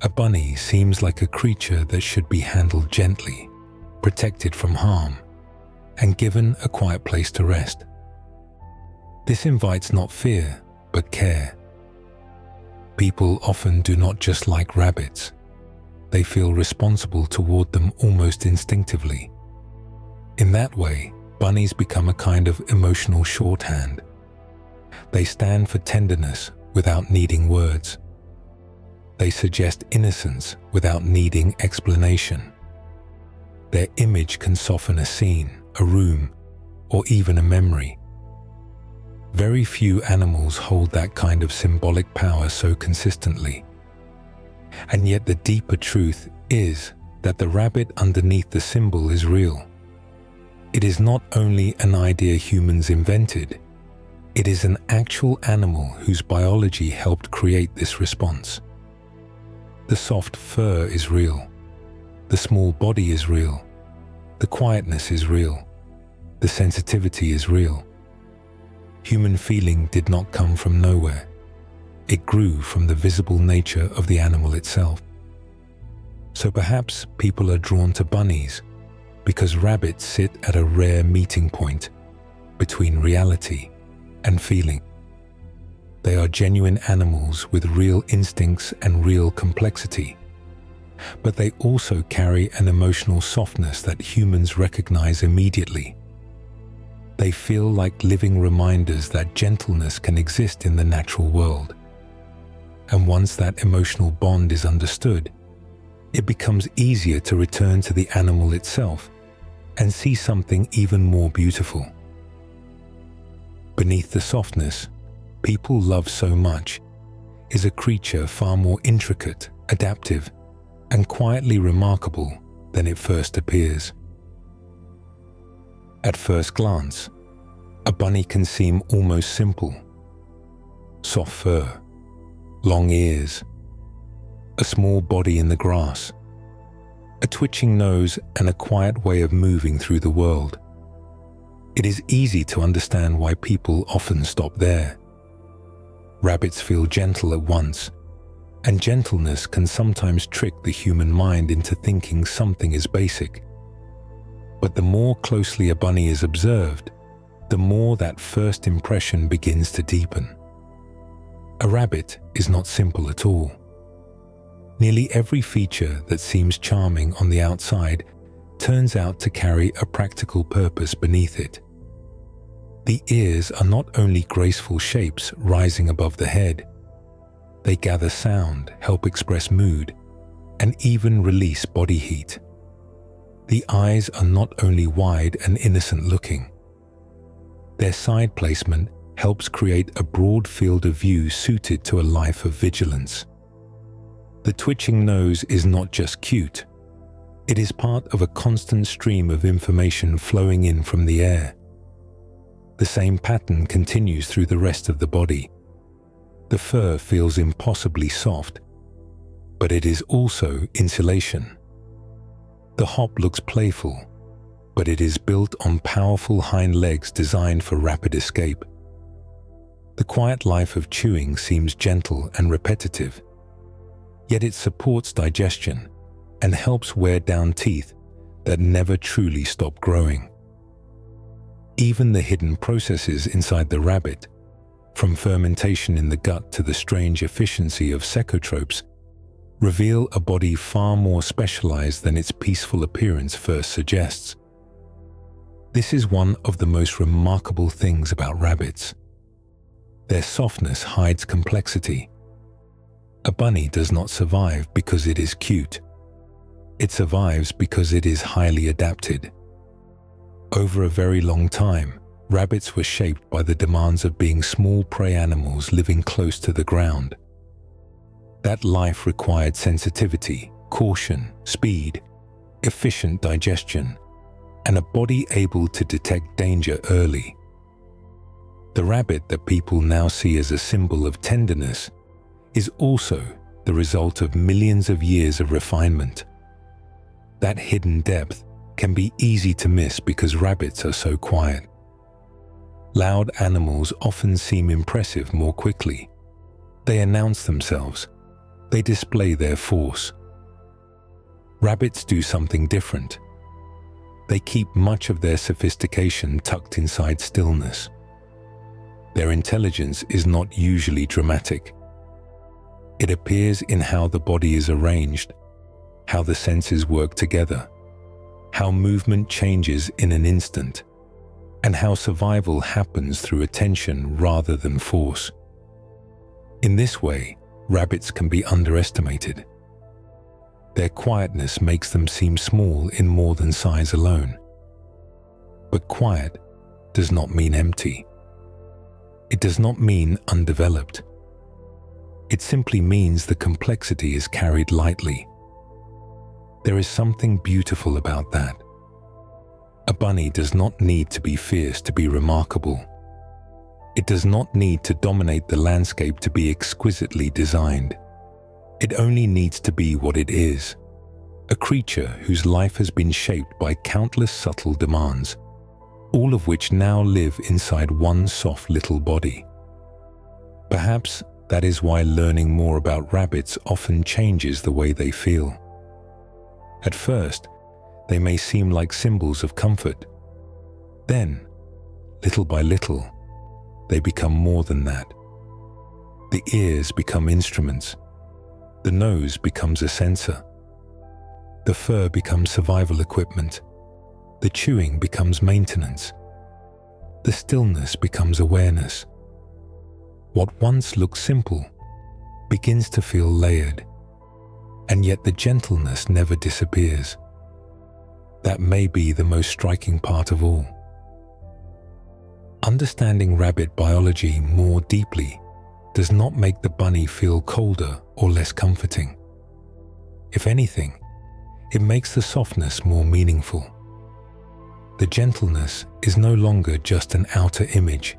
A bunny seems like a creature that should be handled gently, protected from harm, and given a quiet place to rest. This invites not fear, but care. People often do not just like rabbits. They feel responsible toward them almost instinctively. In that way, bunnies become a kind of emotional shorthand. They stand for tenderness without needing words. They suggest innocence without needing explanation. Their image can soften a scene, a room, or even a memory. Very few animals hold that kind of symbolic power so consistently. And yet the deeper truth is that the rabbit underneath the symbol is real. It is not only an idea humans invented, it is an actual animal whose biology helped create this response. The soft fur is real. The small body is real. The quietness is real. The sensitivity is real. Human feeling did not come from nowhere. It grew from the visible nature of the animal itself. So perhaps people are drawn to bunnies because rabbits sit at a rare meeting point between reality and feeling. They are genuine animals with real instincts and real complexity, but they also carry an emotional softness that humans recognize immediately. They feel like living reminders that gentleness can exist in the natural world. And once that emotional bond is understood, it becomes easier to return to the animal itself and see something even more beautiful. Beneath the softness people love so much is a creature far more intricate, adaptive, and quietly remarkable than it first appears. At first glance, a bunny can seem almost simple. Soft fur, long ears, a small body in the grass, a twitching nose, and a quiet way of moving through the world. It is easy to understand why people often stop there. Rabbits feel gentle at once, and gentleness can sometimes trick the human mind into thinking something is basic. But the more closely a bunny is observed, the more that first impression begins to deepen. A rabbit is not simple at all. Nearly every feature that seems charming on the outside turns out to carry a practical purpose beneath it. The ears are not only graceful shapes rising above the head. They gather sound, help express mood, and even release body heat. The eyes are not only wide and innocent looking. Their side placement helps create a broad field of view suited to a life of vigilance. The twitching nose is not just cute. It is part of a constant stream of information flowing in from the air. The same pattern continues through the rest of the body. The fur feels impossibly soft, but it is also insulation. The hop looks playful, but it is built on powerful hind legs designed for rapid escape. The quiet life of chewing seems gentle and repetitive, yet it supports digestion and helps wear down teeth that never truly stop growing. Even the hidden processes inside the rabbit, from fermentation in the gut to the strange efficiency of secotropes, reveal a body far more specialized than its peaceful appearance first suggests. This is one of the most remarkable things about rabbits. Their softness hides complexity. A bunny does not survive because it is cute. It survives because it is highly adapted. Over a very long time, rabbits were shaped by the demands of being small prey animals living close to the ground. That life required sensitivity, caution, speed, efficient digestion, and a body able to detect danger early. The rabbit that people now see as a symbol of tenderness is also the result of millions of years of refinement. That hidden depth can be easy to miss because rabbits are so quiet. Loud animals often seem impressive more quickly. They announce themselves. They display their force. Rabbits do something different. They keep much of their sophistication tucked inside stillness. Their intelligence is not usually dramatic. It appears in how the body is arranged, how the senses work together, how movement changes in an instant, and how survival happens through attention rather than force. In this way, rabbits can be underestimated. Their quietness makes them seem small in more than size alone. But quiet does not mean empty. It does not mean undeveloped. It simply means the complexity is carried lightly. There is something beautiful about that. A bunny does not need to be fierce to be remarkable. It does not need to dominate the landscape to be exquisitely designed. It only needs to be what it is, a creature whose life has been shaped by countless subtle demands, all of which now live inside one soft little body. Perhaps that is why learning more about rabbits often changes the way they feel. At first, they may seem like symbols of comfort. Then, little by little, they become more than that. The ears become instruments. The nose becomes a sensor. The fur becomes survival equipment. The chewing becomes maintenance. The stillness becomes awareness. What once looked simple begins to feel layered, and yet the gentleness never disappears. That may be the most striking part of all. Understanding rabbit biology more deeply does not make the bunny feel colder or less comforting. If anything, it makes the softness more meaningful. The gentleness is no longer just an outer image.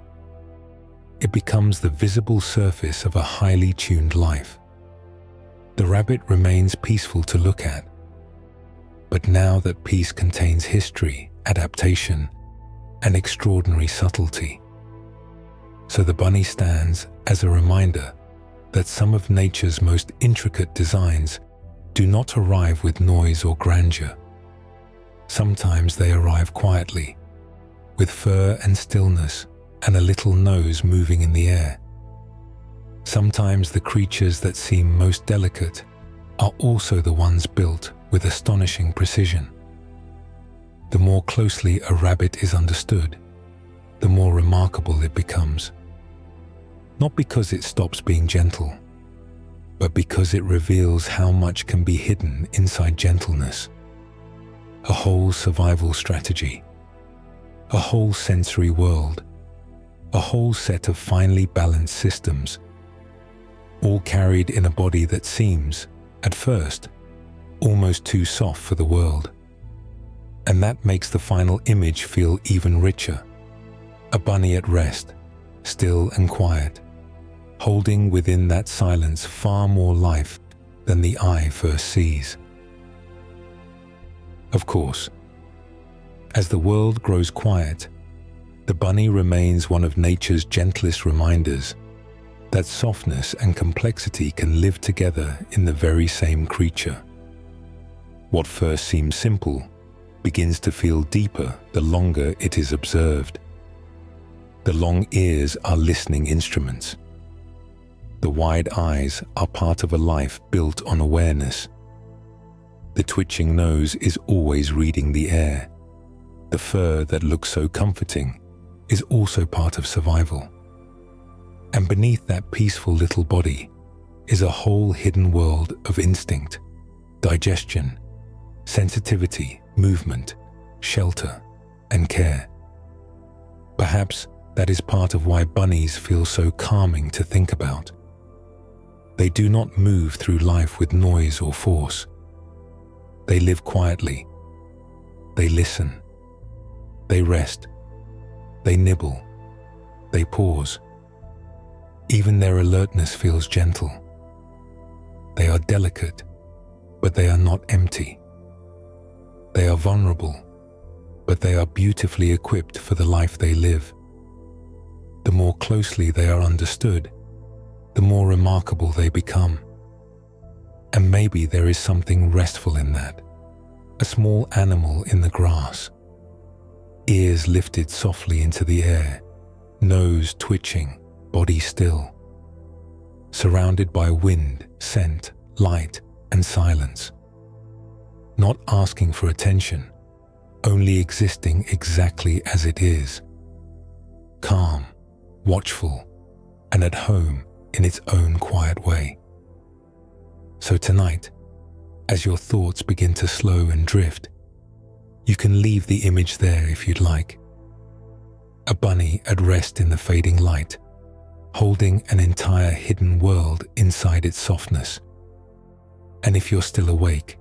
It becomes the visible surface of a highly tuned life. The rabbit remains peaceful to look at. But now that peace contains history, adaptation, and extraordinary subtlety. So the bunny stands as a reminder that some of nature's most intricate designs do not arrive with noise or grandeur. Sometimes they arrive quietly, with fur and stillness and a little nose moving in the air. Sometimes the creatures that seem most delicate are also the ones built with astonishing precision. The more closely a rabbit is understood, the more remarkable it becomes. Not because it stops being gentle, but because it reveals how much can be hidden inside gentleness. A whole survival strategy, a whole sensory world, a whole set of finely balanced systems, all carried in a body that seems, at first, almost too soft for the world. And that makes the final image feel even richer. A bunny at rest, still and quiet, holding within that silence far more life than the eye first sees. Of course, as the world grows quiet, the bunny remains one of nature's gentlest reminders that softness and complexity can live together in the very same creature. What first seems simple begins to feel deeper the longer it is observed. The long ears are listening instruments. The wide eyes are part of a life built on awareness. The twitching nose is always reading the air. The fur that looks so comforting is also part of survival. And beneath that peaceful little body is a whole hidden world of instinct, digestion, sensitivity, movement, shelter, and care. Perhaps that is part of why bunnies feel so calming to think about. They do not move through life with noise or force. They live quietly. They listen. They rest. They nibble. They pause. Even their alertness feels gentle. They are delicate, but they are not empty. They are vulnerable, but they are beautifully equipped for the life they live. The more closely they are understood, the more remarkable they become. And maybe there is something restful in that, a small animal in the grass, ears lifted softly into the air, nose twitching, body still, surrounded by wind, scent, light, and silence. Not asking for attention, only existing exactly as it is. Calm, watchful, and at home in its own quiet way. So tonight, as your thoughts begin to slow and drift, you can leave the image there if you'd like. A bunny at rest in the fading light, holding an entire hidden world inside its softness. And if you're still awake,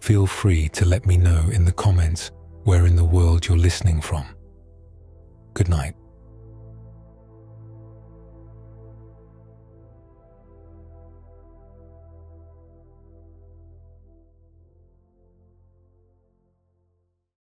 feel free to let me know in the comments where in the world you're listening from. Good night.